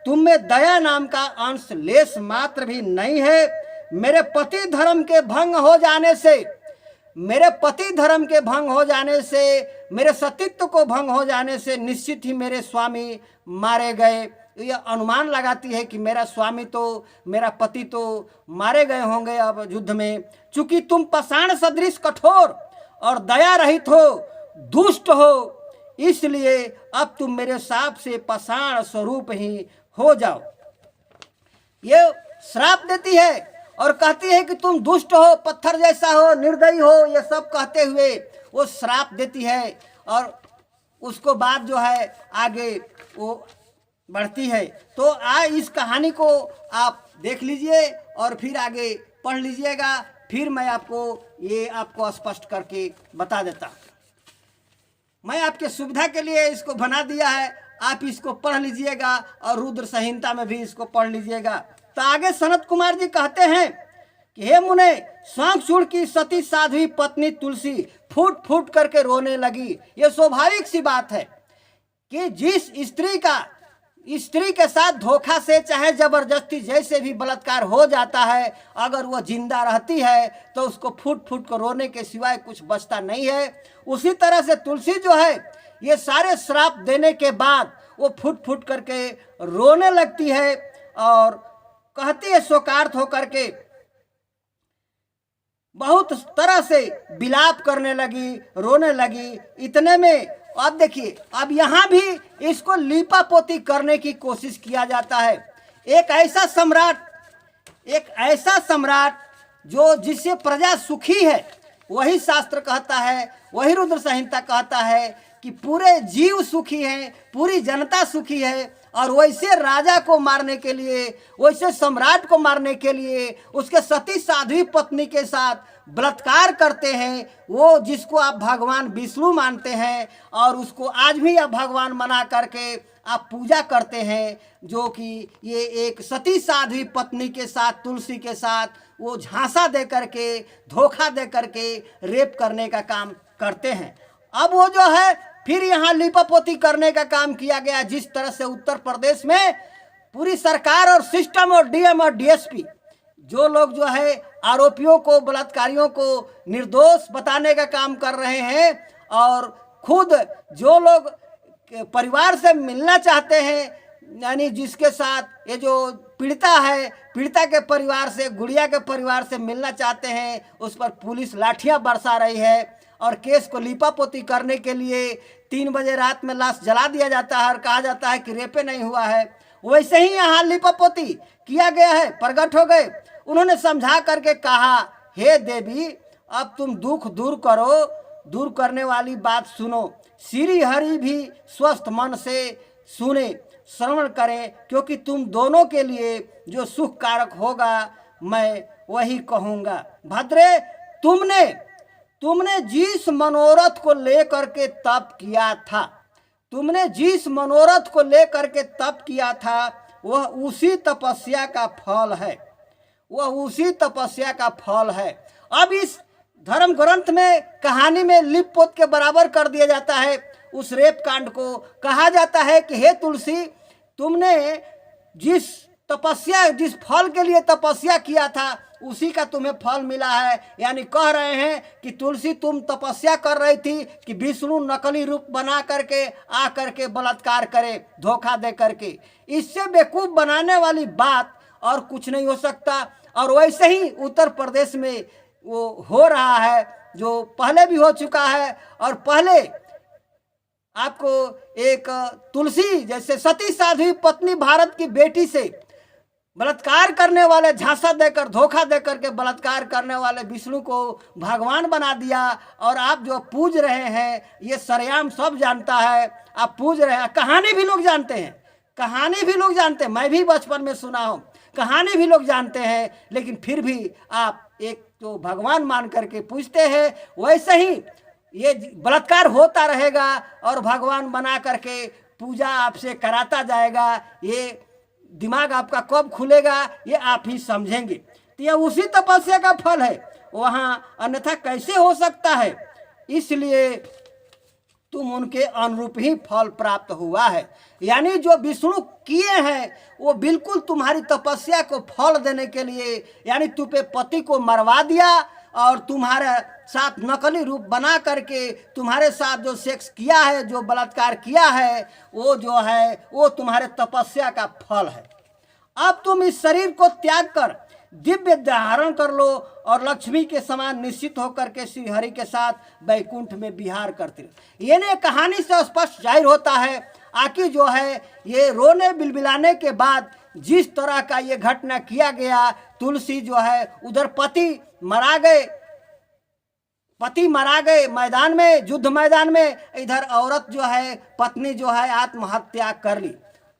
तुम में दया नाम का अंश लेश मात्र भी नहीं है। मेरे पति धर्म के भंग हो जाने से, मेरे पति धर्म के भंग हो जाने से, मेरे सतीत्व को भंग हो जाने से निश्चित ही मेरे स्वामी मारे गए। ये अनुमान लगाती है कि मेरा स्वामी तो, मेरा पति तो मारे गए होंगे अब युद्ध में। चूंकि तुम पाषाण सदृश कठोर और दया रहित हो, दुष्ट हो, इसलिए अब तुम मेरे शाप से पाषाण स्वरूप ही हो जाओ। ये श्राप देती है और कहती है कि तुम दुष्ट हो, पत्थर जैसा हो, निर्दयी हो, ये सब कहते हुए वो श्राप देती है। और उसको बाद जो है आगे वो बढ़ती है। तो इस कहानी को आप देख लीजिए और फिर आगे पढ़ लीजिएगा, फिर मैं आपको स्पष्ट करके बता देता हूँ। मैं आपके सुविधा के लिए इसको बना दिया है, आप इसको पढ़ लीजिएगा और रुद्र संहिता में भी इसको पढ़ लीजिएगा। तो आगे सनत कुमार जी कहते हैं कि हे मुने, स्वांगचूड़ की सती साध्वी पत्नी तुलसी फूट फूट करके रोने लगी। ये स्वाभाविक सी बात है कि जिस स्त्री के साथ धोखा से चाहे जबरदस्ती जैसे भी बलात्कार हो जाता है, अगर वह जिंदा रहती है तो उसको फूट फूट कर रोने के सिवाय कुछ बचता नहीं है। उसी तरह से तुलसी जो है, ये सारे श्राप देने के बाद वो फूट फूट करके रोने लगती है और कहती है शोकार्त होकर के, बहुत तरह से विलाप करने लगी, रोने लगी। इतने में अब देखिए, अब यहाँ भी इसको लीपा पोती करने की कोशिश किया जाता है। एक ऐसा सम्राट जो जिससे प्रजा सुखी है, वही शास्त्र कहता है, वही रुद्र संहिता कहता है कि पूरे जीव सुखी हैं, पूरी जनता सुखी है। और वैसे राजा को मारने के लिए, वैसे सम्राट को मारने के लिए उसके सती साध्वी पत्नी के साथ बलात्कार करते हैं, वो जिसको आप भगवान विष्णु मानते हैं और उसको आज भी आप भगवान मना करके आप पूजा करते हैं, जो कि ये एक सती साध्वी पत्नी के साथ, तुलसी के साथ वो झांसा दे करके, धोखा दे करके रेप करने का काम करते हैं। अब वो जो है फिर यहाँ लिपापोती करने का काम किया गया। जिस तरह से उत्तर प्रदेश में पूरी सरकार और सिस्टम और डीएम और डीएसपी जो लोग जो है आरोपियों को, बलात्कारियों को निर्दोष बताने का काम कर रहे हैं, और खुद जो लोग परिवार से मिलना चाहते हैं, यानी जिसके साथ ये जो पीड़िता है, पीड़िता के परिवार से, गुड़िया के परिवार से मिलना चाहते हैं, उस पर पुलिस लाठियां बरसा रही है और केस को लीपापोती करने के लिए 3 बजे रात में लाश जला दिया जाता है और कहा जाता है कि रेपे नहीं हुआ है। वैसे ही यहाँ लीपापोती किया गया है, प्रकट हो गए। उन्होंने समझा करके कहा, हे देवी, अब तुम दुख दूर करो, दूर करने वाली बात सुनो। श्री हरि भी स्वस्थ मन से सुने, श्रवण करें, क्योंकि तुम दोनों के लिए जो सुख कारक होगा मैं वही कहूँगा। भद्रे, तुमने जिस मनोरथ को लेकर के तप किया था, तुमने जिस मनोरथ को लेकर के तप किया था, वह उसी तपस्या का फल है, वह उसी तपस्या का फल है। अब इस धर्म ग्रंथ में, कहानी में लिप पोत के बराबर कर दिया जाता है उस रेप कांड को। कहा जाता है कि हे तुलसी, तुमने जिस फल के लिए तपस्या किया था, उसी का तुम्हें फल मिला है। यानी कह रहे हैं कि तुलसी, तुम तपस्या कर रही थी कि विष्णु नकली रूप बना करके आ करके बलात्कार करे, धोखा दे करके। इससे बेवकूफ बनाने वाली बात और कुछ नहीं हो सकता। और वैसे ही उत्तर प्रदेश में वो हो रहा है, जो पहले भी हो चुका है। और पहले आपको एक तुलसी जैसे सती साध्वी पत्नी भारत की बेटी से बलात्कार करने वाले, झांसा देकर, धोखा देकर के बलात्कार करने वाले विष्णु को भगवान बना दिया। और आप जो पूज रहे हैं, ये सरेआम सब जानता है, आप पूज रहे हैं। कहानी भी लोग जानते हैं, कहानी भी लोग जानते हैं, मैं भी बचपन में सुना हूँ, कहानी भी लोग जानते हैं, लेकिन फिर भी आप एक तो भगवान मान करके पूजते हैं। वैसे ही ये बलात्कार होता रहेगा और भगवान बना करके पूजा आपसे कराता जाएगा। ये दिमाग आपका कब खुलेगा, ये आप ही समझेंगे। तो यह उसी तपस्या का फल है, वहाँ अन्यथा कैसे हो सकता है। इसलिए तुम उनके अनुरूप ही फल प्राप्त हुआ है। यानी जो विष्णु किए हैं वो बिल्कुल तुम्हारी तपस्या को फल देने के लिए, यानी तुम पे पति को मरवा दिया और तुम्हारे साथ नकली रूप बना करके तुम्हारे साथ जो सेक्स किया है, जो बलात्कार किया है, वो जो है वो तुम्हारे तपस्या का फल है। अब तुम इस शरीर को त्याग कर दिव्य धारण कर लो और लक्ष्मी के समान निश्चित होकर के श्री हरि के साथ वैकुंठ में विहार करते रहो। ये कहानी से स्पष्ट जाहिर होता है आखिर जो है ये रोने बिलबिलाने के बाद जिस तरह का ये घटना किया गया, तुलसी जो है उधर पति मरा गए मैदान में, युद्ध मैदान में, इधर औरत जो है पत्नी जो है आत्महत्या कर ली।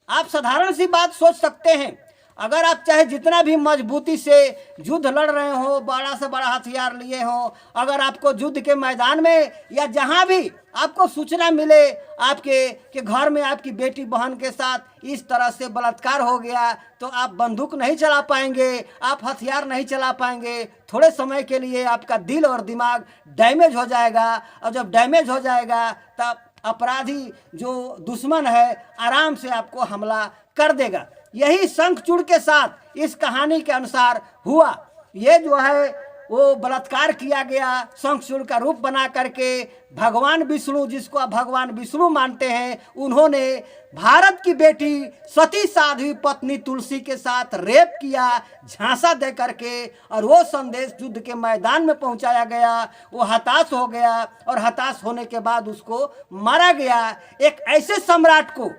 आप साधारण सी बात सोच सकते हैं, अगर आप चाहे जितना भी मजबूती से युद्ध लड़ रहे हो, बड़ा से बड़ा हथियार लिए हो, अगर आपको युद्ध के मैदान में या जहां भी आपको सूचना मिले आपके घर में आपकी बेटी बहन के साथ इस तरह से बलात्कार हो गया, तो आप बंदूक नहीं चला पाएंगे, आप हथियार नहीं चला पाएंगे। थोड़े समय के लिए आपका दिल और दिमाग डैमेज हो जाएगा, और जब डैमेज हो जाएगा तब अपराधी जो दुश्मन है आराम से आपको हमला कर देगा। यही शंखचूड़ के साथ इस कहानी के अनुसार हुआ। ये जो है वो बलात्कार किया गया शंखचूड़ का रूप बना करके। भगवान विष्णु, जिसको आप भगवान विष्णु मानते हैं, उन्होंने भारत की बेटी सती साध्वी पत्नी तुलसी के साथ रेप किया झांसा दे करके, और वो संदेश युद्ध के मैदान में पहुंचाया गया। वो हताश हो गया और हताश होने के बाद उसको मारा गया। एक ऐसे सम्राट को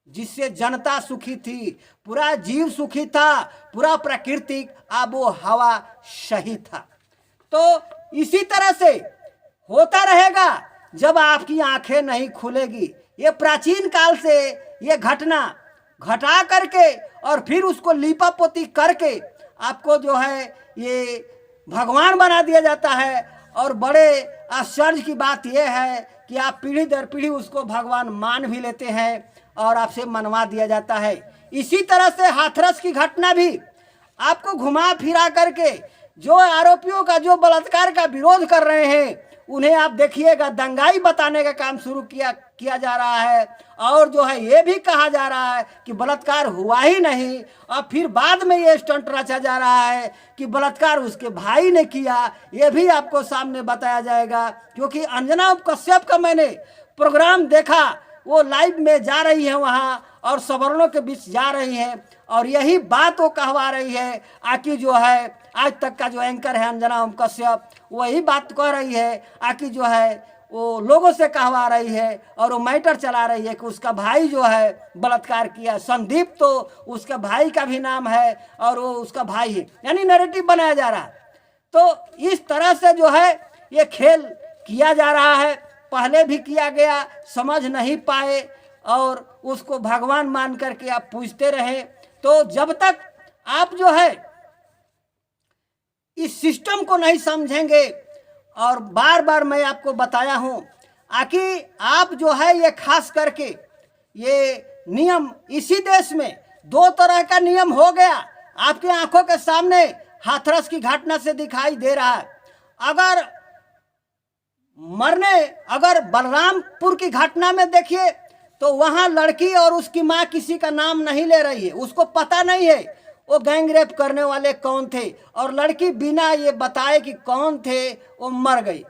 जिससे जनता सुखी थी, पूरा जीव सुखी था, पूरा प्राकृतिक आबो हवा सही था। तो इसी तरह से होता रहेगा जब आपकी आंखें नहीं खुलेगी। ये प्राचीन काल से ये घटना घटा करके और फिर उसको लीपापोती करके आपको जो है ये भगवान बना दिया जाता है। और बड़े आश्चर्य की बात यह है कि आप पीढ़ी दर पीढ़ी उसको भगवान मान भी लेते हैं और आपसे मनवा दिया जाता है। इसी तरह से हाथरस की घटना भी आपको घुमा फिरा करके जो आरोपियों का, जो बलात्कार का विरोध कर रहे हैं, उन्हें आप देखिएगा दंगाई बताने का काम शुरू किया जा रहा है। और जो है ये भी कहा जा रहा है कि बलात्कार हुआ ही नहीं, और फिर बाद में ये स्टंट रचा जा रहा है कि बलात्कार उसके भाई ने किया। ये भी आपको सामने बताया जाएगा, क्योंकि अंजना कश्यप का मैंने प्रोग्राम देखा, वो लाइव में जा रही है वहाँ और सवर्णों के बीच जा रही है, और यही बात वो कहवा रही है। आकि जो है आज तक का जो एंकर है अंजना कश्यप, वही बात कह रही है। आकि जो है वो लोगों से कहवा रही है और वो मैटर चला रही है कि उसका भाई जो है बलात्कार किया। संदीप तो उसका भाई का भी नाम है और वो उसका भाई है, यानी नैरेटिव बनाया जा रहा है। तो इस तरह से जो है ये खेल किया जा रहा है। पहले भी किया गया, समझ नहीं पाए और उसको भगवान मान करके आप पूजते रहे। तो जब तक आप जो है इस सिस्टम को नहीं समझेंगे, और बार बार मैं आपको बताया हूं, आकि आप जो है ये खास करके ये नियम इसी देश में दो तरह का नियम हो गया, आपके आंखों के सामने हाथरस की घटना से दिखाई दे रहा है। अगर बलरामपुर की घटना में देखिए तो वहां लड़की और उसकी माँ किसी का नाम नहीं ले रही है, उसको पता नहीं है वो गैंग रेप करने वाले कौन थे, और लड़की बिना ये बताए कि कौन थे वो मर गई।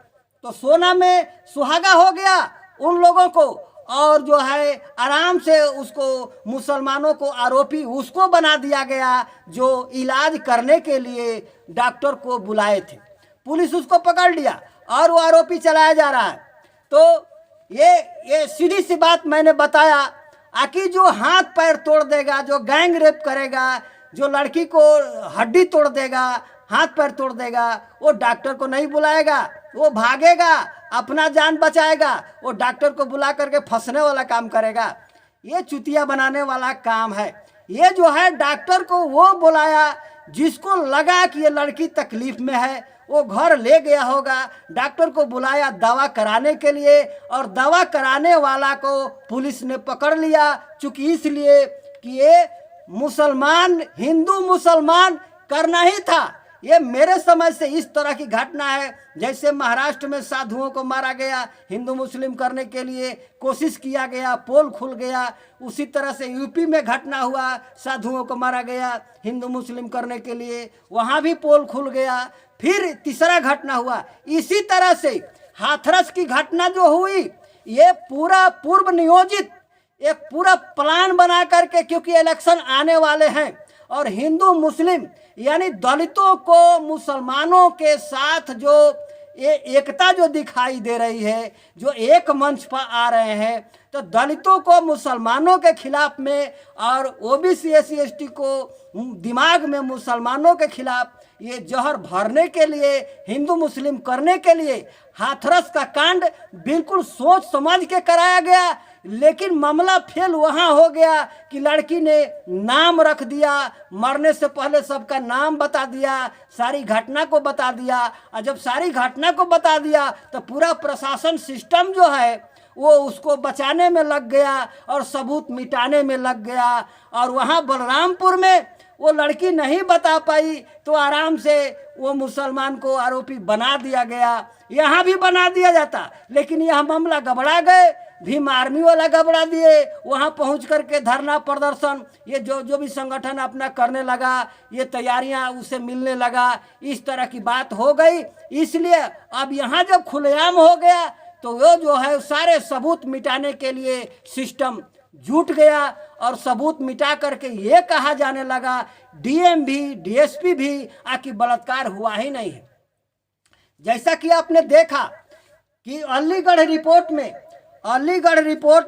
तो सोना में सुहागा हो गया उन लोगों को, और जो है आराम से उसको मुसलमानों को आरोपी उसको बना दिया गया जो इलाज करने के लिए डॉक्टर को बुलाए थे। पुलिस उसको पकड़ लिया और वो आरोपी चलाया जा रहा है। तो ये सीधी सी बात मैंने बताया, आकि जो हाथ पैर तोड़ देगा, जो गैंग रेप करेगा, जो लड़की को हड्डी तोड़ देगा, हाथ पैर तोड़ देगा, वो डॉक्टर को नहीं बुलाएगा, वो भागेगा, अपना जान बचाएगा, वो डॉक्टर को बुला करके फंसने वाला काम करेगा। ये चुतिया बनाने वाला काम है। ये जो है डॉक्टर को वो बुलाया जिसको लगा कि ये लड़की तकलीफ में है, वो घर ले गया होगा, डॉक्टर को बुलाया दवा कराने के लिए, और दवा कराने वाला को पुलिस ने पकड़ लिया, चूंकि इसलिए कि ये मुसलमान हिंदू मुसलमान करना ही था। ये मेरे समझ से इस तरह की घटना है। जैसे महाराष्ट्र में साधुओं को मारा गया, हिंदू मुस्लिम करने के लिए कोशिश किया गया, पोल खुल गया, उसी तरह से यूपी में घटना हुआ, साधुओं को मारा गया हिंदू मुस्लिम करने के लिए, वहाँ भी पोल खुल गया। फिर तीसरा घटना हुआ। इसी तरह से हाथरस की घटना जो हुई, ये पूरा पूर्व नियोजित एक पूरा प्लान बना करके, क्योंकि इलेक्शन आने वाले हैं और हिंदू मुस्लिम यानी दलितों को मुसलमानों के साथ जो ये एकता जो दिखाई दे रही है, जो एक मंच पर आ रहे हैं, तो दलितों को मुसलमानों के खिलाफ में और ओबीसी एससी एसटी को दिमाग में मुसलमानों के खिलाफ ये जहर भरने के लिए, हिंदू मुस्लिम करने के लिए हाथरस का कांड बिल्कुल सोच समझ के कराया गया। लेकिन मामला फेल वहाँ हो गया कि लड़की ने नाम रख दिया, मरने से पहले सबका नाम बता दिया, सारी घटना को बता दिया। और जब सारी घटना को बता दिया तो पूरा प्रशासन सिस्टम जो है वो उसको बचाने में लग गया और सबूत मिटाने में लग गया। और वहाँ बलरामपुर में वो लड़की नहीं बता पाई तो आराम से वो मुसलमान को आरोपी बना दिया गया। यहाँ भी बना दिया जाता, लेकिन यह मामला गबड़ा गए, भीम आर्मी वाला गबड़ा दिए। वहाँ पहुँच करके धरना प्रदर्शन ये जो भी संगठन अपना करने लगा, ये तैयारियाँ उसे मिलने लगा, इस तरह की बात हो गई। इसलिए अब यहाँ जब खुलेआम हो गया तो वो जो है सारे सबूत मिटाने के लिए सिस्टम जुट गया और सबूत मिटा करके ये कहा जाने लगा, डीएम भी डीएसपी भी, आकि बलात्कार हुआ ही नहीं है। जैसा कि आपने देखा कि अलीगढ़ रिपोर्ट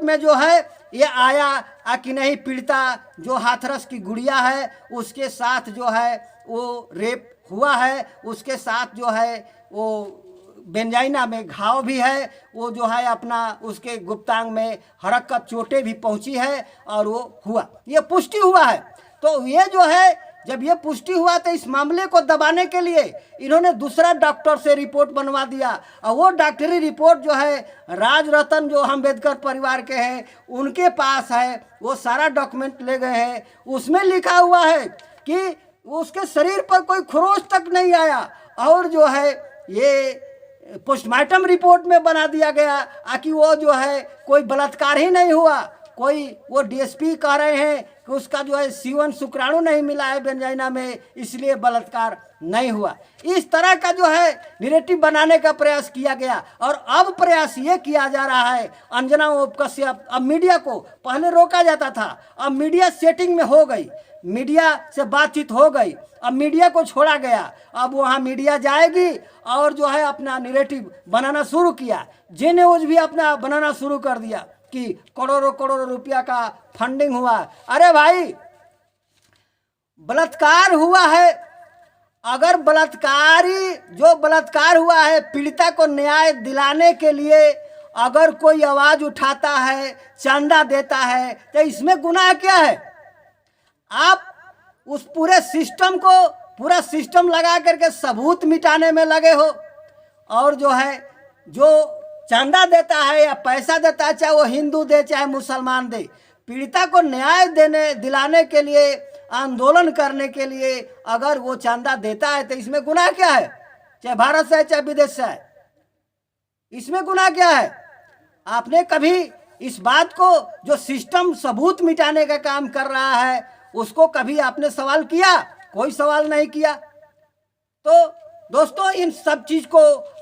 में जो है ये आया कि नहीं, पीड़िता जो हाथरस की गुड़िया है उसके साथ जो है वो रेप हुआ है, उसके साथ जो है वो बेंजाइना में घाव भी है, वो जो है अपना उसके गुप्तांग में हरकत चोटें भी पहुंची है और वो हुआ, ये पुष्टि हुआ है। तो ये जो है जब ये पुष्टि हुआ तो इस मामले को दबाने के लिए इन्होंने दूसरा डॉक्टर से रिपोर्ट बनवा दिया और वो डॉक्टरी रिपोर्ट जो है राज रतन जो अम्बेडकर परिवार के हैं उनके पास है, वो सारा डॉक्यूमेंट ले गए हैं। उसमें लिखा हुआ है कि उसके शरीर पर कोई खरोच तक नहीं आया और जो है ये पोस्टमार्टम रिपोर्ट में बना दिया गया कि वो जो है कोई बलात्कार ही नहीं हुआ। कोई वो डीएसपी कह रहे हैं कि उसका जो है सीवन शुक्राणु नहीं मिला है बेंजाइना में, इसलिए बलात्कार नहीं हुआ। इस तरह का जो है नैरेटिव बनाने का प्रयास किया गया और अब प्रयास ये किया जा रहा है अंजना कश्यप, अब मीडिया को पहले रोका जाता था, अब मीडिया सेटिंग में हो गई, मीडिया से बातचीत हो गई, अब मीडिया को छोड़ा गया। अब वहाँ मीडिया जाएगी और जो है अपना नैरेटिव बनाना शुरू किया। जी न्यूज़ भी अपना बनाना शुरू कर दिया कि करोड़ों करोड़ों रुपया का फंडिंग हुआ। अरे भाई, बलात्कार हुआ है, अगर जो बलात्कार हुआ है पीड़िता को न्याय दिलाने के लिए अगर कोई आवाज़ उठाता है, चंदा देता है, तो इसमें गुनाह क्या है? आप उस पूरे सिस्टम को पूरा सिस्टम लगा करके सबूत मिटाने में लगे हो और जो है जो चंदा देता है या पैसा देता है, चाहे वो हिंदू दे चाहे मुसलमान दे, पीड़िता को न्याय दिलाने के लिए, आंदोलन करने के लिए अगर वो चंदा देता है तो इसमें गुनाह क्या है? चाहे भारत से है चाहे विदेश से है, इसमें गुनाह क्या है? आपने कभी इस बात को जो सिस्टम सबूत मिटाने का काम कर रहा है उसको कभी आपने सवाल किया? कोई सवाल नहीं किया। तो दोस्तों, इन सब चीज को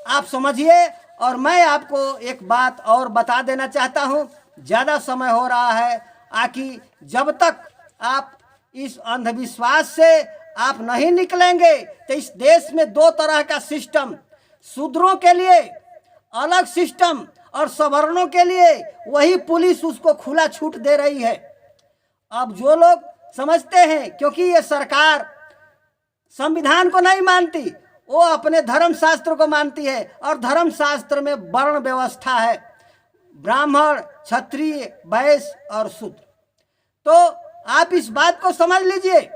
आप समझिए। और मैं आपको एक बात और बता देना चाहता हूँ, ज़्यादा समय हो रहा है, आकि जब तक आप इस अंधविश्वास से आप नहीं निकलेंगे तो इस देश में दो तरह का सिस्टम, शूद्रों के लिए अलग सिस्टम और सवर्णों के लिए वही पुलिस उसको खुला छूट दे रही है। अब जो लोग समझते हैं क्योंकि ये सरकार संविधान को नहीं मानती, वो अपने धर्म शास्त्र को मानती है और धर्म शास्त्र में वर्ण व्यवस्था है, ब्राह्मण, क्षत्रिय, वैश्य और शूद्र। तो आप इस बात को समझ लीजिए,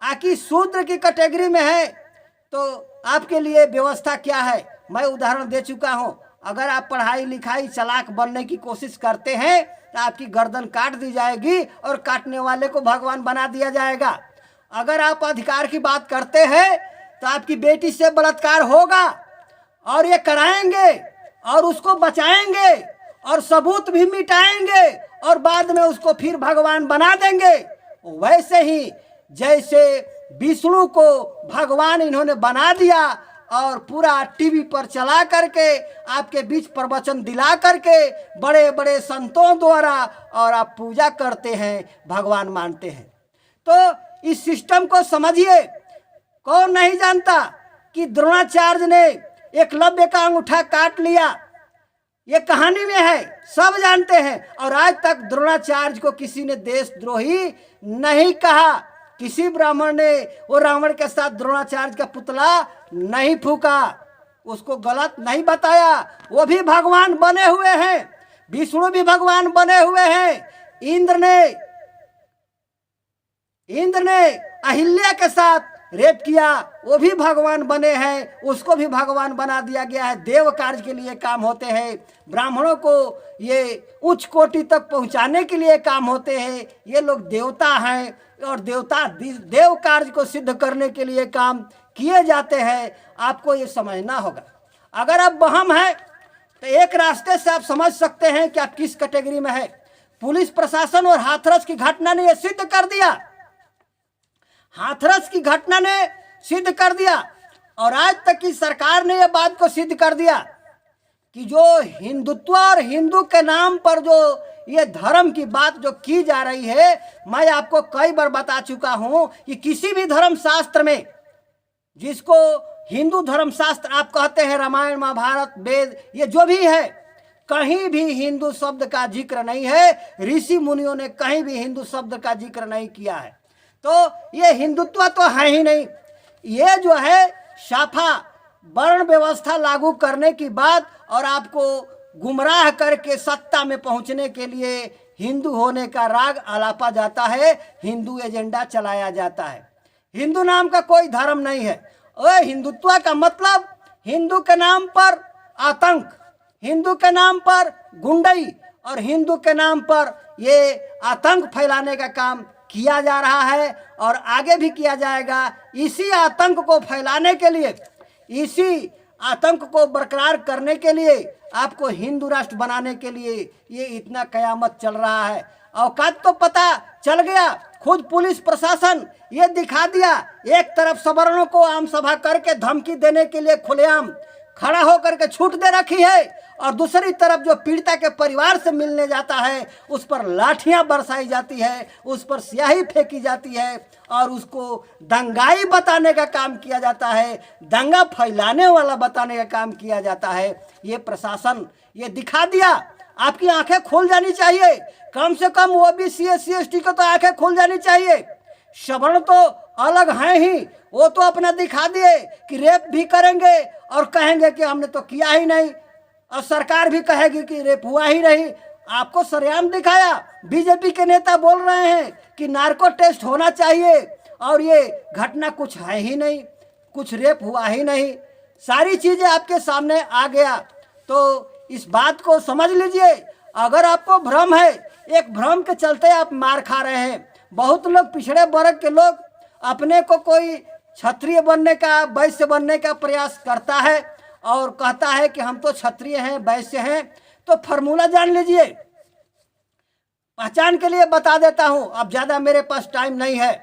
आकि शूद्र की कैटेगरी में है तो आपके लिए व्यवस्था क्या है मैं उदाहरण दे चुका हूँ। अगर आप पढ़ाई लिखाई चालाक बनने की कोशिश करते हैं तो आपकी गर्दन काट दी जाएगी और काटने वाले को भगवान बना दिया जाएगा। अगर आप अधिकार की बात करते हैं तो आपकी बेटी से बलात्कार होगा और ये कराएंगे और उसको बचाएंगे और सबूत भी मिटाएंगे और बाद में उसको फिर भगवान बना देंगे। वैसे ही जैसे विष्णु को भगवान इन्होंने बना दिया और पूरा टीवी पर चला करके आपके बीच प्रवचन दिला करके बड़े बड़े संतों द्वारा और आप पूजा करते हैं, भगवान मानते हैं। तो इस सिस्टम को समझिए। कौन नहीं जानता कि द्रोणाचार्य ने एकलव्य का अंगूठा काट लिया, ये कहानी में है, सब जानते हैं। और आज तक द्रोणाचार्य को किसी ने देशद्रोही नहीं कहा। किसी ब्राह्मण ने वो रावण के साथ द्रोणाचार्य का पुतला नहीं फूका, उसको गलत नहीं बताया। वो भी भगवान बने हुए हैं, विष्णु भी भगवान बने हुए हैं। इंद्र ने अहिल्या के साथ रेप किया, वो भी भगवान बने हैं, उसको भी भगवान बना दिया गया है। देव कार्य के लिए काम होते हैं, ब्राह्मणों को ये उच्च कोटि तक पहुंचाने के लिए काम होते हैं। ये लोग देवता हैं और देव कार्य को सिद्ध करने के लिए काम किए जाते हैं। आपको ये समझना होगा। अगर आप बहम है तो एक रास्ते से आप समझ सकते हैं कि आप किस कैटेगरी में है। पुलिस प्रशासन और हाथरस की घटना ने यह सिद्ध कर दिया, हाथरस की घटना ने सिद्ध कर दिया और आज तक की सरकार ने यह बात को सिद्ध कर दिया कि जो हिंदुत्व और हिंदू के नाम पर जो ये धर्म की बात जो की जा रही है, मैं आपको कई बार बता चुका हूं कि किसी भी धर्म शास्त्र में, जिसको हिंदू धर्म शास्त्र आप कहते हैं, रामायण महाभारत वेद ये जो भी है, कहीं भी हिंदू शब्द का जिक्र नहीं है। ऋषि मुनियों ने कहीं भी हिंदू शब्द का जिक्र नहीं किया है। तो ये हिंदुत्व तो है ही नहीं। ये जो है शाफा वर्ण व्यवस्था लागू करने की बात और आपको गुमराह करके सत्ता में पहुंचने के लिए हिंदू होने का राग आलापा जाता है, हिंदू एजेंडा चलाया जाता है। हिंदू नाम का कोई धर्म नहीं है। और हिंदुत्व का मतलब हिंदू के नाम पर आतंक, हिंदू के नाम पर गुंडई और हिंदू के नाम पर ये आतंक फैलाने का काम किया जा रहा है और आगे भी किया जाएगा। इसी आतंक को फैलाने के लिए, इसी आतंक को बरकरार करने के लिए, आपको हिंदू राष्ट्र बनाने के लिए ये इतना कयामत चल रहा है। औकात तो पता चल गया, खुद पुलिस प्रशासन ये दिखा दिया। एक तरफ सवर्णों को आम सभा करके धमकी देने के लिए खुलेआम खड़ा होकर के छूट दे रखी है और दूसरी तरफ जो पीड़िता के परिवार से मिलने जाता है उस पर लाठियां बरसाई जाती है, उस पर स्याही फेंकी जाती है और उसको दंगाई बताने का काम किया जाता है, दंगा फैलाने वाला बताने का काम किया जाता है। ये प्रशासन ये दिखा दिया। आपकी आंखें खुल जानी चाहिए, कम से कम ओबीसी एससी एसटी को तो आंखें खुल जानी चाहिए। सवर्ण तो अलग हैं ही, वो तो अपना दिखा दिए कि रेप भी करेंगे और कहेंगे कि हमने तो किया ही नहीं, और सरकार भी कहेगी कि रेप हुआ ही नहीं। आपको सरेआम दिखाया। बीजेपी के नेता बोल रहे हैं कि नार्को टेस्ट होना चाहिए और ये घटना कुछ है ही नहीं, कुछ रेप हुआ ही नहीं। सारी चीजें आपके सामने आ गया। तो इस बात को समझ लीजिए। अगर आपको भ्रम है, एक भ्रम के चलते आप मार खा रहे हैं। बहुत लोग, पिछड़े वर्ग के लोग अपने को कोई क्षत्रिय बनने का, वैश्य बनने का प्रयास करता है और कहता है कि हम तो क्षत्रिय हैं, वैश्य हैं। तो फॉर्मूला जान लीजिए, पहचान के लिए बता देता हूं। अब ज्यादा मेरे पास टाइम नहीं है।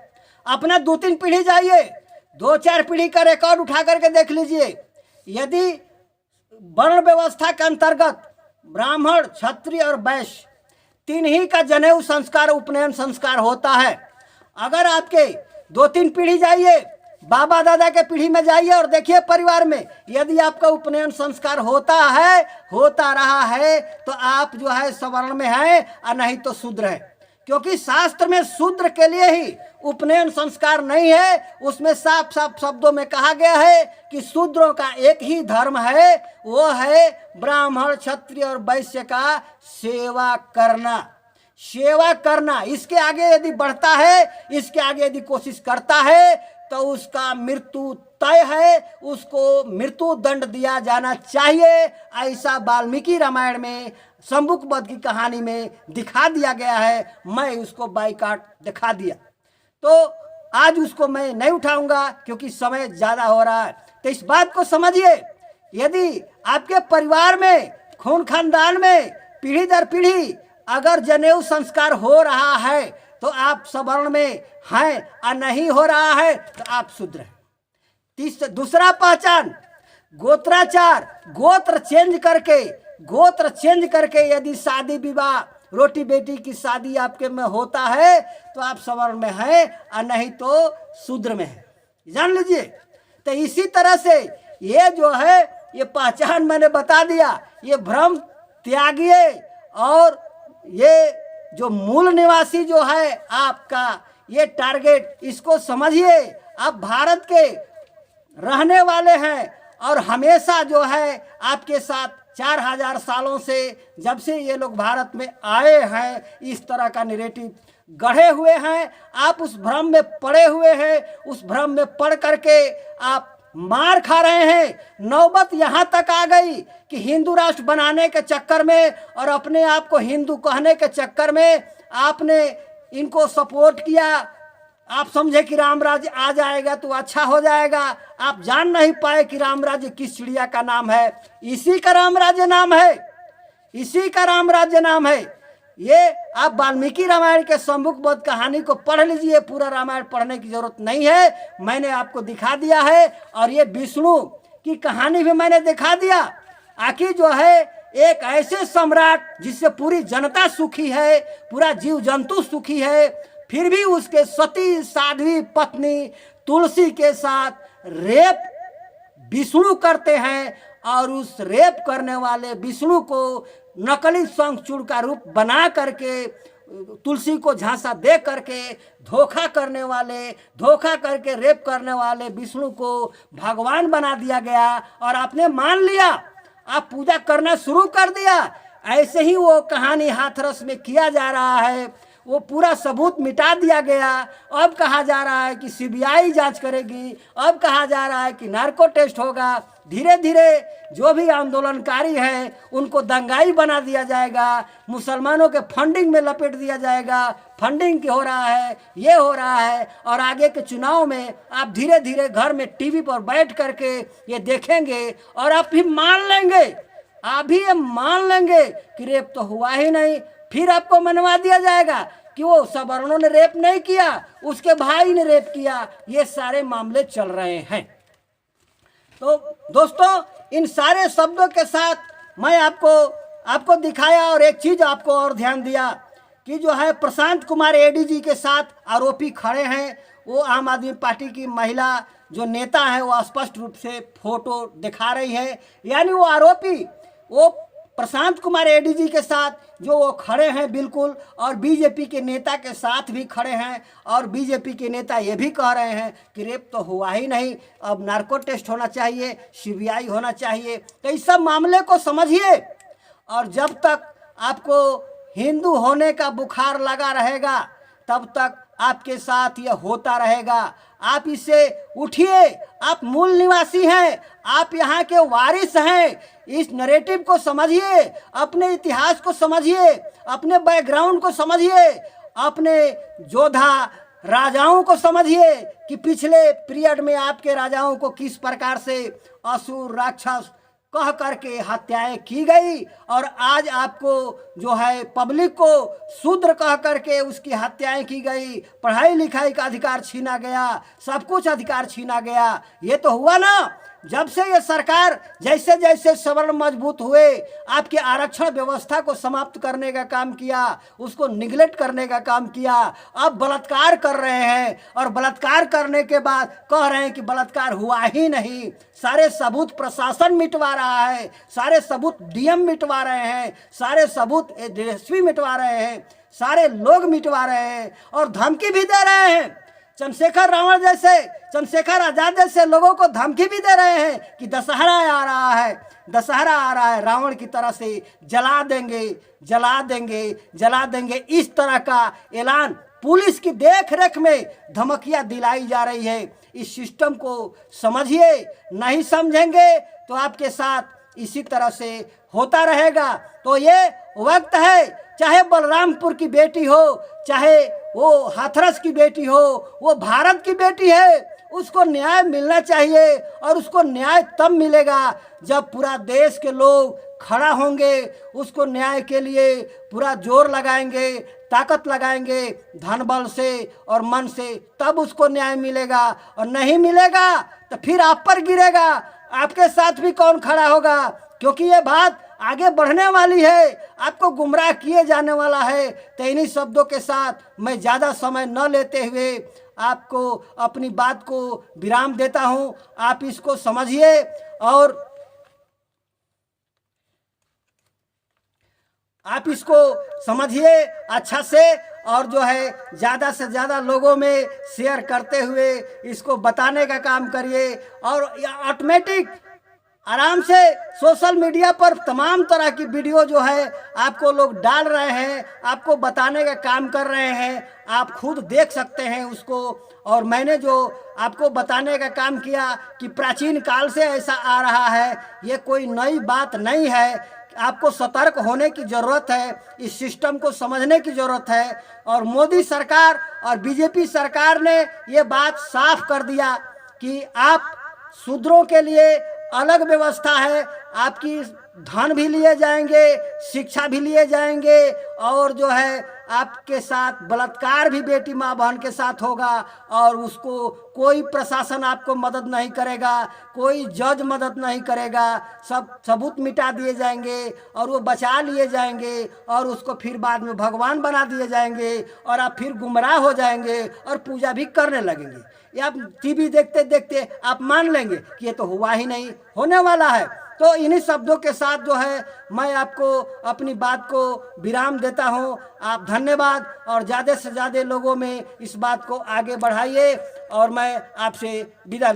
अपना 2-3 पीढ़ी जाइए, 2-4 पीढ़ी का रिकॉर्ड उठा करके देख लीजिए। यदि वर्ण व्यवस्था के अंतर्गत ब्राह्मण, क्षत्रिय और वैश्य 3 ही का जनेऊ संस्कार, उपनयन संस्कार होता है। अगर आपके 2-3 पीढ़ी जाइए, बाबा दादा के पीढ़ी में जाइए और देखिए परिवार में, यदि आपका उपनयन संस्कार होता है, होता रहा है, तो आप जो है सवर्ण में है और नहीं तो शूद्र है। क्योंकि शास्त्र में शूद्र के लिए ही उपनयन संस्कार नहीं है। उसमें साफ साफ शब्दों में कहा गया है कि शूद्रों का एक ही धर्म है, वो है ब्राह्मण, क्षत्रिय और वैश्य का सेवा करना। सेवा करना, इसके आगे यदि बढ़ता है, इसके आगे यदि कोशिश करता है तो उसका मृत्यु तय है, उसको मृत्यु दंड दिया जाना चाहिए। ऐसा वाल्मीकि रामायण में, शंबुक वध की कहानी में दिखा दिया गया है। मैं उसको बाइकाट दिखा दिया। तो आज उसको मैं नहीं उठाऊंगा क्योंकि समय ज़्यादा हो रहा है। तो इस बात को समझिए, यदि आपके परिवार में, खून खानदान में पीढ़ी दर पीढ़ी अगर जनेऊ संस्कार हो रहा है तो आप सवर्ण में हैं, और नहीं हो रहा है तो आप शूद्र हैं। दूसरा पहचान गोत्राचार, गोत्र चेंज करके यदि शादी विवाह, रोटी बेटी की शादी आपके में होता है तो आप सवर्ण में हैं, और नहीं तो शूद्र में है, जान लीजिए। तो इसी तरह से ये जो है, ये पहचान मैंने बता दिया, ये भ्रम त्यागिए, और ये जो मूल निवासी जो है आपका, ये टारगेट, इसको समझिए। आप भारत के रहने वाले हैं, और हमेशा जो है आपके साथ 4000 सालों से, जब से ये लोग भारत में आए हैं, इस तरह का नैरेटिव गढ़े हुए हैं। आप उस भ्रम में पड़े हुए हैं, उस भ्रम में पड़ करके आप मार खा रहे हैं। नौबत यहाँ तक आ गई कि हिंदू राष्ट्र बनाने के चक्कर में और अपने आप को हिंदू कहने के चक्कर में आपने इनको सपोर्ट किया। आप समझे कि राम राज्य आ जाएगा तो अच्छा हो जाएगा। आप जान नहीं पाए कि राम राज्य किस चिड़िया का नाम है। इसी का राम राज्य नाम है, इसी का राम राज्य नाम है। ये आप वाल्मीकि रामायण के सम्मुखबोध कहानी को पढ़ लीजिए, पूरा रामायण पढ़ने की जरूरत नहीं है, मैंने आपको दिखा दिया है। और ये विष्णु की कहानी भी मैंने दिखा दिया। आखिर जो है एक ऐसे सम्राट जिससे पूरी जनता सुखी है, पूरा जीव जंतु सुखी है, फिर भी उसके सती साध्वी पत्नी तुलसी के साथ रेप विष्णु करते हैं, और उस रेप करने वाले विष्णु को नकली शंखचूड़ का रूप बना करके तुलसी को झांसा दे करके धोखा करके रेप करने वाले विष्णु को भगवान बना दिया गया। और आपने मान लिया, आप पूजा करना शुरू कर दिया। ऐसे ही वो कहानी हाथरस में किया जा रहा है, वो पूरा सबूत मिटा दिया गया। अब कहा जा रहा है कि सीबीआई जांच करेगी, अब कहा जा रहा है कि नार्को टेस्ट होगा। धीरे धीरे जो भी आंदोलनकारी हैं उनको दंगाई बना दिया जाएगा, मुसलमानों के फंडिंग में लपेट दिया जाएगा। फंडिंग हो रहा है, ये हो रहा है। और आगे के चुनाव में आप धीरे धीरे घर में टीवी पर बैठ करके ये देखेंगे, और आप भी मान लेंगे, आप भी ये मान लेंगे कि रेप तो हुआ ही नहीं। फिर आपको मनवा दिया जाएगा कि वो सवर्णों ने रेप नहीं किया, उसके भाई ने रेप किया। ये सारे मामले चल रहे हैं। तो दोस्तों, इन सारे शब्दों के साथ मैं आपको दिखाया, और एक चीज आपको और ध्यान दिया कि जो है प्रशांत कुमार एडीजी के साथ आरोपी खड़े हैं। वो आम आदमी पार्टी की महिला जो नेता है वो स्पष्ट रूप से फोटो दिखा रही है। यानी वो आरोपी वो प्रशांत कुमार एडीजी के साथ जो वो खड़े हैं बिल्कुल, और बीजेपी के नेता के साथ भी खड़े हैं। और बीजेपी के नेता ये भी कह रहे हैं कि रेप तो हुआ ही नहीं, अब नार्को टेस्ट होना चाहिए, सीबीआई होना चाहिए। तो इस सब मामले को समझिए, और जब तक आपको हिंदू होने का बुखार लगा रहेगा तब तक आपके साथ यह होता रहेगा। आप इससे उठिए, आप मूल निवासी हैं, आप यहाँ के वारिस हैं। इस नैरेटिव को समझिए, अपने इतिहास को समझिए, अपने बैकग्राउंड को समझिए, अपने योद्धा राजाओं को समझिए कि पिछले पीरियड में आपके राजाओं को किस प्रकार से असुर राक्षस कह करके हत्याएं की गई, और आज आपको जो है पब्लिक को शूद्र कह करके उसकी हत्याएं की गई, पढ़ाई लिखाई का अधिकार छीना गया, सब कुछ अधिकार छीना गया। ये तो हुआ ना। जब से ये सरकार जैसे जैसे सवर्ण मजबूत हुए, आपके आरक्षण व्यवस्था को समाप्त करने का काम किया, उसको निगलेक्ट करने का काम किया। अब बलात्कार कर रहे हैं, और बलात्कार करने के बाद कह रहे हैं कि बलात्कार हुआ ही नहीं। सारे सबूत प्रशासन मिटवा रहा है, सारे सबूत डीएम मिटवा रहे हैं, सारे सबूत डीएसपी मिटवा रहे हैं, सारे लोग मिटवा रहे हैं, और धमकी भी दे रहे हैं। चंद्रशेखर रावण जैसे, चंद्रशेखर आजाद जैसे लोगों को धमकी भी दे रहे हैं कि दशहरा आ रहा है, दशहरा आ रहा है, रावण की तरह से जला देंगे, जला देंगे, जला देंगे। इस तरह का ऐलान पुलिस की देखरेख में धमकियां दिलाई जा रही है। इस सिस्टम को समझिए, नहीं समझेंगे तो आपके साथ इसी तरह से होता रहेगा। तो ये वक्त है, चाहे बलरामपुर की बेटी हो, चाहे वो हाथरस की बेटी हो, वो भारत की बेटी है, उसको न्याय मिलना चाहिए। और उसको न्याय तब मिलेगा जब पूरा देश के लोग खड़ा होंगे, उसको न्याय के लिए पूरा जोर लगाएंगे, ताकत लगाएंगे, धन बल से और मन से, तब उसको न्याय मिलेगा। और नहीं मिलेगा तो फिर आप पर गिरेगा, आपके साथ भी कौन खड़ा होगा? क्योंकि ये बात आगे बढ़ने वाली है, आपको गुमराह किए जाने वाला है। तो इन्हीं शब्दों के साथ मैं ज़्यादा समय न लेते हुए आपको अपनी बात को विराम देता हूं। आप इसको समझिए और आप इसको समझिए अच्छा से, और जो है ज़्यादा से ज़्यादा लोगों में शेयर करते हुए इसको बताने का काम करिए। और ऑटोमेटिक आराम से सोशल मीडिया पर तमाम तरह की वीडियो जो है आपको लोग डाल रहे हैं, आपको बताने का काम कर रहे हैं, आप खुद देख सकते हैं उसको। और मैंने जो आपको बताने का काम किया कि प्राचीन काल से ऐसा आ रहा है, ये कोई नई बात नहीं है। आपको सतर्क होने की ज़रूरत है, इस सिस्टम को समझने की ज़रूरत है। और मोदी सरकार और बीजेपी सरकार ने ये बात साफ कर दिया कि आप शूद्रों के लिए अलग व्यवस्था है, आपकी धन भी लिए जाएंगे, शिक्षा भी लिए जाएंगे, और जो है आपके साथ बलात्कार भी बेटी माँ बहन के साथ होगा। और उसको कोई प्रशासन आपको मदद नहीं करेगा, कोई जज मदद नहीं करेगा, सब सबूत मिटा दिए जाएंगे और वो बचा लिए जाएंगे, और उसको फिर बाद में भगवान बना दिए जाएंगे, और आप फिर गुमराह हो जाएंगे और पूजा भी करने लगेंगे। ये आप टीवी देखते देखते आप मान लेंगे कि ये तो हुआ ही नहीं, होने वाला है। तो इन्हीं शब्दों के साथ जो है मैं आपको अपनी बात को विराम देता हूं। आप धन्यवाद, और ज़्यादा से ज़्यादा लोगों में इस बात को आगे बढ़ाइए, और मैं आपसे विदा